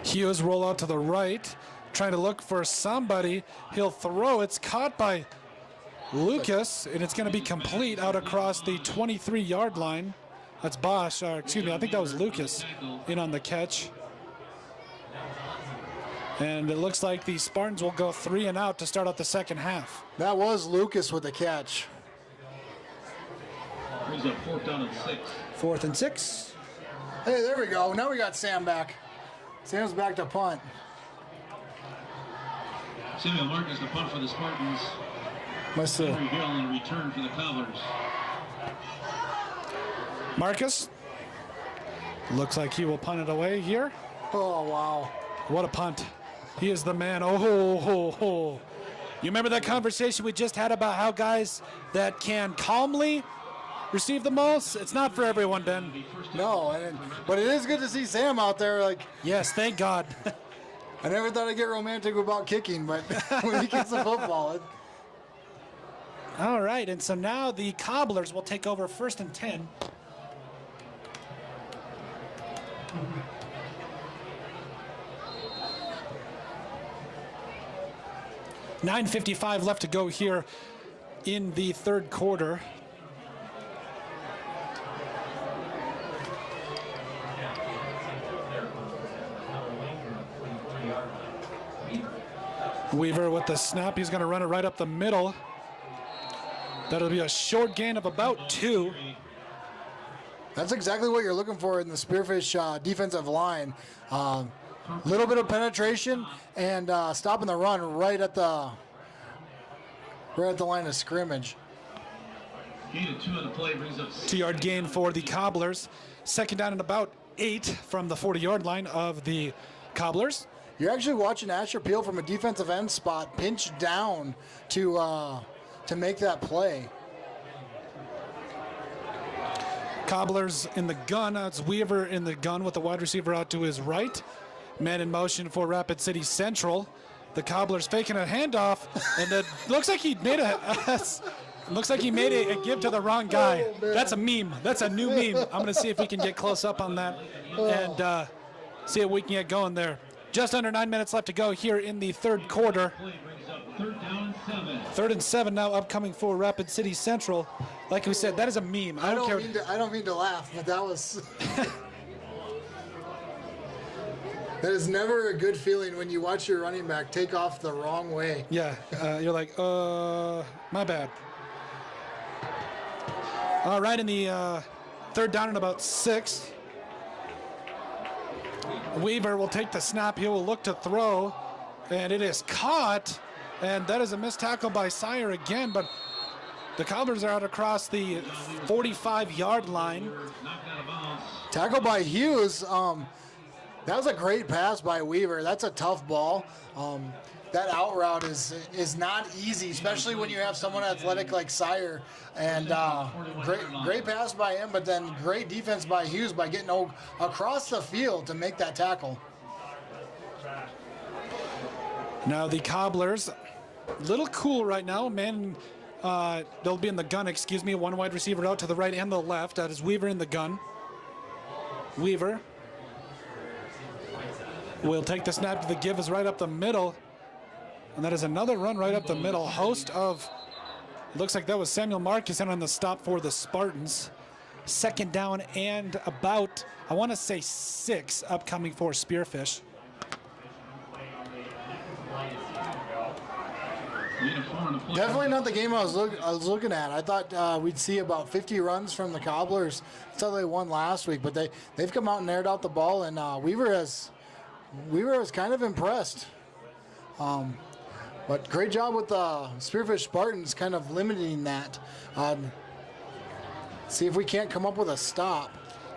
Hughes roll out to the right, trying to look for somebody. He'll throw. It's caught by Lucas, and it's going to be complete out across the 23-yard line. That's Bosch, excuse me, I think that was Lucas in on the catch. And it looks like the Spartans will go 3 and out to start out the second half. That was Lucas with the catch. Brings up 4th down and 6. 4th and 6. Hey, there we go. Now we got Sam back. Sam's back to punt. Samuel Marcus the punt for the Spartans. Henry Hill in return for the Cobblers. Marcus looks like he will punt it away here. Oh, wow. What a punt. He is the man. Oh, ho, ho. You remember that conversation we just had about how guys that can calmly receive the most? It's not for everyone, Ben. No, but it is good to see Sam out there. Yes, thank God. I never thought I'd get romantic about kicking, but when he kicks the football. All right, and so now the Cobblers will take over 1st and 10. $9:55 left to go here in the 3rd quarter. Weaver with the snap. He's going to run it right up the middle. That'll be a short gain of about 2. That's exactly what you're looking for in the Spearfish defensive line. Little bit of penetration and stopping the run right at the line of scrimmage. Gain of 2 on the play brings up 2-yard gain for the Cobblers. 2nd down and about 8 from the 40-yard line of the Cobblers. You're actually watching Asher Peel from a defensive end spot pinch down to make that play. Cobblers in the gun. It's Weaver in the gun with the wide receiver out to his right. Man in motion for Rapid City Central. The Cobblers faking a handoff, and it looks like he made a give to the wrong guy. That's a meme. That's a new meme. I'm going to see if we can get close up on that and see if we can get going there. Just under 9 minutes left to go here in the 3rd quarter. 3rd down and 7. 3rd and 7 now upcoming for Rapid City Central. Like we said, that is a meme. I don't mean to laugh, but that was. That is never a good feeling when you watch your running back take off the wrong way. Yeah, you're like, my bad. All right, in the 3rd down and about 6. Weaver will take the snap. He will look to throw, and it is caught, and that is a missed tackle by Sire again, but the Cobblers are out across the 45-yard line. Tackle by Hughes. That was a great pass by Weaver. That's a tough ball. That out route is not easy, especially when you have someone athletic like Sire. And great pass by him, but then great defense by Hughes by getting across the field to make that tackle. Now the Cobblers, a little cool right now. Man They'll be in the gun, excuse me. One wide receiver out to the right and the left. That is Weaver in the gun. Weaver will take the snap to the give is right up the middle. And that is another run right up the middle. Host of, looks like that was Samuel Marcus in on the stop for the Spartans. Second down and about, I want to say 6 upcoming for Spearfish. Definitely not the game I was looking at. I thought we'd see about 50 runs from the Cobblers until they won last week, but they've come out and aired out the ball, and Weaver has kind of impressed. But great job with the Spearfish Spartans kind of limiting that. See if we can't come up with a stop.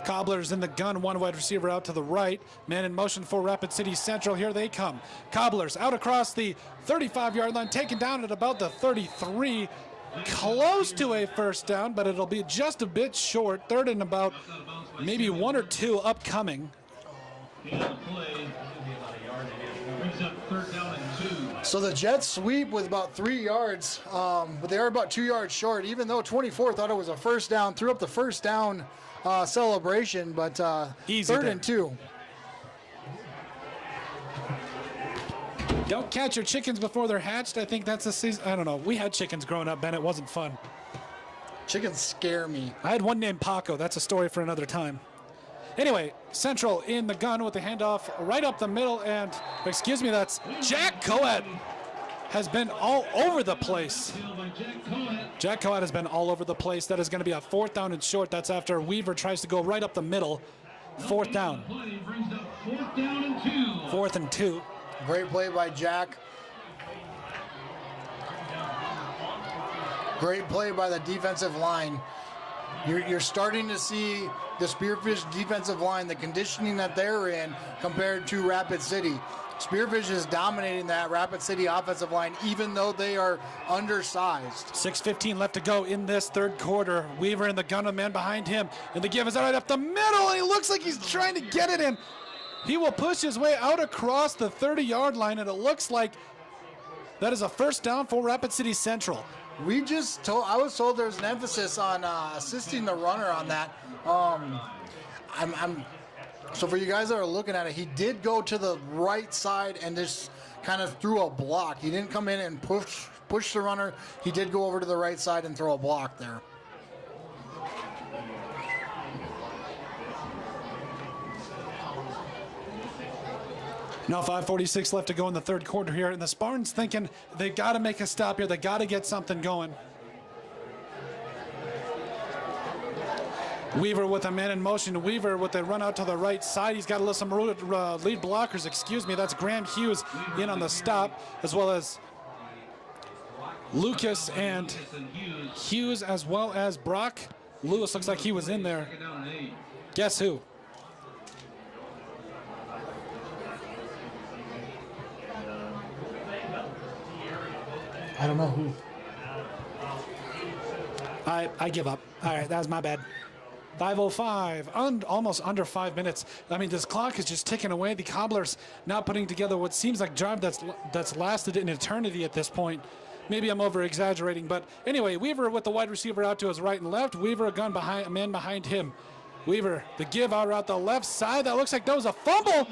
Cobblers in the gun, one wide receiver out to the right. Man in motion for Rapid City Central. Here they come. Cobblers out across the 35-yard line, taken down at about the 33. Close to a first down, but it'll be just a bit short. Third and about maybe 1 or 2 upcoming. So the Jets sweep with about 3 yards, but they are about 2 yards short, even though 24 thought it was a first down, threw up the first down celebration, but third and 2. Don't catch your chickens before they're hatched. I think that's a season. I don't know. We had chickens growing up, Ben. It wasn't fun. Chickens scare me. I had one named Paco. That's a story for another time. Anyway, Central in the gun with the handoff right up the middle, and excuse me, that's Jack Coed has been all over the place. Jack Coed has been all over the place. That is going to be a 4th down and short. That's after Weaver tries to go right up the middle. 4th down. 4th and 2. Great play by Jack. Great play by the defensive line. You're starting to see the Spearfish defensive line, the conditioning that they're in compared to Rapid City. Spearfish is dominating that Rapid City offensive line, even though they are undersized. 6:15 left to go in this third quarter. Weaver in the gun, a man behind him. And the give is right up the middle, and he looks like he's trying to get it in. He will push his way out across the 30-yard line, and it looks like that is a first down for Rapid City Central. I was told there's an emphasis on assisting the runner on that. So for you guys that are looking at it, he did go to the right side and just kind of threw a block. He didn't come in and push the runner. He did go over to the right side and throw a block there. Now 5:46 left to go in the third quarter here, and the Spartans thinking they got to make a stop here. They got to get something going. Weaver with a man in motion. Weaver with a run out to the right side. He's got to some lead blockers, excuse me. That's Graham Hughes in on the stop, as well as Lucas and Hughes, as well as Brock Lewis. Looks like he was in there. Guess who? I don't know who. I give up. All right, that was my bad. 5:05, almost under 5 minutes. I mean, this clock is just ticking away. The Cobblers now putting together what seems like drive that's lasted an eternity at this point. Maybe I'm over-exaggerating, but anyway, Weaver with the wide receiver out to his right and left. Weaver a man behind him. Weaver, the give out the left side. That looks like that was a fumble.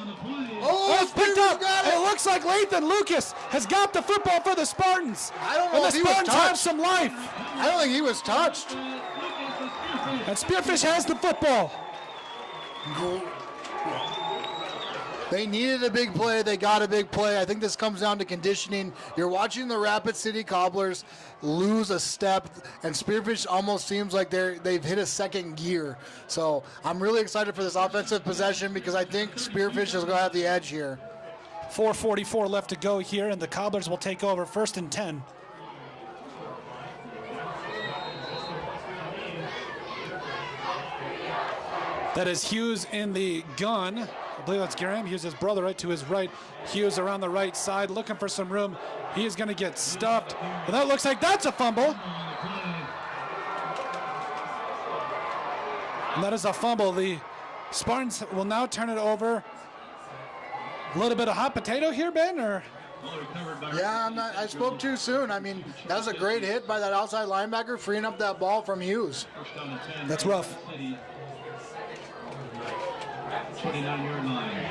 Oh, it's picked up. It looks like Lathan Lucas has got the football for the Spartans. I don't know if he was Spartans touched. have some life. I don't think he was touched. And Spearfish has the football. They needed a big play. They got a big play. I think this comes down to conditioning. You're watching the Rapid City Cobblers lose a step, and Spearfish almost seems like they've hit a second gear. So I'm really excited for this offensive possession because I think Spearfish is going to have the edge here. 4:44 left to go here, and the Cobblers will take over 1st and 10. That is Hughes in the gun. I believe that's Graham Hughes, his brother, right to his right. Hughes around the right side, looking for some room. He is going to get stuffed. And that looks like that's a fumble. And that is a fumble. The Spartans will now turn it over. A little bit of hot potato here, Ben, or? Yeah, I spoke too soon. I mean, that was a great hit by that outside linebacker, freeing up that ball from Hughes. That's rough. 29-yard line.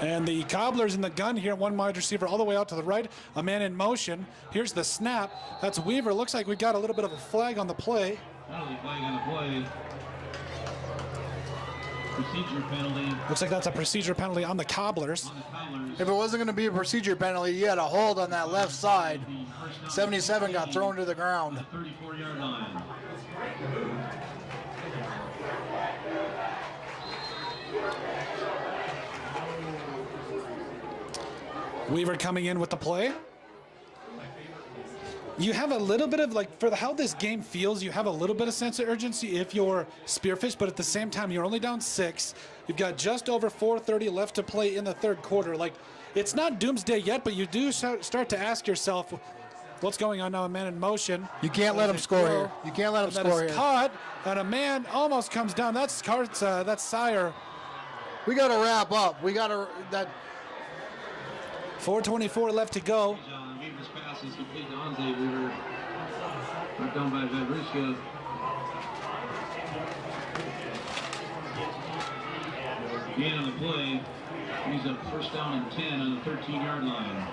And the Cobblers in the gun here, one wide receiver all the way out to the right, a man in motion. Here's the snap. That's Weaver. Looks like we got a little bit of a flag on the play. Penalty flag on the play. Procedure penalty. Looks like that's a procedure penalty on the Cobblers. If it wasn't going to be a procedure penalty, you had a hold on that left side. 77 got thrown to the ground. 34-yard line. Weaver coming in with the play. You have a little bit of, like, for how this game feels, you have a little bit of sense of urgency if you're Spearfish, but at the same time, you're only down 6. You've got just over 4:30 left to play in the third quarter. Like, it's not doomsday yet, but you do start to ask yourself, what's going on now? A man in motion. You can't let him score here. You can't let him score here. Caught, and a man almost comes down. That's Sire. We got to wrap up. We got to, 4:24 left to go. Weaver's pass is complete to Anze. Weaver brought down by Varsity. Gain on the play. He's up first down and 10 on the 13-yard line.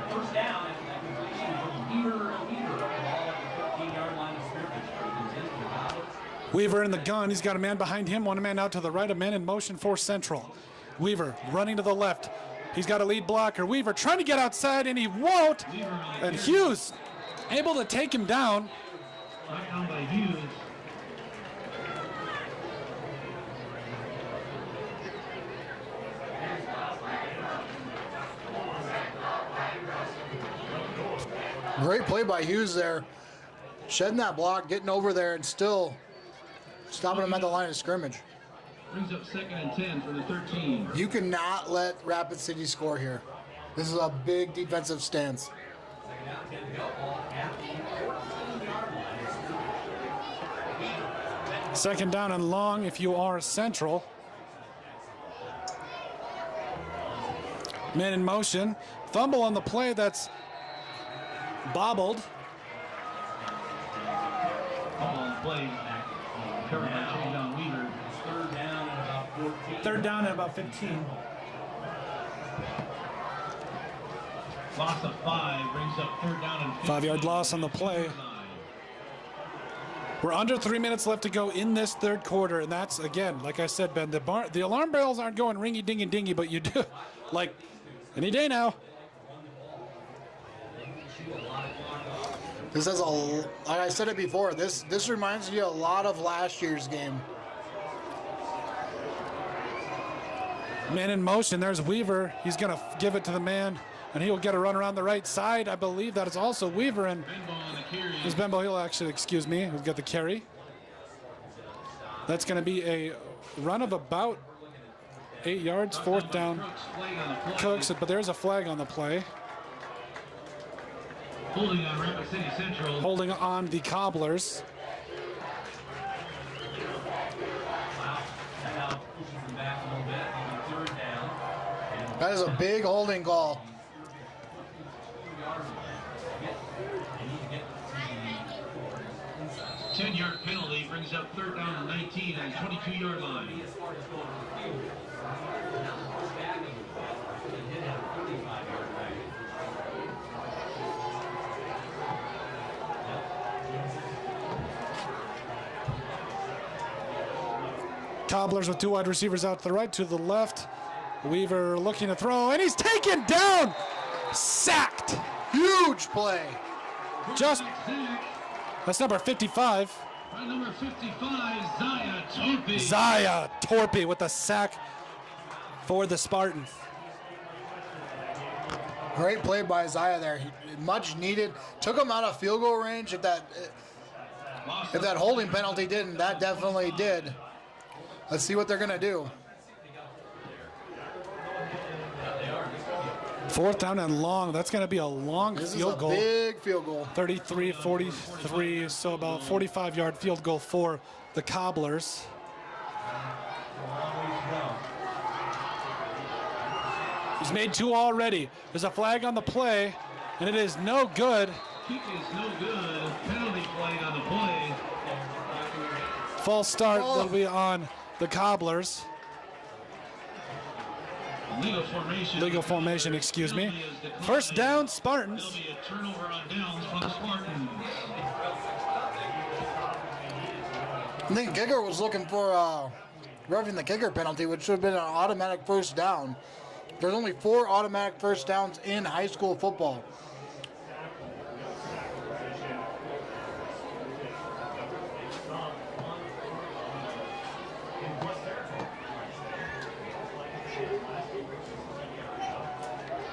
First down after that completion was Weaver, ball at the 15-yard line of Spearfish. Weaver in the gun. He's got a man behind him, one man out to the right, a man in motion for Central. Weaver running to the left. He's got a lead blocker. Weaver trying to get outside, and he won't. And Hughes able to take him down. Right down by Hughes. Great play by Hughes there. Shedding that block, getting over there, and still stopping him at the line of scrimmage. Brings up 2nd and 10 for the 13. You cannot let Rapid City score here. This is a big defensive stance. Second down and long if you are Central. Man in motion. Fumble on the play, that's bobbled. Ball on the play. Covered by Shane Weaver. Third down at about 15. Loss of 5 brings up 3rd down and 15. 5-yard loss on the play. We're under 3 minutes left to go in this third quarter, and that's, again, like I said, Ben, the alarm bells aren't going ringy dingy dingy, but you do, like, any day now. This has a, like I said it before, this reminds me a lot of last year's game. Man in motion, there's Weaver. He's gonna give it to the man, and he'll get a run around the right side. I believe that is also Weaver, and it's Benbow. He'll actually, excuse me, he'll get the carry. That's gonna be a run of about 8 yards, 4th down. Cooks it, but there's a flag on the play. Holding on Rapid City Central. Holding on the Cobblers. That is a big holding call. A 10-yard penalty brings up 3rd down and 19 on the 22-yard line. Cobblers with 2 wide receivers out to the right, to the left. Weaver looking to throw, and he's taken down. Sacked. Huge play. Just, that's number 55. By number 55, Zaya Torpy. Zaya Torpy with the sack for the Spartans. Great play by Isaiah there. Much needed. Took him out of field goal range. If that holding penalty didn't, that definitely did. Let's see what they're going to do. 4th down and long. That's going to be a long field goal. Big field goal. 33-43, so about 45-yard field goal for the Cobblers. He's made 2 already. There's a flag on the play, and it is no good. Kick is no good. Penalty flag on the play. False start will be on the Cobblers. Legal formation, excuse me. First down, Spartans. There'll be a turnover on downs for the Spartans. I think kicker was looking for roughing the kicker penalty, which should have been an automatic first down. There's only 4 automatic first downs in high school football.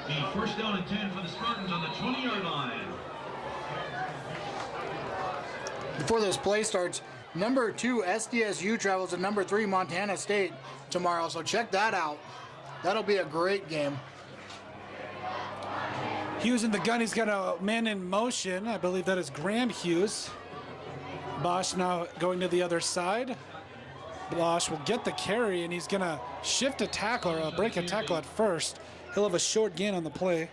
The first down and 10 for the Spartans on the 20-yard line. Before this play starts, number 2 SDSU travels to number 3 Montana State tomorrow, so check that out. That'll be a great game. Hughes in the gun. He's got a man in motion. I believe that is Graham Hughes. Bosch now going to the other side. Bosch will get the carry, and he's going to shift a tackle, or break a tackle at first. He'll have a short gain on the play.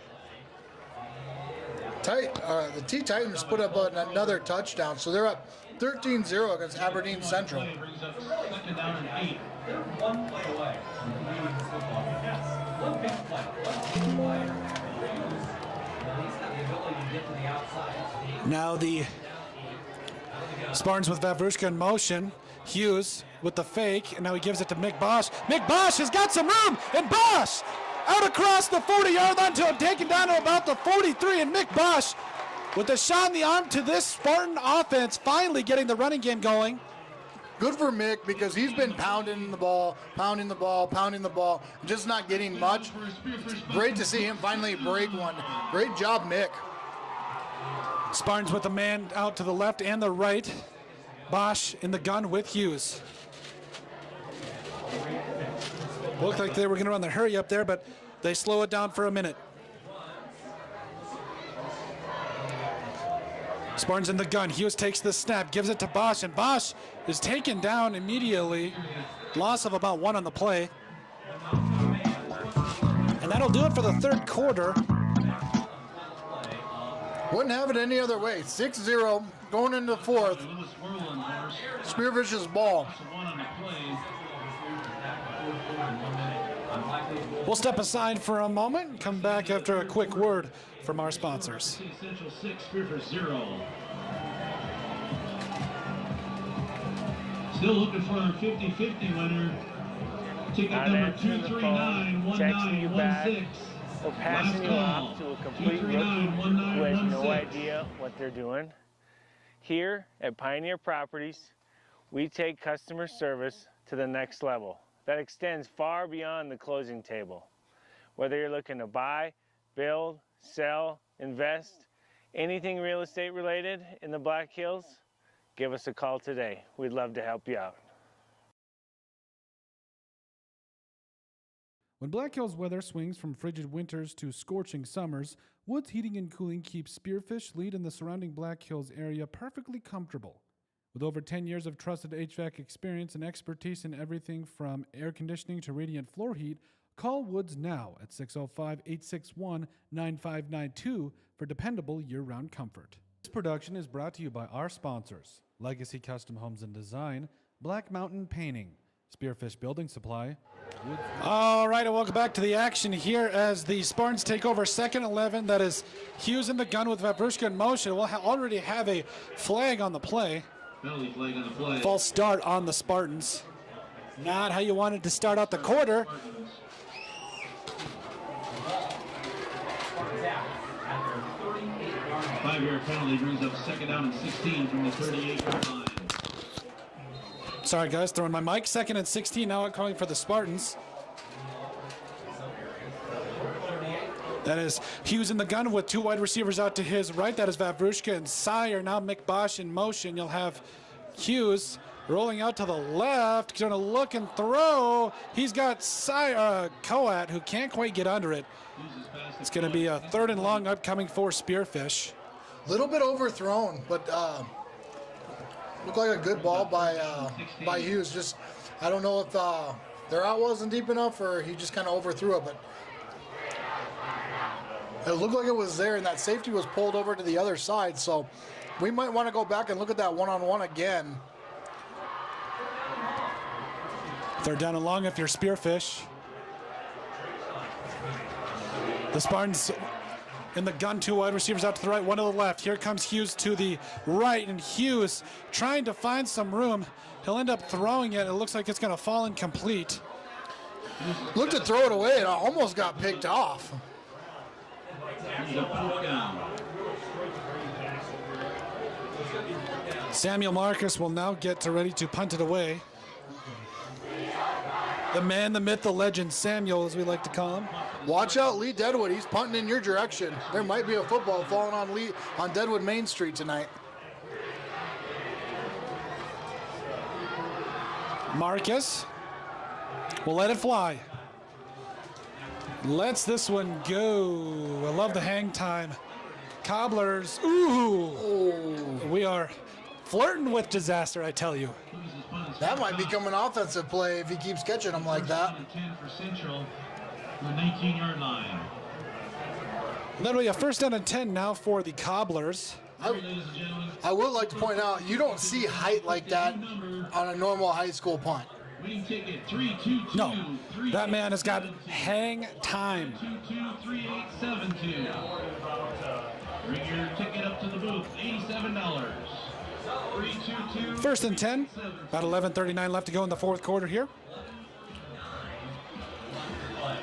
The T-Titans put up another touchdown, so they're up 13-0 against Aberdeen Central. Second down and 8. One play away. One big play. He's got the ability to get to the outside. Now the Spartans with Vavrushka in motion. Hughes with the fake, and now he gives it to Mick Bosch. Mick Bosch has got some room, and Bosch out across the 40-yard line to taken down to about the 43, and Mick Bosch with a shot in the arm to this Spartan offense, finally getting the running game going. Good for Mick, because he's been pounding the ball, just not getting much. Great to see him finally break one. Great job, Mick. Spartans with a man out to the left and the right. Bosch in the gun with Hughes. Looked like they were going to run the hurry up there, but they slow it down for a minute. Spartans in the gun. Hughes takes the snap, gives it to Bosch, and Bosch is taken down immediately. Loss of about 1 on the play. And that'll do it for the 3rd quarter. Wouldn't have it any other way. 6-0 going into the 4th. Spearfish's ball. We'll step aside for a moment and come back after a quick word from our sponsors. Central 6, Spearfish 0. Still looking for our 50-50 winner. Ticket number 239-1916. Or passing you off to a complete rookie who has no idea what they're doing. Here at Pioneer Properties, we take customer service to the next level. That extends far beyond the closing table. Whether you're looking to buy, build, sell, invest, anything real estate related in the Black Hills, give us a call today. We'd love to help you out. When Black Hills weather swings from frigid winters to scorching summers, Woods Heating and Cooling keeps Spearfish, Lead, and the surrounding Black Hills area perfectly comfortable. With over 10 years of trusted HVAC experience and expertise in everything from air conditioning to radiant floor heat, call Woods now at 605-861-9592 for dependable year-round comfort. This production is brought to you by our sponsors: Legacy Custom Homes and Design, Black Mountain Painting, Spearfish Building Supply. All right, and welcome back to the action here as the Spartans take over 2nd 11. That is Hughes in the gun with Vavrushka in motion. We'll already have a flag on the play. Penalty flag on the play. False start on the Spartans. Not how you wanted to start out the quarter. Five-yard penalty brings up 2nd down and 16 from the 38-yard line. Sorry, guys, throwing my mic. 2nd and 16 now calling for the Spartans. That is Hughes in the gun with 2 wide receivers out to his right. That is Vavrushka and Sire. Now McBosh in motion. You'll have Hughes rolling out to the left. Going to look and throw. He's got Coat, who can't quite get under it. It's going to be a 3rd and long upcoming for Spearfish. Little bit overthrown, but looked like a good ball by Hughes. Just, I don't know if their out wasn't deep enough or he just kind of overthrew it, but it looked like it was there, and that safety was pulled over to the other side. So we might want to go back and look at that one-on-one again. 3rd down and long if you're Spearfish. The Spartans in the gun, 2 wide receivers out to the right, 1 to the left. Here comes Hughes to the right, and Hughes trying to find some room. He'll end up throwing it. It looks like it's going to fall incomplete. Looked to throw it away, and it almost got picked off. Samuel Marcus will now get ready to punt it away. The man, the myth, the legend, Samuel, as we like to call him. Watch out, Lee Deadwood. He's punting in your direction. There might be a football falling on Deadwood Main Street tonight. Marcus will let it fly. Lets this one go. I love the hang time. Cobblers, ooh. We are flirting with disaster, I tell you. That might become an offensive play if he keeps catching them like that. 10 for Central, the 19-yard line. That'll be a 1st down and 10 now for the Cobblers. I would like to point out, you don't see height like that on a normal high school punt. No, that man has got hang time. 3872. Bring your ticket up to the booth, $87. 1st and 10, about 11:39 left to go in the 4th quarter here.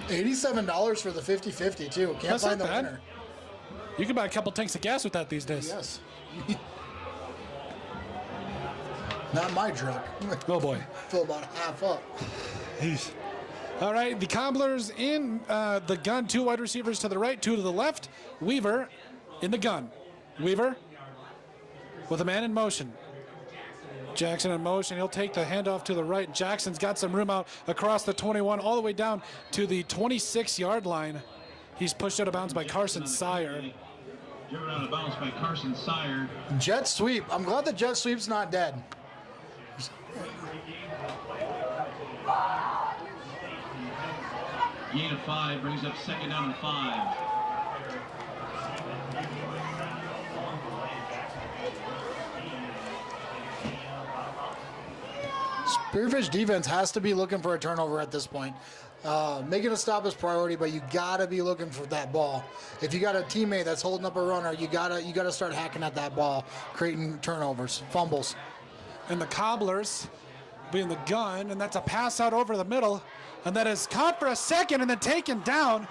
$87 for the 50-50 too. Can't That's find not the bad. winner. You can buy a couple tanks of gas with that these days. Yes. Not my truck. Oh boy. Fill about half up. All right, the Cobblers in the gun, 2 wide receivers to the right, 2 to the left. Weaver in the gun. Weaver with a man in motion. Jackson in motion. He'll take the handoff to the right. Jackson's got some room out across the 21 all the way down to the 26-yard line. He's pushed out of bounds by Carson Sire. Driven out of bounds by Carson Sire. Jet sweep. I'm glad the jet sweep's not dead. Gain of 5 brings up 2nd down and 5. Spearfish defense has to be looking for a turnover at this point. Making a stop is priority, but you gotta be looking for that ball. If you got a teammate that's holding up a runner, you gotta start hacking at that ball, creating turnovers, fumbles. And the Cobblers be in the gun, and that's a pass out over the middle, and that is caught for a second and then taken down.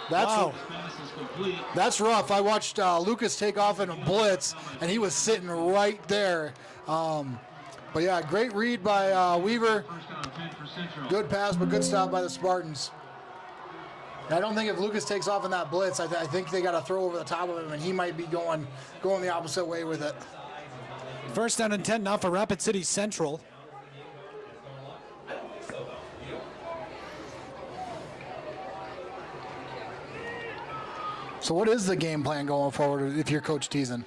That's rough. I watched Lucas take off in a blitz, and he was sitting right there. But yeah, great read by Weaver. Good pass, but good stop by the Spartans. I don't think if Lucas takes off in that blitz, I think they got to throw over the top of him, and he might be going the opposite way with it. 1st down and 10 now for Rapid City Central. So what is the game plan going forward if you're Coach Teason?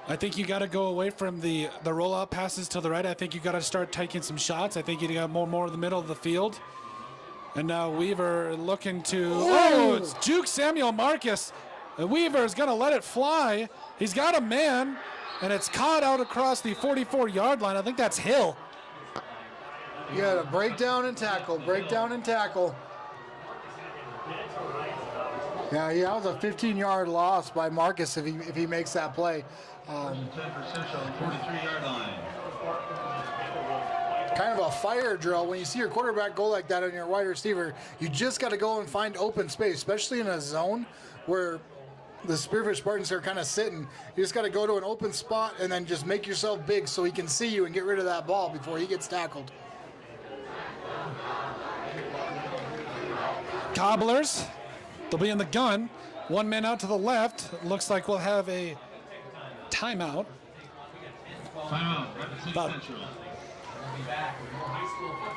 I think you got to go away from the rollout passes to the right. I think you got to start taking some shots. I think you got more in the middle of the field. And now Weaver looking to, it's Juke Samuel Marcus. Weaver is going to let it fly. He's got a man, and it's caught out across the 44-yard line. I think that's Hill. You got to break down and tackle, Yeah, that was a 15-yard loss by Marcus if he makes that play. 43-yard line. Kind of a fire drill. When you see your quarterback go like that on your wide receiver, you just got to go and find open space, especially in a zone where the Spearfish Spartans are kind of sitting. You just got to go to an open spot and then just make yourself big so he can see you and get rid of that ball before he gets tackled. Cobblers They'll be in the gun. One man out to the left. Looks like we'll have a timeout. Timeout, Rapid City Central.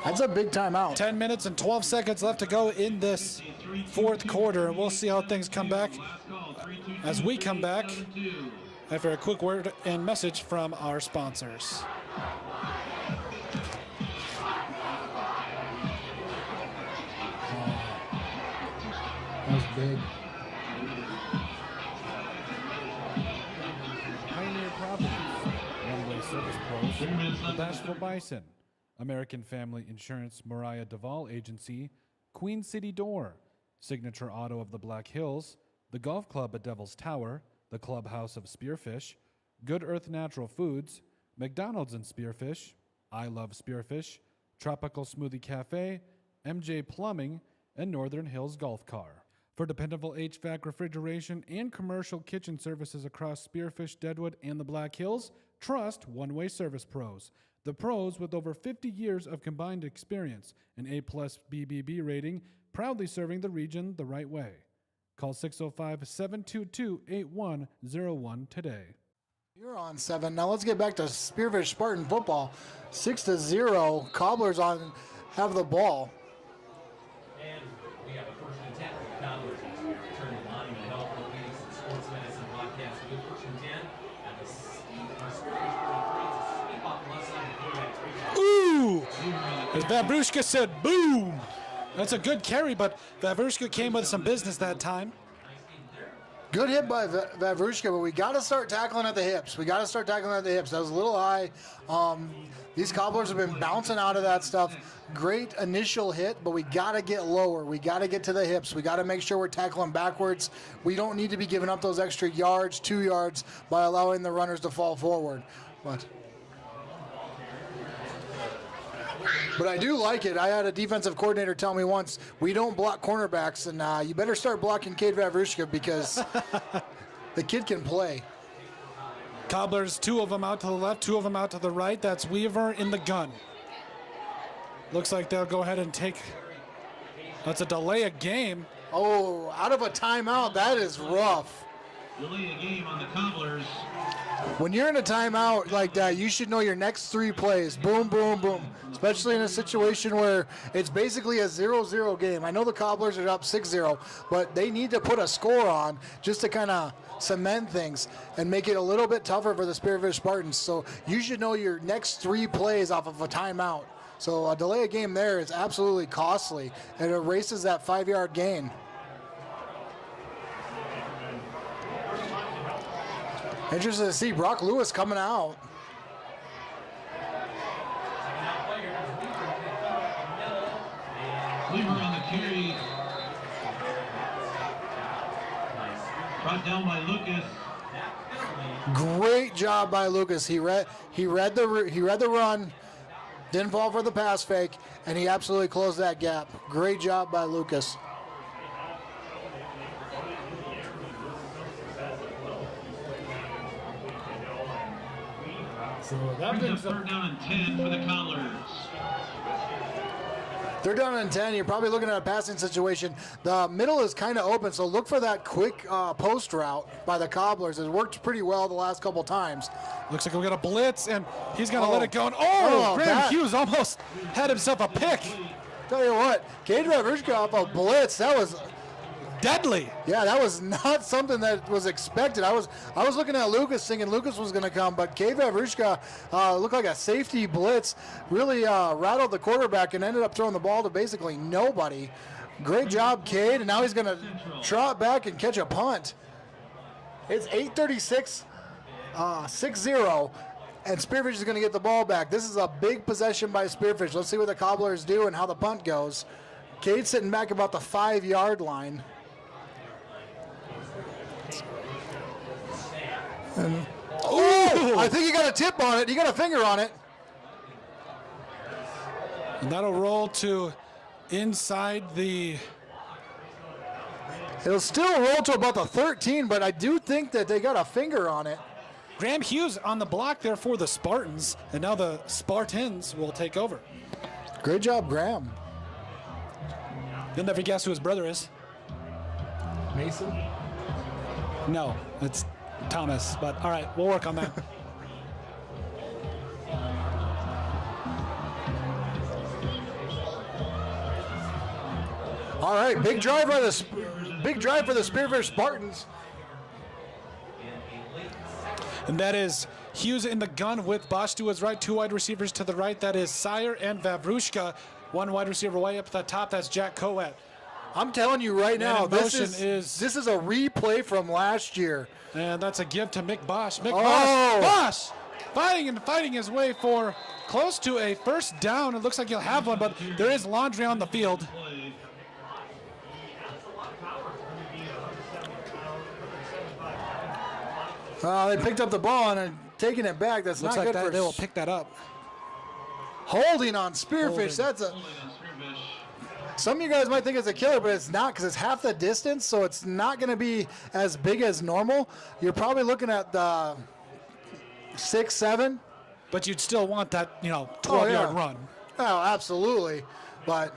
That's a big timeout. 10 minutes and 12 seconds left to go in this fourth quarter. We'll see how things come back as we come back after a quick word and message from our sponsors. That was big. Pioneer Properties, One-Way Service Pros, The Bashful Bison, American Family Insurance Mariah Duvall Agency, Queen City Door, Signature Auto of the Black Hills, the Golf Club at Devil's Tower, the Clubhouse of Spearfish, Good Earth Natural Foods, McDonald's and Spearfish, I Love Spearfish, Tropical Smoothie Cafe, MJ Plumbing, and Northern Hills Golf Car. For dependable HVAC refrigeration and commercial kitchen services across Spearfish, Deadwood, and the Black Hills, trust One-Way Service Pros. The pros with over 50 years of combined experience, an A+ BBB rating, proudly serving the region the right way. Call 605-722-8101 today. You're on 7. Now let's get back to Spearfish Spartan football. 6-0. Cobblers have the ball. And we have a first and 10 for the Cobblers. Returning Monument Health, Orthopedics, and Sports Medicine podcast. We have first and 10 at the Spearfish 43. It's a sweep off the left side of the quarterback. Ooh! As Vavrushka said, boom! That's a good carry, but Vavrushka came with some business that time. Good hit by Vavrushka, but we got to start tackling at the hips. That was a little high. These Cobblers have been bouncing out of that stuff. Great initial hit, but we got to get lower. We got to get to the hips. We got to make sure we're tackling backwards. We don't need to be giving up those extra yards, 2 yards, by allowing the runners to fall forward. But I do like it. I had a defensive coordinator tell me once, we don't block cornerbacks, and you better start blocking Cade Vavrushka because the kid can play. Cobblers, 2 of them out to the left, 2 of them out to the right. That's Weaver in the gun. Looks like they'll go ahead and take, that's a delay of game. Oh, out of a timeout, that is rough. Delay a game on the Cobblers. When you're in a timeout like that, you should know your next 3 plays. Boom, boom, boom. Especially in a situation where it's basically a 0-0 game. I know the Cobblers are up 6-0, but they need to put a score on just to kind of cement things and make it a little bit tougher for the Spearfish Spartans. So you should know your next 3 plays off of a timeout. So a delay of game there is absolutely costly, and it erases that 5-yard gain. Interested to see Brock Lewis coming out. Weaver on the carry. Brought down by Lucas. Great job by Lucas. He read the run, didn't fall for the pass fake, and he absolutely closed that gap. Great job by Lucas. So that Brings brings up up 3rd down and 10 for the Cobblers. 3rd down and 10, you're probably looking at a passing situation. The middle is kind of open, so look for that quick post route by the Cobblers. It worked pretty well the last couple times. Looks like we got a blitz, and he's going to let it go. And Graham Hughes almost had himself a pick. Tell you what, Cade Vavrushka off a blitz, that was deadly. Yeah, that was not something that was expected. I was looking at Lucas thinking Lucas was going to come, but Cade Vavrushka looked like a safety blitz, really rattled the quarterback and ended up throwing the ball to basically nobody. Great job, Cade, and now he's going to trot back and catch a punt. It's 8:36, 6-0, and Spearfish is going to get the ball back. This is a big possession by Spearfish. Let's see what the Cobblers do and how the punt goes. Cade's sitting back about the 5-yard line. I think he got a tip on it. He got a finger on it. And that'll roll to inside the... It'll still roll to about the 13, but I do think that they got a finger on it. Graham Hughes on the block there for the Spartans, and now the Spartans will take over. Great job, Graham. You'll never guess who his brother is. Mason? No, it's Thomas, but all right, we'll work on that. All right, big drive for the Spearfish Spartans. And that is Hughes in the gun with Bosch to his right, 2 wide receivers to the right. That is Sire and Vavrushka. 1 wide receiver way up at the top. That's Jack Coet. I'm telling you right now, this motion is a replay from last year. And that's a give to Mick Bosch. Mick Oh. Bosch fighting his way for close to a first down. It looks like he'll have one, but there is laundry on the field. They picked up the ball and are taking it back. That's Looks not like good for they will pick that up. holding on Spearfish. Holding. That's a. Some of you guys might think it's a killer, but it's not because it's half the distance, so it's not going to be as big as normal. You're probably looking at the 6, 7. But you'd still want that, 12-yard run. Oh, absolutely. But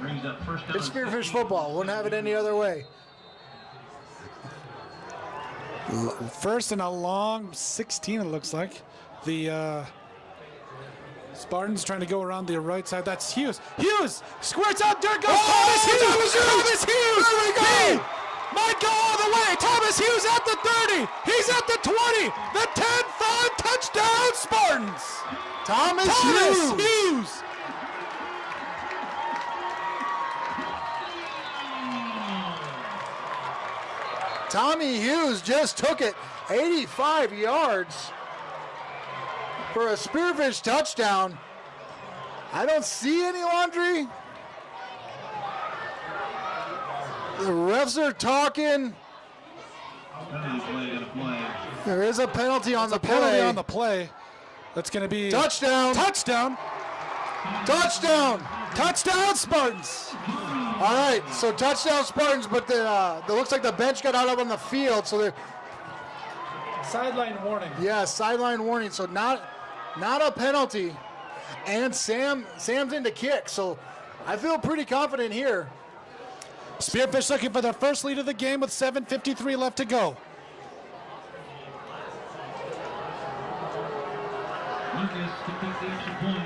Brings up first down. it's Spearfish football. Wouldn't have it any other way. First and a long 16, it looks like. The Spartans trying to go around the right side. That's Hughes. Hughes squirts out. There goes Thomas Hughes. Thomas Hughes. There we go. Might go all the way. Thomas Hughes at the 30. He's at the 20. The 10-5 touchdown Spartans. Thomas Hughes. Tommy Hughes just took it 85 yards for a Spearfish touchdown. I don't see any laundry. The refs are talking. There is a penalty on the Penalty play. on the play. That's going to be Touchdown. Touchdown. Touchdown. Touchdown Spartans. All right, so touchdown Spartans, but it looks like the bench got out up on the field, so they're Sideline warning. sideline warning. So not a penalty, and Sam's in to kick. So I feel pretty confident here. Spearfish looking for their first lead of the game with 7:53 left to go. Marcus completes the extra point.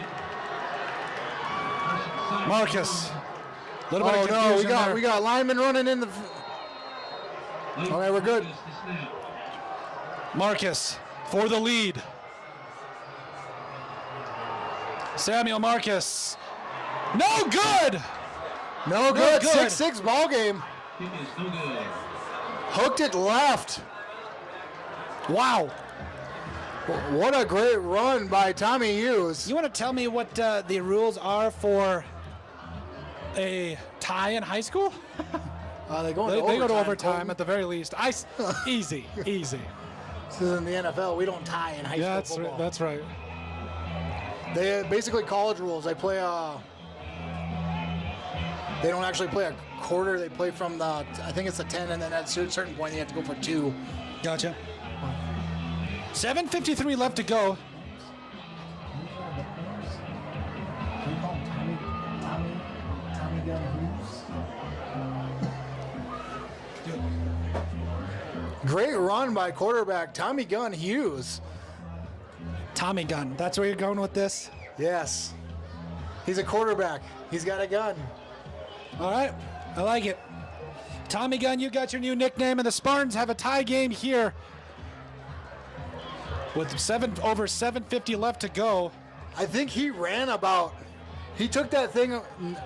Marcus. A little bit Oh of no, confusion there. we got linemen running in the. All right, we're good. Marcus for the lead. Samuel Marcus. No good. No good. good. 6-6 ball game. Kick is no good. Hooked it left. Wow. What a great run by Tommy Hughes. You want to tell me what the rules are for a tie in high school? They go They go to overtime Colton. at the very least. Easy. This is in the NFL. We don't tie in high Yeah, school football. that's right. They basically college rules. They play they don't actually play a quarter. They play from the, I think it's the 10, and then at a certain point, you have to go for 2. Gotcha. 7:53 left to go. Tommy Gun Great run by quarterback Tommy Gun Hughes. Tommy gun. That's where you're going with this? Yes. He's a quarterback. He's got a gun. All right. I like it. Tommy Gun, you got your new nickname, and the Spartans have a tie game here with over 7:50 left to go. I think he ran about, he took that thing.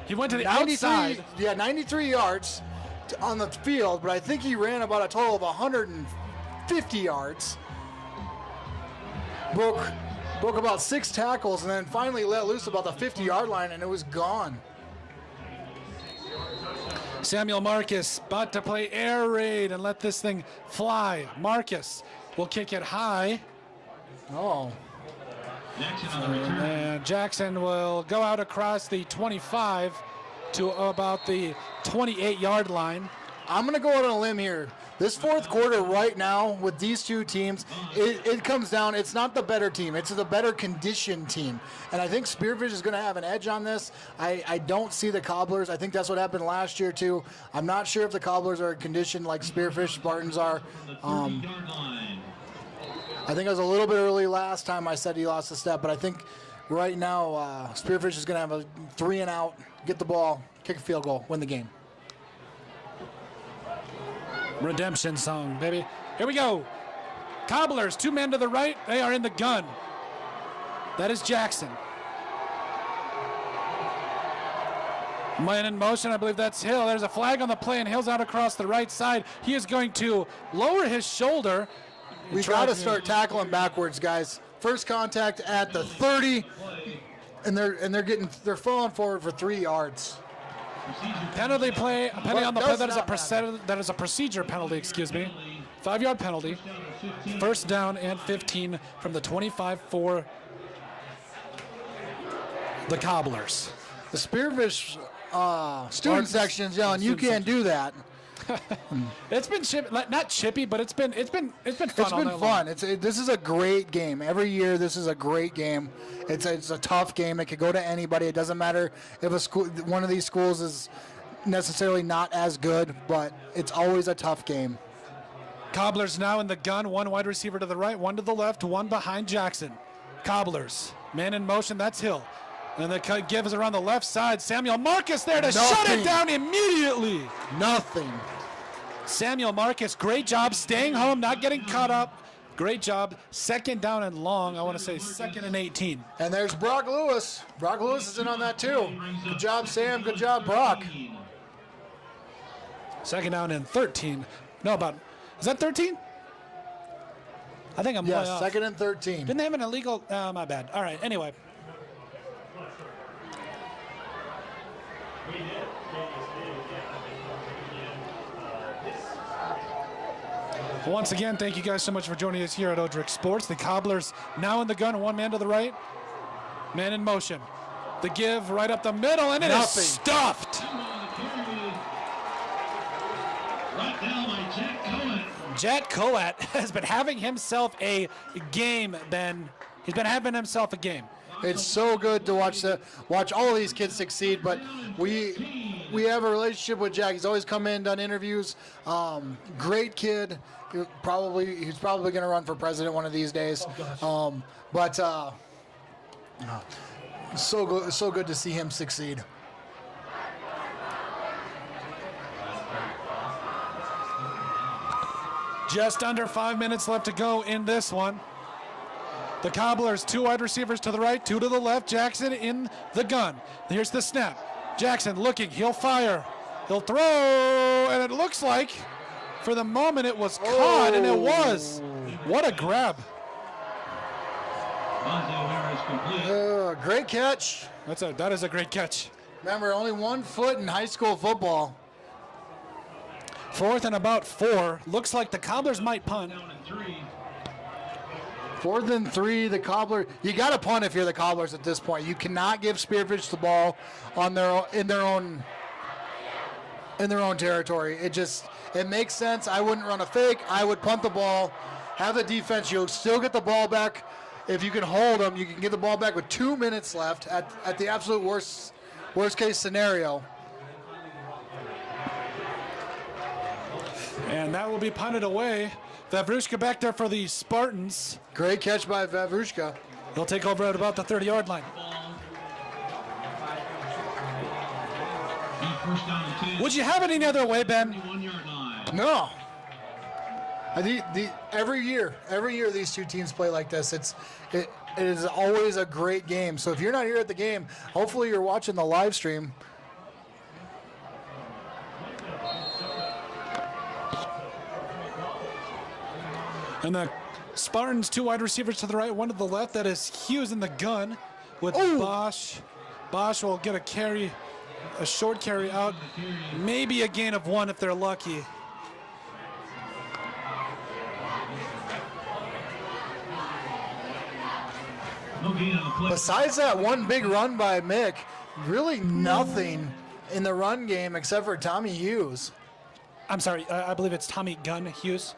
He went to the 93 outside. Yeah, 93 yards on the field, but I think he ran about a total of 150 yards. Broke about 6 tackles, and then finally let loose about the 50-yard line, and it was gone. Samuel Marcus about to play air raid and let this thing fly. Marcus will kick it high. Oh. Jackson on the return. And Jackson will go out across the 25 to about the 28-yard line. I'm going to go out on a limb here. This fourth quarter right now with these two teams, it comes down, it's not the better team, it's the better conditioned team. And I think Spearfish is going to have an edge on this. I don't see the Cobblers. I think that's what happened last year too. I'm not sure if the Cobblers are conditioned like Spearfish Spartans are. I think I was a little bit early last time I said he lost a step, but I think right now Spearfish is going to have a 3 and out, get the ball, kick a field goal, win the game. Redemption song, baby. Here we go. Cobblers, 2 men to the right. They are in the gun. That is Jackson. Man in motion, I believe that's Hill. There's a flag on the play, and Hill's out across the right side. He is going to lower his shoulder. We got to start tackling backwards, guys. First contact at the 30, and they're falling forward for 3 yards. Penalty play, penalty on the play. That is a procedure penalty, excuse me. 5-yard penalty. First down and 15 from the 25 for the Cobblers. The Spearfish student section's yelling, "You can't do that." It's been not chippy, but it's been fun. It's been fun. This is a great game. Every year, this is a great game. It's a tough game. It could go to anybody. It doesn't matter if one of these schools is necessarily not as good, but it's always a tough game. Cobblers now in the gun. 1 wide receiver to the right, 1 to the left, 1 behind Jackson. Cobblers, man in motion. That's Hill. And the give is around the left side. Samuel Marcus there to shut it down immediately. Nothing. Samuel Marcus, great job staying home, not getting caught up. Great job. 2nd down and long. I want to say 2nd and 18. And there's Brock Lewis. Brock Lewis is in on that too. Good job, Sam. Good job, Brock. 2nd down and 13. Is that 13? I think I'm way off. 2nd and 13. Didn't they have an illegal? My bad. All right, anyway. Once again, thank you guys so much for joining us here at Odrix Sports. The Cobblers now in the gun, 1 man to the right, man in motion. The give right up the middle, and it is stuffed. Jet Coat has been having himself a game, Ben. He's been having himself a game. It's so good to watch all of these kids succeed, but we have a relationship with Jack. He's always come in, done interviews. Great kid. He's probably going to run for president one of these days. So good to see him succeed. Just under 5 minutes left to go in this one. The Cobblers, 2 wide receivers to the right, 2 to the left. Jackson in the gun. Here's the snap. Jackson looking. He'll fire. He'll throw. And it looks like, for the moment, it was caught, and it was. What a grab. Great catch. That is a great catch. Remember, only 1 foot in high school football. 4th and about 4. Looks like the Cobblers might punt. 4th and 3, the Cobblers. You got to punt if you're the Cobblers at this point. You cannot give Spearfish the ball in their own territory. It makes sense. I wouldn't run a fake. I would punt the ball, have the defense. You'll still get the ball back. If you can hold them, you can get the ball back with 2 minutes left at the absolute worst case scenario. And that will be punted away. Vavrushka back there for the Spartans. Great catch by Vavrushka. He'll take over at about the 30-yard line. Would you have it any other way, Ben? No. Every year these two teams play like this. It is always a great game. So if you're not here at the game, hopefully you're watching the live stream. And the Spartans, 2 wide receivers to the right, 1 to the left. That is Hughes in the gun with Bosch. Bosch will get a short carry out. Maybe a gain of 1 if they're lucky. Besides that one big run by Mick, really nothing in the run game except for Tommy Hughes. I'm sorry, I believe it's Tommy Gunn Hughes.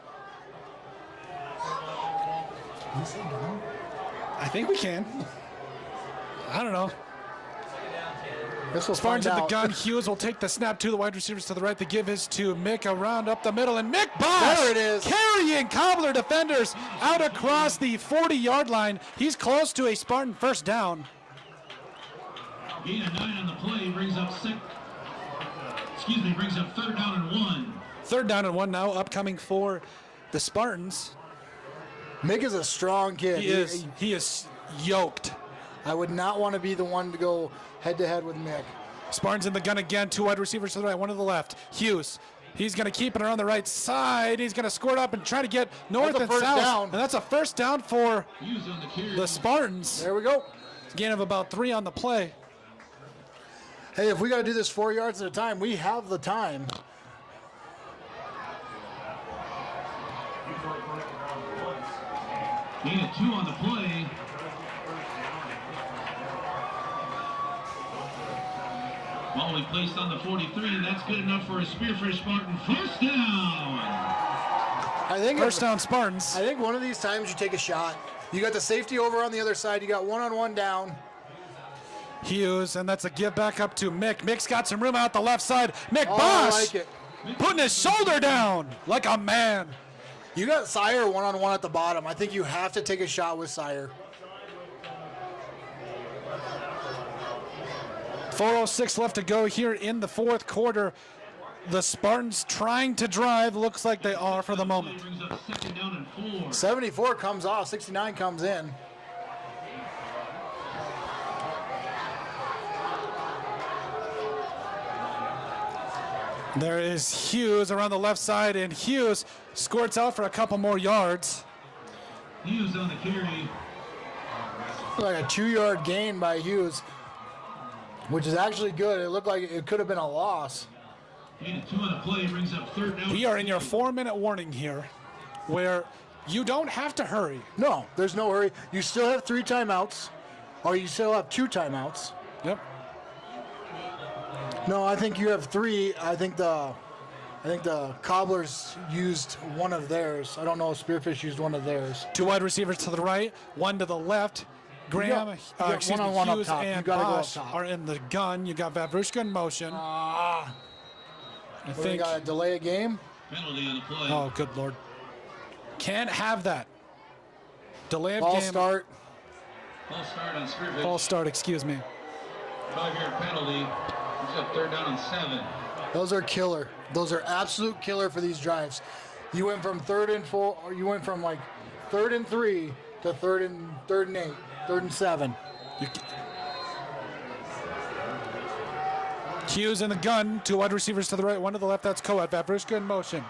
Can you say Gunn? I think we can. I don't know. This was Spartans find at the out. gun. Hughes will take the snap to the wide receivers to the right. The give is to Mick around up the middle, and Mick Bosch There it is. carrying Cobbler defenders out across the 40-yard line. He's close to a Spartan first down. Gain of 9 on the play brings up brings up 3rd down and 1. 3rd down and 1 now, upcoming for the Spartans. Mick is a strong kid. He is yoked. I would not want to be the one to go head-to-head with Mick. Spartans in the gun again. 2 wide receivers to the right, 1 to the left. Hughes. He's going to keep it around the right side. He's going to squirt up and try to get north That's a and first south. down. And that's a first down for Hughes on the carry. the Spartans. There we go. Gain of about 3 on the play. Hey, if we got to do this 4 yards at a time, we have the time. Gain of 2 on the play. Ball we placed on the 43, and that's good enough for a Spearfish Spartan first down. I think First down Spartans. I think one of these times you take a shot. You got the safety over on the other side. You got one-on-one down. Hughes, and that's a give back up to Mick. Mick's got some room out the left side. Mick Oh, Bosch I like it. putting his shoulder down like a man. You got Sire one-on-one at the bottom. I think you have to take a shot with Sire. 4:06 left to go here in the 4th quarter. The Spartans trying to drive. Looks like they are for the moment. Brings up 2nd down and 4. 74 comes off. 69 comes in. There is Hughes around the left side, and Hughes squirts out for a couple more yards. Hughes on the carry. Like a 2-yard gain by Hughes, which is actually good. It looked like it could have been a loss. Gain of 2 on the play brings up 3rd down. We are in your 4-minute warning here, where you don't have to hurry. No, there's no hurry. You still have 3 timeouts, or you still have 2 timeouts. Yep. No, I think you have 3. I think the Cobblers used one of theirs. I don't know if Spearfish used one of theirs. 2 wide receivers to the right, 1 to the left. Graham, you got one-on-one up Hughes top. You and gotta go up Bosch top. are in the gun. You got Vavrushka in motion. I We think. got to delay a game. Penalty on the play. Oh, good lord! Can't have that. Delay of Ball game. start. Ball start on Spearfish. Ball start. Excuse me. 5-yard penalty. Brings up 3rd down and 7. Those are killer. Those are absolute killer for these drives. You went from 3rd and 4, or you went from like 3rd and 3 to 3rd and 8, 3rd and 7. Hughes in the gun. 2 wide receivers to the right, 1 to the left. That's Coed. Vavrushka in motion.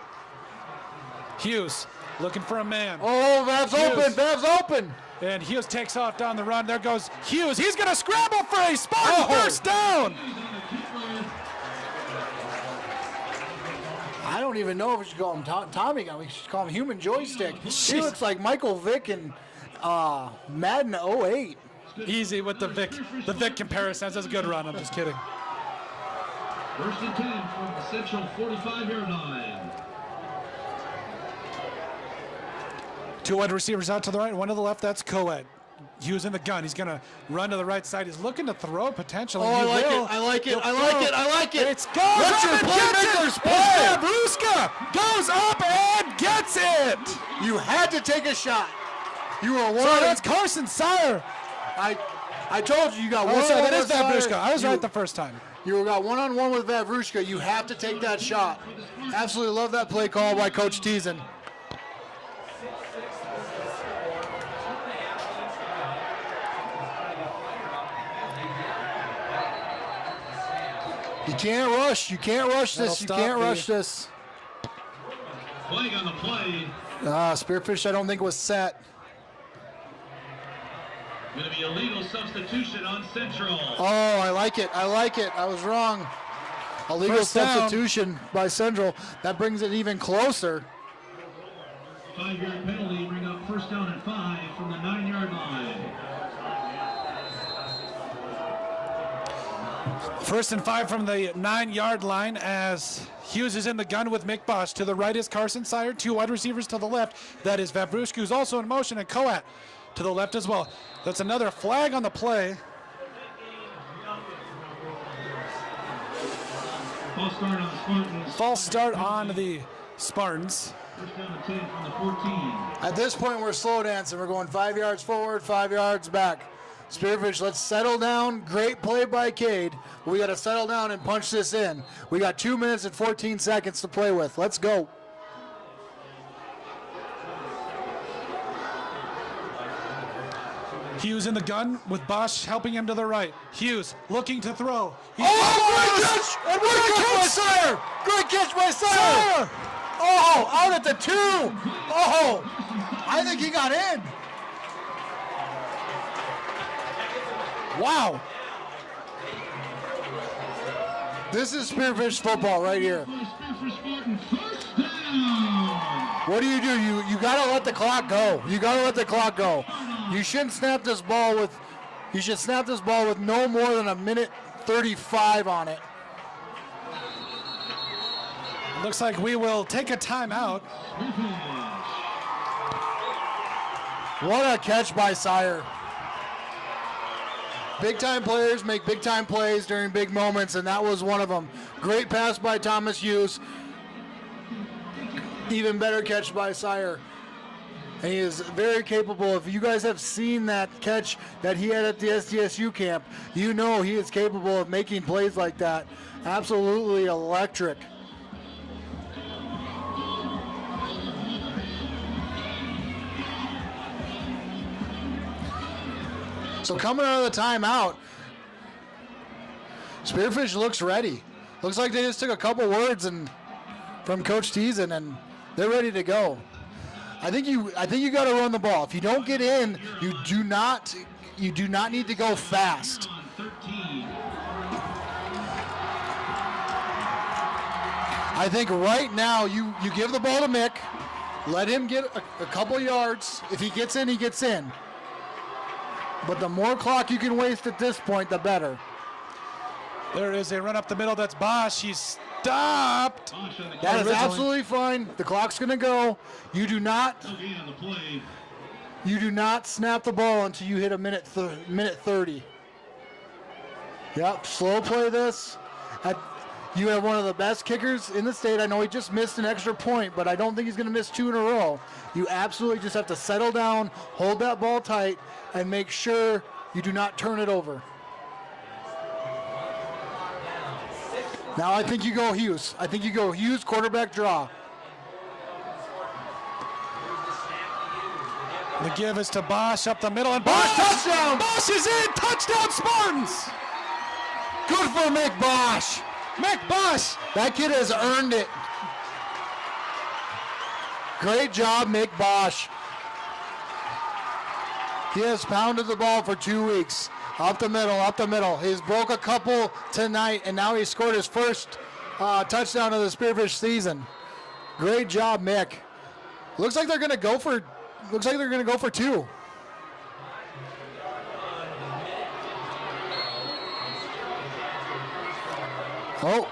Hughes looking for a man. Oh, Vav's Hughes. open. Vav's open. And Hughes takes off down the run. There goes Hughes. He's going to scramble for a Spartan first down. I don't even know if we should call him Tommy Gun. We should call him Human Joystick. He looks like Michael Vick in Madden 08. Easy with the Vic comparisons. That's a good run. I'm just kidding. 1st and 10 from the Central 45-yard line. 2 wide receivers out to the right, 1 to the left. That's Coed. Hughes in the gun. He's going to run to the right side. He's looking to throw potentially. Oh, I He like will. it. I like it. He'll I like throw. it. I like it. It's goes Let up your and gets playmakers it. play. Vavrushka goes up and gets it. You had to take a shot. You were one. So that's Carson Sire. I told you got Oh, one. sorry, that is Vavrushka. I was right the first time. You got one-on-one with Vavrushka. You have to take that shot. Absolutely love that play call by Coach Teason. You can't rush. You can't rush this. You can't rush this. Flag on the play. Spearfish, I don't think was set. Going to be a legal substitution on Central. Oh, I like it. I like it. I was wrong. A legal First down. substitution by Central. That brings it even closer. 5-yard penalty, bring up 1st down and 5 from the 9-yard line. First and 5 from the 9-yard line as Hughes is in the gun with Mick Bosch. To the right is Carson Sire. 2 wide receivers to the left. That is Vavrushka, who's also in motion, and Coat to the left as well. That's another flag on the play. False start on the Spartans. False start on the Spartans. First down and 10 from the 14. At this point, we're slow dancing. We're going 5 yards forward, 5 yards back. Spearfish, let's settle down. Great play by Cade. We got to settle down and punch this in. We got 2 minutes and 14 seconds to play with. Let's go. Hughes in the gun with Bosch helping him to the right. Hughes looking to throw. Great catch! And what a catch by Sire! Great catch by Sire! Oh, out at the 2. Oh, I think he got in. Wow. This is Spearfish football right here. Spearfish Spartan, first down. What do? You gotta let the clock go. You gotta let the clock go. You shouldn't snap this ball with. You should snap this ball with no more than 1:35 on it. Looks like we will take a timeout. What a catch by Sire. Big time players make big time plays during big moments, and that was one of them. Great pass by Thomas Hughes. Even better catch by Sire. And he is very capable. If you guys have seen that catch that he had at the SDSU camp, you know he is capable of making plays like that. Absolutely electric. So coming out of the timeout, Spearfish looks ready. Looks like they just took a couple words from Coach Teason and they're ready to go. I think you got to run the ball. If you don't get in, you do not need to go fast. I think right now you give the ball to Mick, let him get a couple yards. If he gets in, he gets in. But the more clock you can waste at this point, the better. There is a run up the middle. That's Bosch. He's stopped. That is absolutely fine. The clock's going to go. You do not snap the ball until you hit a minute 30. Yep, slow play this. You have one of the best kickers in the state. I know he just missed an extra point, but I don't think he's going to miss 2 in a row. You absolutely just have to settle down, hold that ball tight, and make sure you do not turn it over. Now I think you go Hughes. Quarterback draw. The give is to Bosch up the middle, and Bosch touchdown! Bosch is in. Touchdown, Spartans. Good for Mick Bosch. Mick Bosch. That kid has earned it. Great job, Mick Bosch. He has pounded the ball for 2 weeks. Up the middle. He's broke a couple tonight, and now he scored his first touchdown of the Spearfish season. Great job, Mick. Looks like they're gonna go for 2. Oh.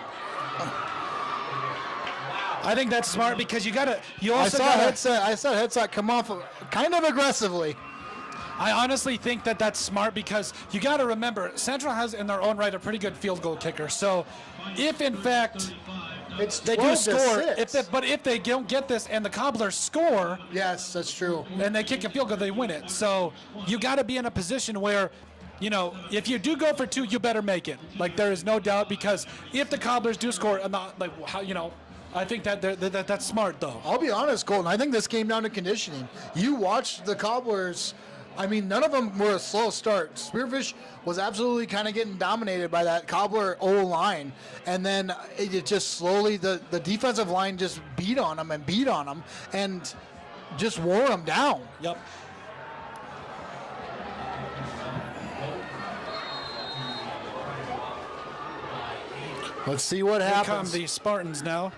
I think that's smart because I saw headset come off kind of aggressively. I honestly think that's smart because you got to remember, Central has in their own right a pretty good field goal kicker. So if in fact they do score, if they don't get this and the Cobblers score, yes, that's true, and they kick a field goal, they win it. So you got to be in a position where, if you do go for 2, you better make it. Like, there is no doubt, because if the Cobblers do score, I think that's smart, though. I'll be honest, Colton. I think this came down to conditioning. You watched the Cobblers. I mean, none of them were a slow start. Spearfish was absolutely kind of getting dominated by that Cobbler O-line. And then it just slowly, the defensive line just beat on them and just wore them down. Yep. Let's see what happens. Here come the Spartans now.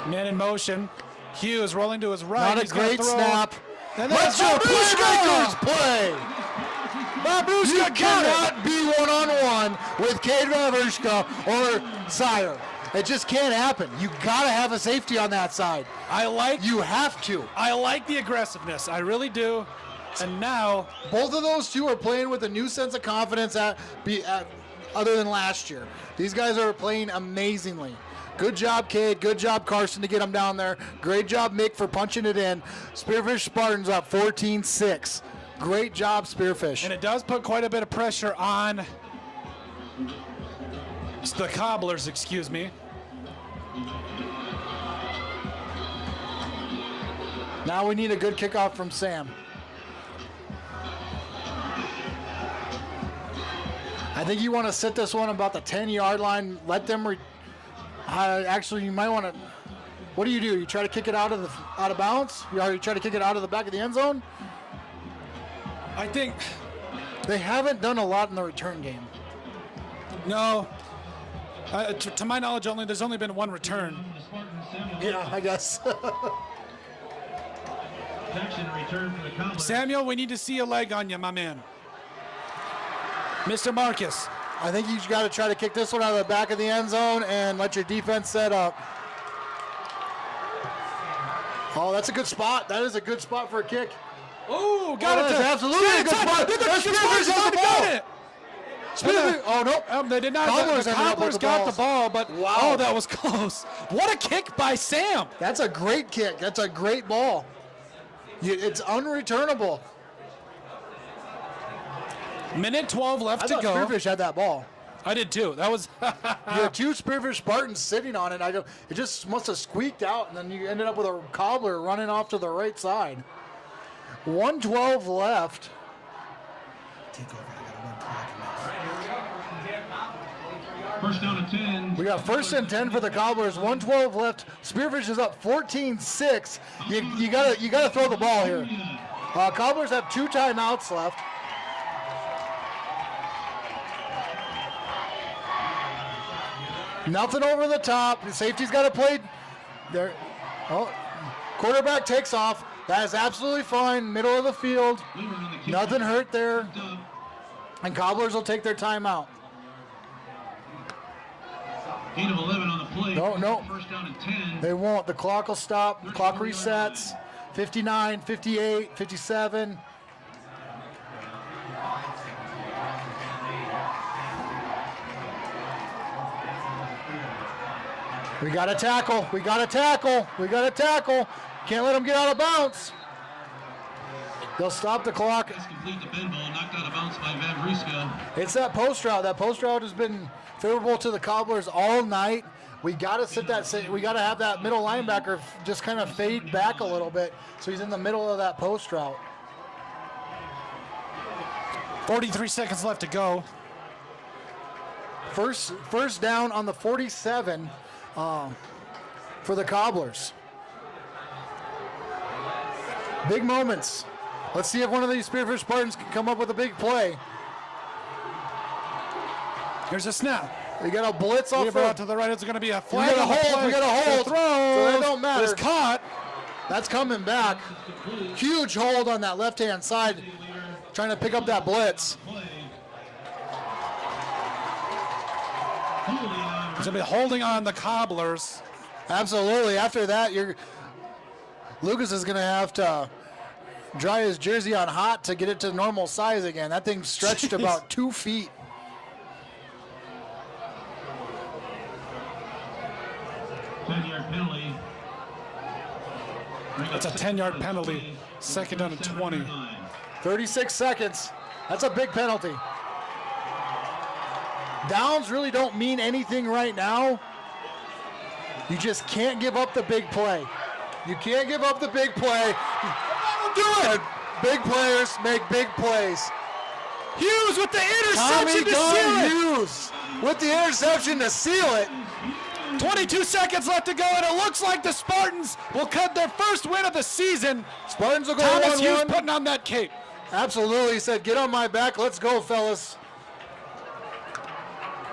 Man in motion. Hughes rolling to his right. Not a great snap. And let's go Bushmakers play. Vavrushka cannot be one-on-one with Cade Vavrushka or Sire. It just can't happen. You got to have a safety on that side. You have to. I like the aggressiveness. I really do. And now both of those two are playing with a new sense of confidence other than last year. These guys are playing amazingly. Good job, Cade. Good job, Carson, to get them down there. Great job, Mick, for punching it in. Spearfish Spartans up 14-6. Great job, Spearfish. And it does put quite a bit of pressure on the Cobblers, excuse me. Now we need a good kickoff from Sam. I think you want to sit this one about the 10-yard line. Let them. Actually, you might want to. What do? You try to kick it out of bounds? You try to kick it out of the back of the end zone? I think they haven't done a lot in the return game. No. To my knowledge, there's only been one return. Yeah, I guess. Samuel, we need to see a leg on you, my man. Mr. Marcus. I think you got to try to kick this one out of the back of the end zone and let your defense set up. Oh, that's a good spot. That is a good spot for a kick. Oh, got it. That's absolutely a good spot. Oh, no. They did not. The Cobblers got the ball, but wow. Oh, that was close. What a kick by Sam. That's a great kick. That's a great ball. It's unreturnable. Minute 12 left to go. Spearfish had that ball. I did too. That was. You had two Spearfish Spartans sitting on it. It just must have squeaked out, and then you ended up with a cobbler running off to the right side. 1:12 left. First down and 10. We got 1st and 10 for the Cobblers. 1:12 left. Spearfish is up 14-6. You gotta throw the ball here. Cobblers have 2 timeouts left. Nothing over the top. The safety's got to play there. Oh, quarterback takes off. That is absolutely fine. Middle of the field. Nothing hurt there. And Cobblers will take their timeout. 8 of 11 on the play. No. First down and 10. They won't. The clock will stop. The clock resets. 59, 58, 57. We got to tackle. We got to tackle. We got to tackle. Can't let them get out of bounds. They'll stop the clock. Let's complete the bend ball, knocked out of bounds by Vavrushka. It's that post route. That post route has been favorable to the Cobblers all night. We got to sit that. We got to have that middle linebacker just kind of fade back a little bit, so he's in the middle of that post route. 43 seconds left to go. First down on the 47 for the Cobblers. Big moments. Let's see if one of these Spearfish Spartans can come up with a big play. Here's a snap. We got a blitz off out to the right. It's going to be a flag. We got a hold. Throw. So that don't matter. It's caught. That's coming back. Huge hold on that left-hand side, trying to pick up that blitz. It's going to be holding on the Cobblers. Absolutely. After that, Lucas is going to have to dry his jersey on hot to get it to normal size again. That thing stretched about 2 feet. Penalty. That's a 10-yard penalty. Second down and 20. 36 seconds. That's a big penalty. Downs really don't mean anything right now. You just can't give up the big play. You can't give up the big play. Do it. Big players make big plays. Hughes with the interception to seal it. Hughes with the interception to seal it. 22 seconds left to go, and it looks like the Spartans will cut their first win of the season. Spartans will go 1-1. Thomas Hughes putting on that cape. Absolutely. He said, get on my back. Let's go, fellas.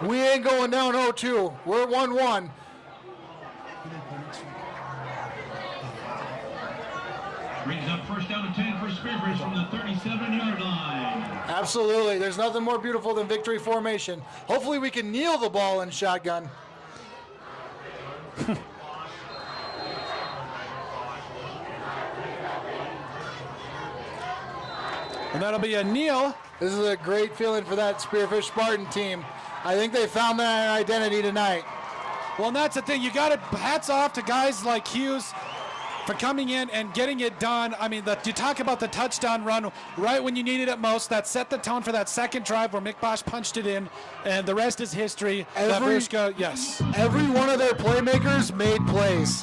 We ain't going down 0-2. We're 1-1. Brings up first down and 10 for Spearfish from the 37-yard line. Absolutely. There's nothing more beautiful than victory formation. Hopefully we can kneel the ball in shotgun. And that'll be a kneel. This is a great feeling for that Spearfish Spartan team. I think they found their identity tonight. Well, and that's the thing. You got to hats off to guys like Hughes for coming in and getting it done. I mean, you talk about the touchdown run right when you needed it most. That set the tone for that second drive where Mick Bosch punched it in, and the rest is history. Yes. Every one of their playmakers made plays.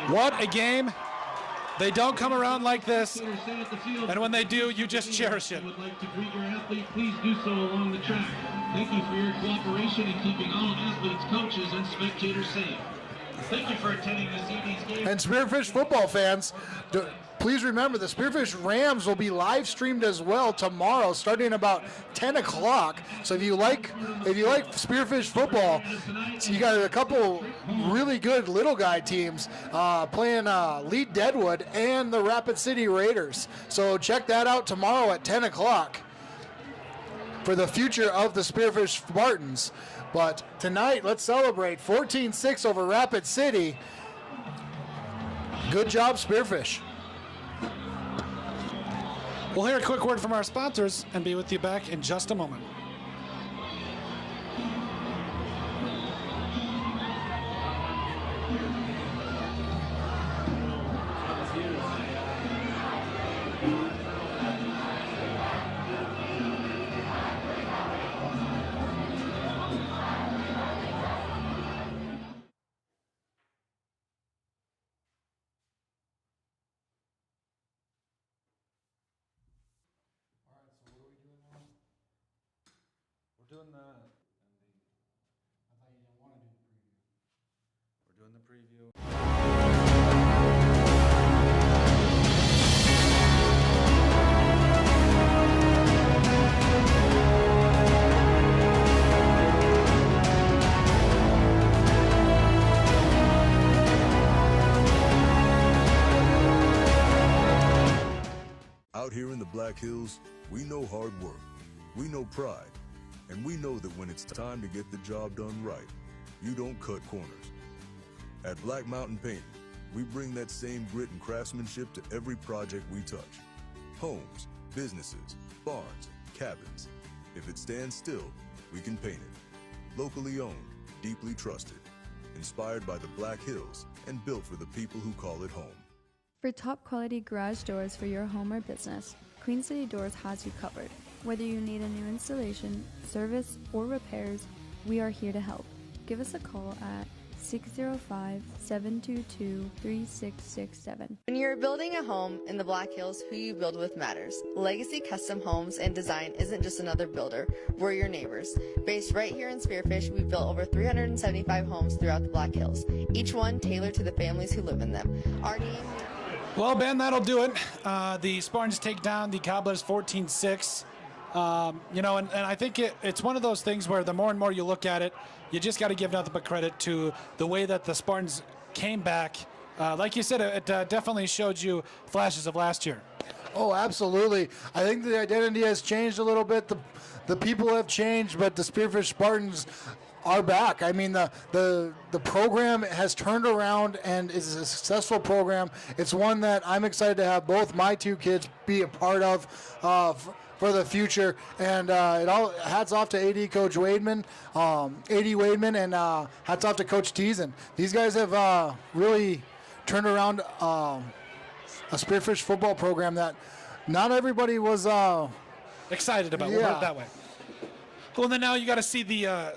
What a game. They don't come around like this, and when they do, you just cherish it. Would like to greet your athlete, please do so along the track. Thank you for your cooperation in keeping all athletes, coaches, and spectators safe. Thank you for attending this evening's game. And Spearfish football fans, please remember the Spearfish Rams will be live streamed as well tomorrow, starting about 10 o'clock. So if you like Spearfish football, you got a couple really good little guy teams playing Lead Deadwood and the Rapid City Raiders. So check that out tomorrow at 10 o'clock for the future of the Spearfish Spartans. But tonight, let's celebrate 14-6 over Rapid City. Good job, Spearfish. We'll hear a quick word from our sponsors and be with you back in just a moment. We're doing the preview. Out here in the Black Hills, we know hard work, we know pride, and we know that when it's time to get the job done right, you don't cut corners. At Black Mountain Painting, we bring that same grit and craftsmanship to every project we touch. Homes, businesses, barns, cabins. If it stands still, we can paint it. Locally owned, deeply trusted, inspired by the Black Hills, and built for the people who call it home. For top quality garage doors for your home or business, Queen City Doors has you covered. Whether you need a new installation, service, or repairs, we are here to help. Give us a call at 605-722-3667. When you're building a home in the Black Hills, who you build with matters. Legacy Custom Homes and Design isn't just another builder, we're your neighbors. Based right here in Spearfish, we've built over 375 homes throughout the Black Hills, each one tailored to the families who live in them. Our name... Well, Ben, that'll do it. The Spartans take down the Cobblers 14-6. And I think it's one of those things where the more and more you look at it, you just got to give nothing but credit to the way that the Spartans came back. Like you said, it definitely showed you flashes of last year. Oh, absolutely. I think the identity has changed a little bit. The people have changed, but the Spearfish Spartans are back. I mean, the program has turned around and is a successful program. It's one that I'm excited to have both my two kids be a part of for the future. And hats off to AD Coach Wademan, and hats off to Coach Teason. These guys have really turned around a Spearfish football program that not everybody was excited about. We'll put it that way. Well, then now you got to see the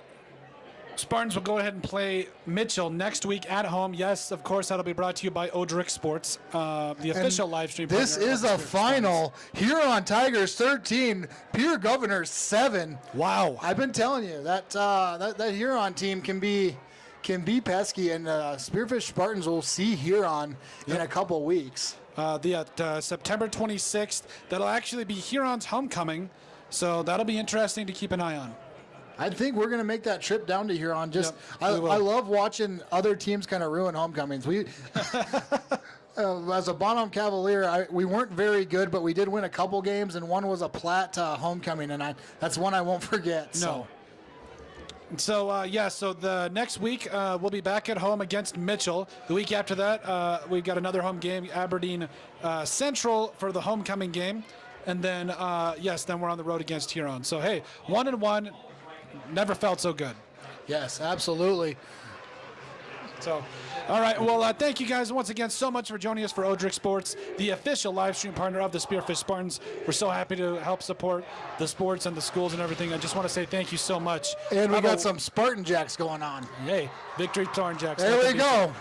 Spartans will go ahead and play Mitchell next week at home. Yes, of course, that'll be brought to you by Odrix Sports, the official live stream. This is a final. Huron Tigers 13, Pure Governors 7. Wow! I've been telling you that that Huron team can be pesky, and Spearfish Spartans will see Huron in a couple weeks. September 26th, that'll actually be Huron's homecoming, so that'll be interesting to keep an eye on. I think we're going to make that trip down to Huron. I love watching other teams kind of ruin homecomings. as a Bonham Cavalier, we weren't very good, but we did win a couple games, and one was a Platte homecoming, and that's one I won't forget. No. So, so the next week we'll be back at home against Mitchell. The week after that, we've got another home game, Aberdeen Central for the homecoming game. And then, then we're on the road against Huron. So, hey, 1-1, never felt so good. Yes, absolutely. So, all right. Well, thank you guys once again so much for joining us for Odrix Sports, the official live stream partner of the Spearfish Spartans. We're so happy to help support the sports and the schools and everything. I just want to say thank you so much. And we got some Spartan Jacks going on. Yay. Victory Spartan Jacks. There we go.